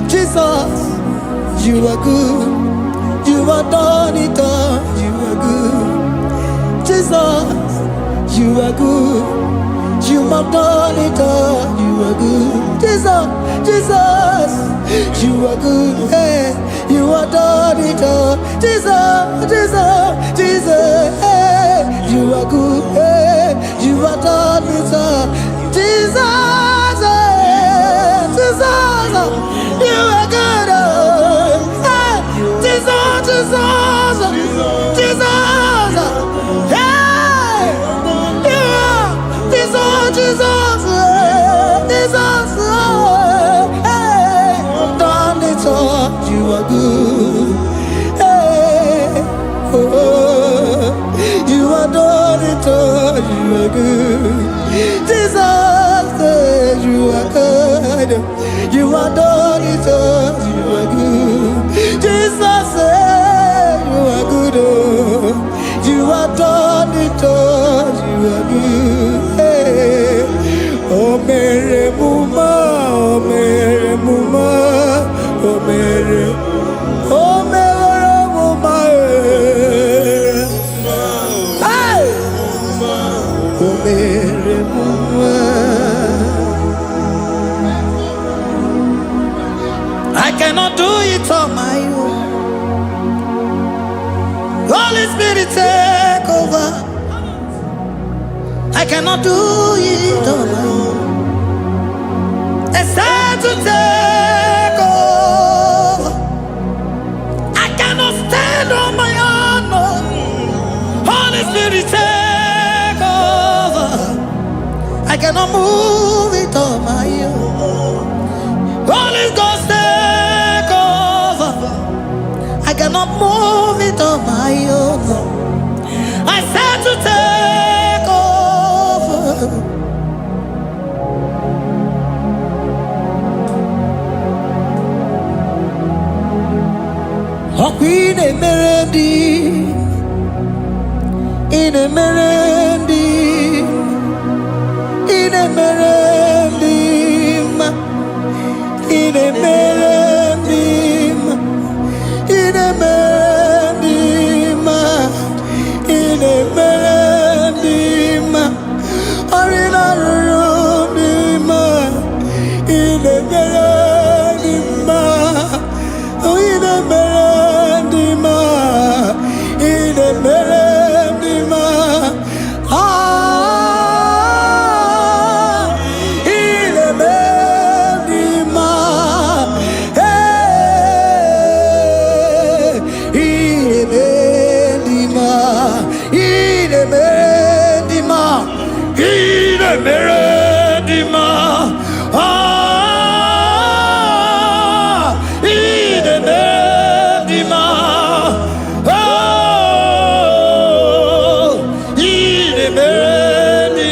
Jesus, you are good. You are done it all. You are good. Jesus, you are good. You are done it all. You are good. Jesus, Jesus, you are good. Hey, you are done it all. Jesus, Jesus, Jesus, hey, you are good. Hey, you are done it all. Jesus, hey, Jesus, you are good. Hey, Jesus, Jesus, Jesus, hey, you are Jesus, Jesus, Jesus, hey, done it all. You are good. Hey, oh, you are done it all. You are good. Jesus, you are good. You are done it all. You are good. Jesus, you are good. Oh, you are done it all. You are good. Hey, oh, Mary Muma, oh, Mary Muma, oh, Mary, oh, Mary Muma, hey, oh, Mary Muma. I cannot do it on my own. Holy Spirit, take over. I cannot do it on my own. It's time to take over. I cannot stand on my own. No. Holy Spirit, take over. I cannot move it on my own. Holy Ghost, take over. I cannot move it on my own. I said to take over. Queen Emerendi, in Emerendi, in Emerendi, in Emerendi, in Emerendi, in Emerendi, Arina Rudima, in Emerendi, oh, in Emerendi, in Emerendi, ah, in Emerendi, hey, in Emerendi, in Emerendi, in Emerendi, ah, in Emerendi, oh, in Emerendi,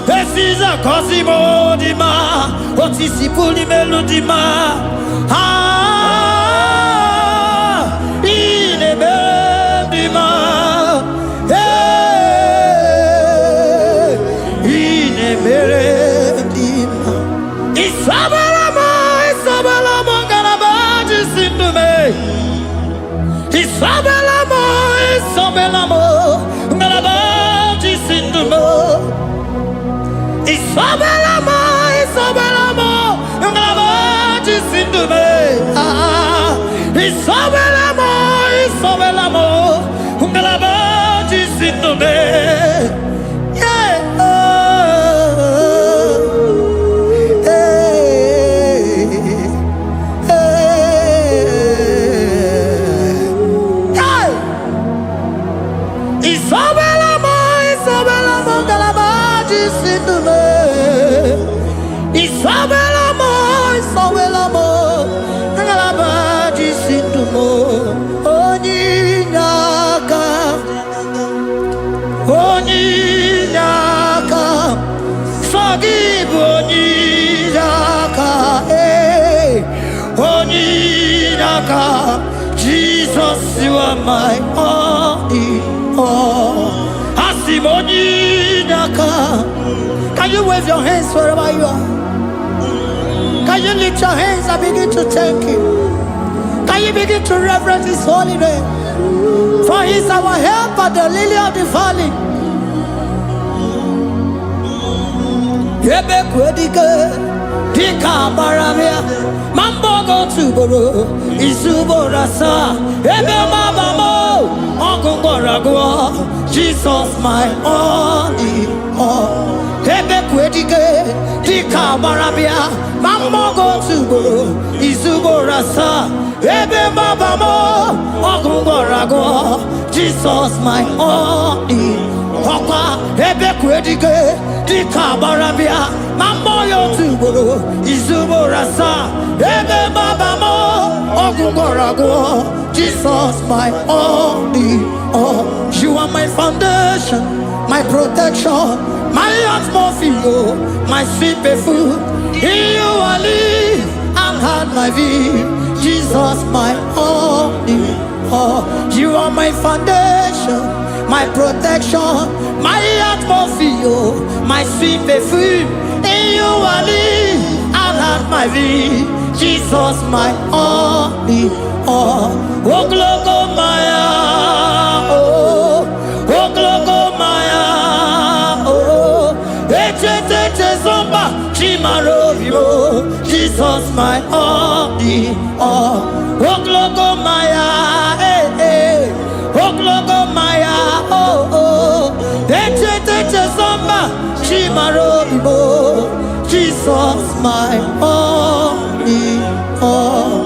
this is a Cosimo Dima, what is the Puli Melodima, ah, in Emerendi, hey, in Emerendi, Isabelamo, Isabelamo, Garabaji Sindume, Isabelamo, Isabelamo, Garabaji Sindume, Isabelamo, Isabelamo, Garabaji Sindume, ah, Isabelamo, Isabelamo, Garabaji Sindume, yeah, Isabelamo, Isabelamo, Garabaji Sindume, Isabelamo, Isabelamo, Garabaji Sindume, Onyinaka, Onyinaka, forgive Onyinaka, hey, Onyinaka, Jesus, you are my all in all. Asimonyinaka. Can you wave your hands wherever you are? Can you lift your hands and begin to thank Him? Can you begin to reverence His holy name? For He is our help at the lily of the valley. Ebe kwedike dika baramia mambo go tuboro isubora sa ebe mabamo ogungorago Jesus my only all. Ebe kwedike dika baramia mambo go tuboro isubora sa ebe mabamo ogungorago Jesus my only Papa ebe kwedike dika barabia mambo yo tuboro izubora sa ebe babamo ogungorago Jesus my only all. You are my foundation, my protection, my atmosphere, my sweet perfume. In you I live and had my vie. Jesus my only all. You are my foundation, my protection, my atmosphere, my sweet perfume. In you I live and have my vie. Jesus my only all. Oh gloko maya, oh gloko maya, oh ete zomba chimarovio. Jesus my only all. Oh gloko maya, oh gloko maya, oh ete zomba chimarovio. Jesus my only all.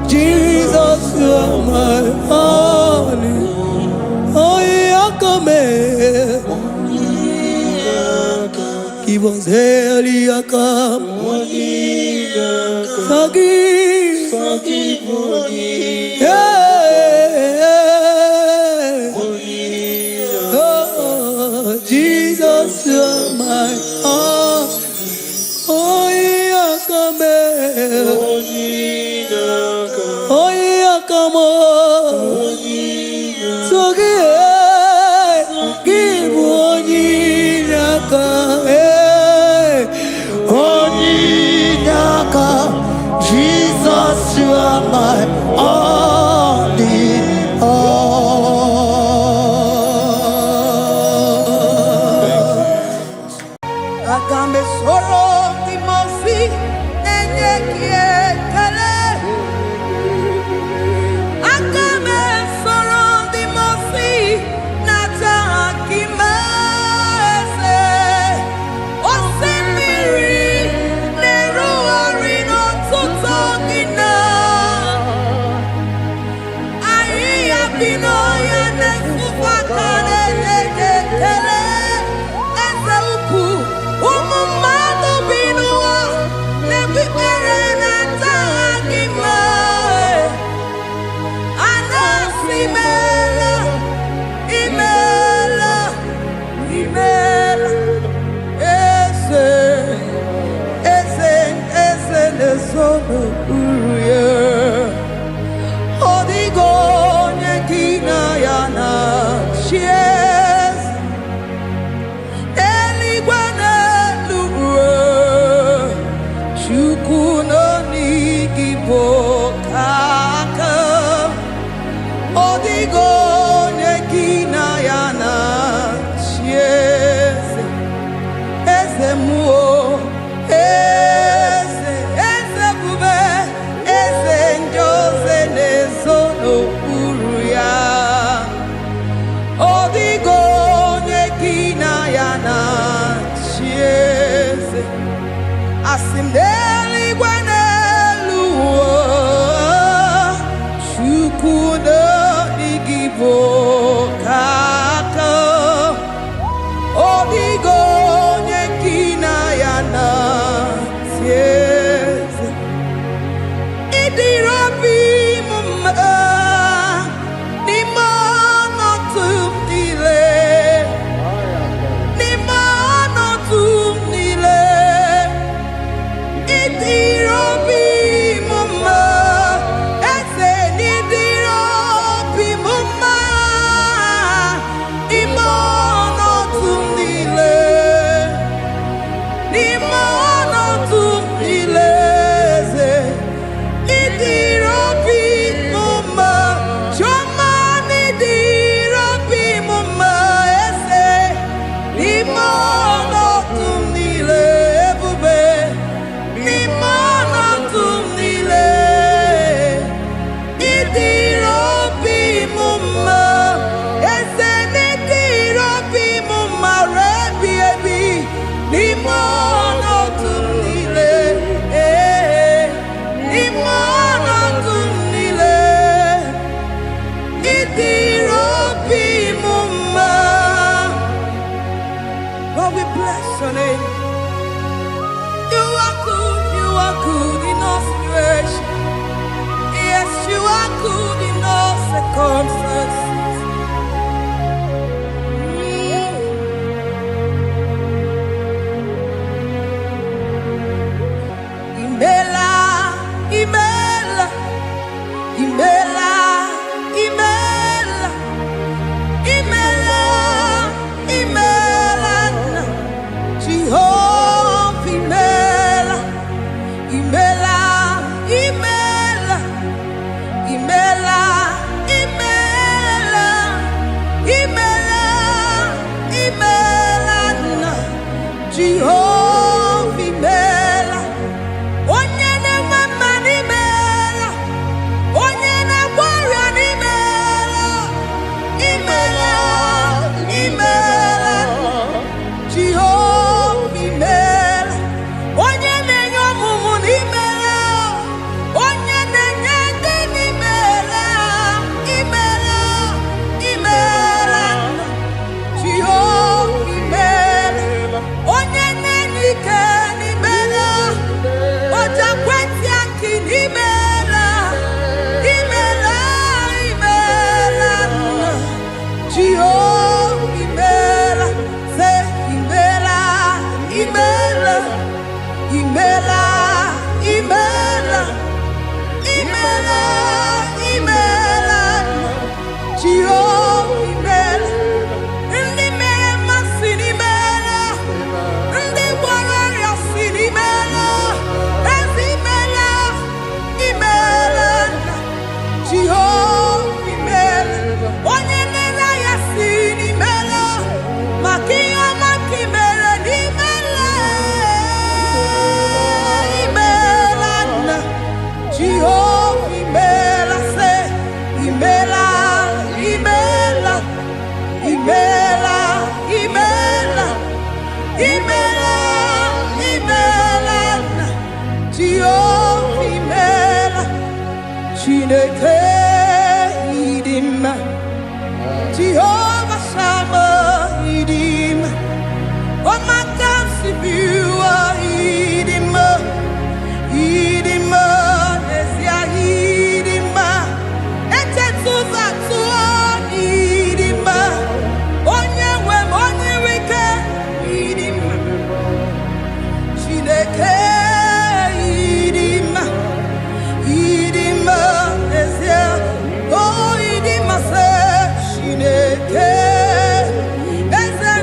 Jesus, you are my only. Give us Eliakam. Forgive. Oh, Jesus, you are my all. Oh, Yakame. Oh, Yakamo. So give Onyinaka. Jesus, you are my only all. Agambe soro timosi enye kiekele. Agambe soro timosi nata kimese. Osemiri neruari no tutogina. Aia bino ya nesufakane ekele. Asimdeli gwanelu, chukuno igibo. Idirobi mumma. Lord, we bless your name. You are good in all situations. Yes, you are good in all circumstances. Imela, Imela, Imela, Imela, Imela, Imela, Jehovah, Imela, Imela, Imela, Imela, Imela, Imela, Imela, Jehovah, Imela. Onye na-mama n'imela, onye na-agwara n'imela, imela, imela, Jehova imela. Onye na-enye ọmụmụ n'imela, onye na-enye ndị n'imela, imela, imela, Jehova imela. Onye na-enye ike n'imela, Oja kweti aki imela, imela, imela, Jehovah imela, say imela, imela, imela, imela, imela, imela, Jehovah imela. Ndi mere mmasị n'imela, ndị gwara ọrịa si n'imela. Jehovah imela, onye nere ya si n'imela, maka ihe ọma ka imere n'imela, imela nna. Jehovah imela, say imela, imela, imela, imela, imela, imela nna. Jehovah imela. Chineke idima, Jehovah Shammah idima, Omakamsibiwa idima, idima, Nesia idima, Etetuzatuo idima, Onyewe Onirike idima, Chineke idima. Idima, oh, idima, say, Shineke, Ezra,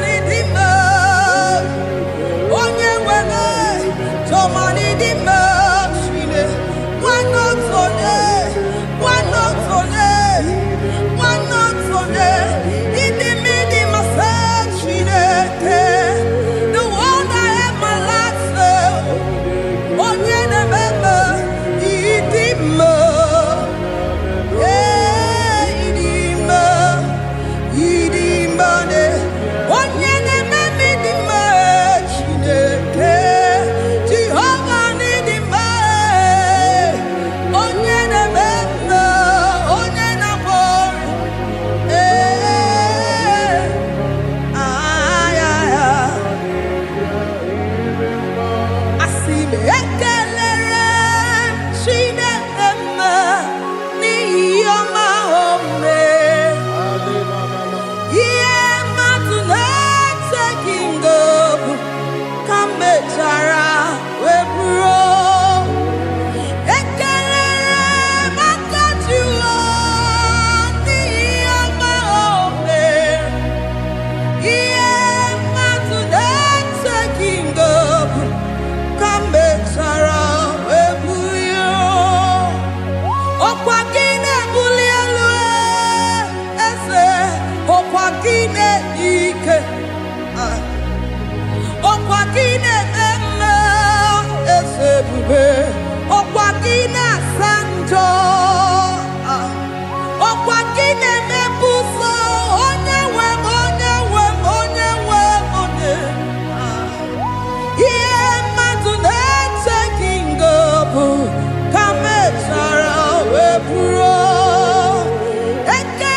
Eke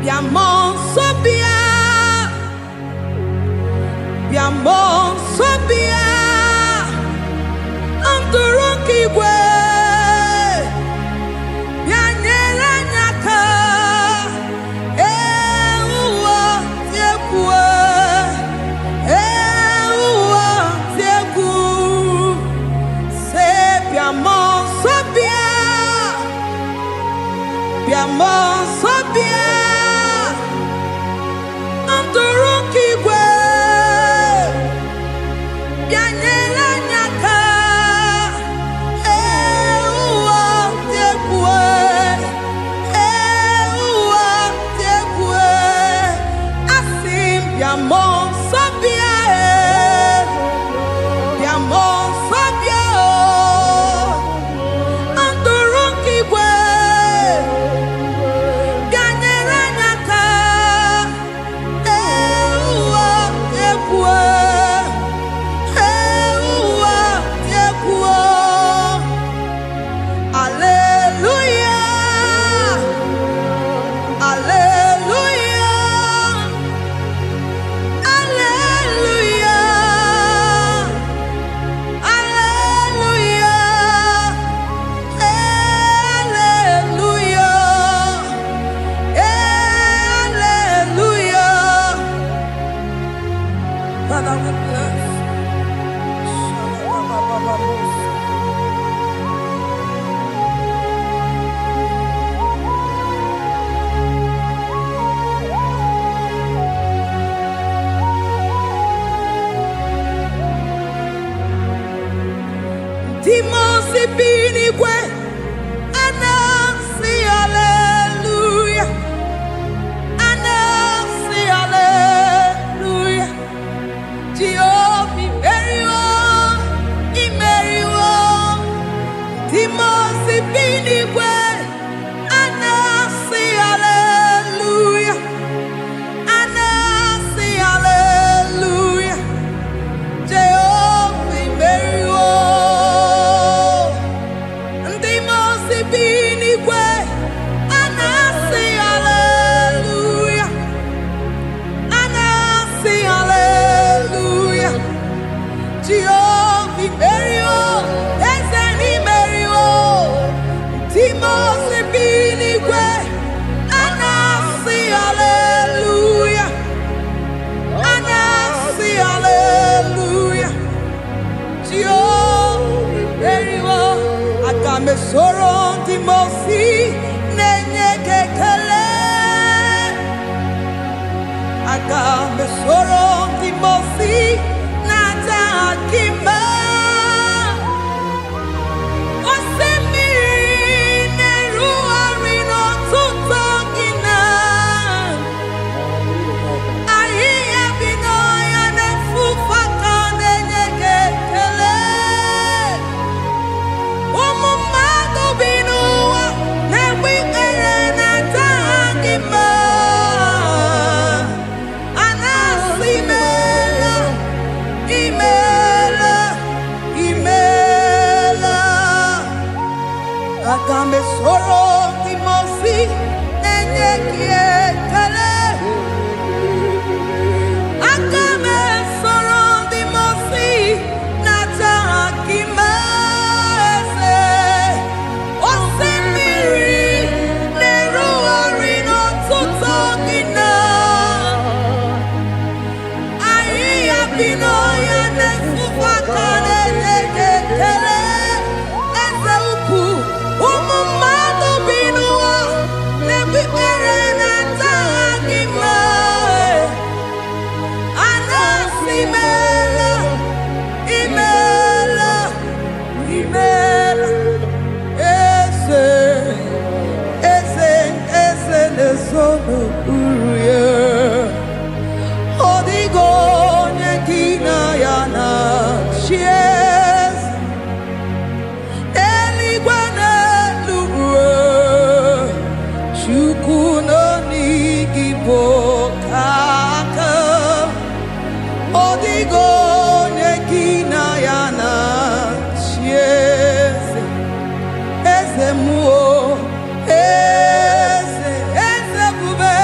Biamon Sobia, Biamon Sobia, Anturuki Gwe, Bianyera Nyaka, Ewa Tiekwe, Ewa Tieku, Se Biamon Sobia, Biamon Sobia. Timosi Binigwe, Anasi Hallelujah, Anasi Hallelujah, Jehovah Imeriwo, Timosi Binigwe, Anasi Hallelujah, Anasi Hallelujah, Jehovah Imeriwo. Me soro Timosi nenye kekele, aga me soro Timosi nata akima, osemiri neru arino tutogina, ahi abino ya nefufaka nenye kekele. Akame soro Timosi nenye kiekele, akame soro Timosi nata akimese, osemiri neru arino tutogina, ahi abino ya nefufaka nenye kiekele. Eze bube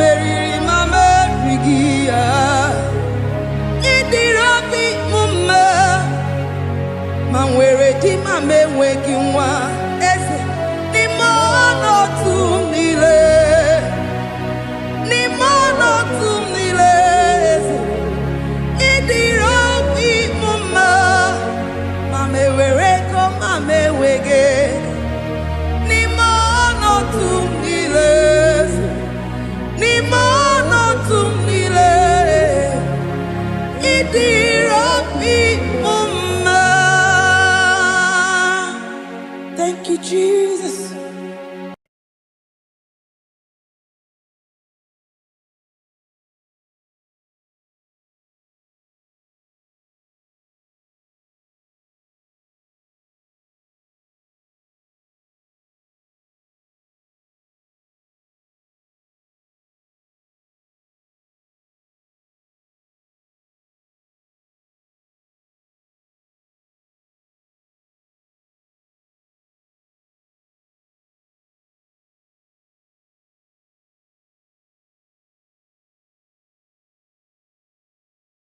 meriri mamerigia Idirabi mume Manwere di mamewengi nwa Eze ni mono tumile Ni mono tumile Eze Idirabi mume Mamewere ko mamewege Ni mono tumile Ni mono tumile Idirabi mume. Thank you, Jesus.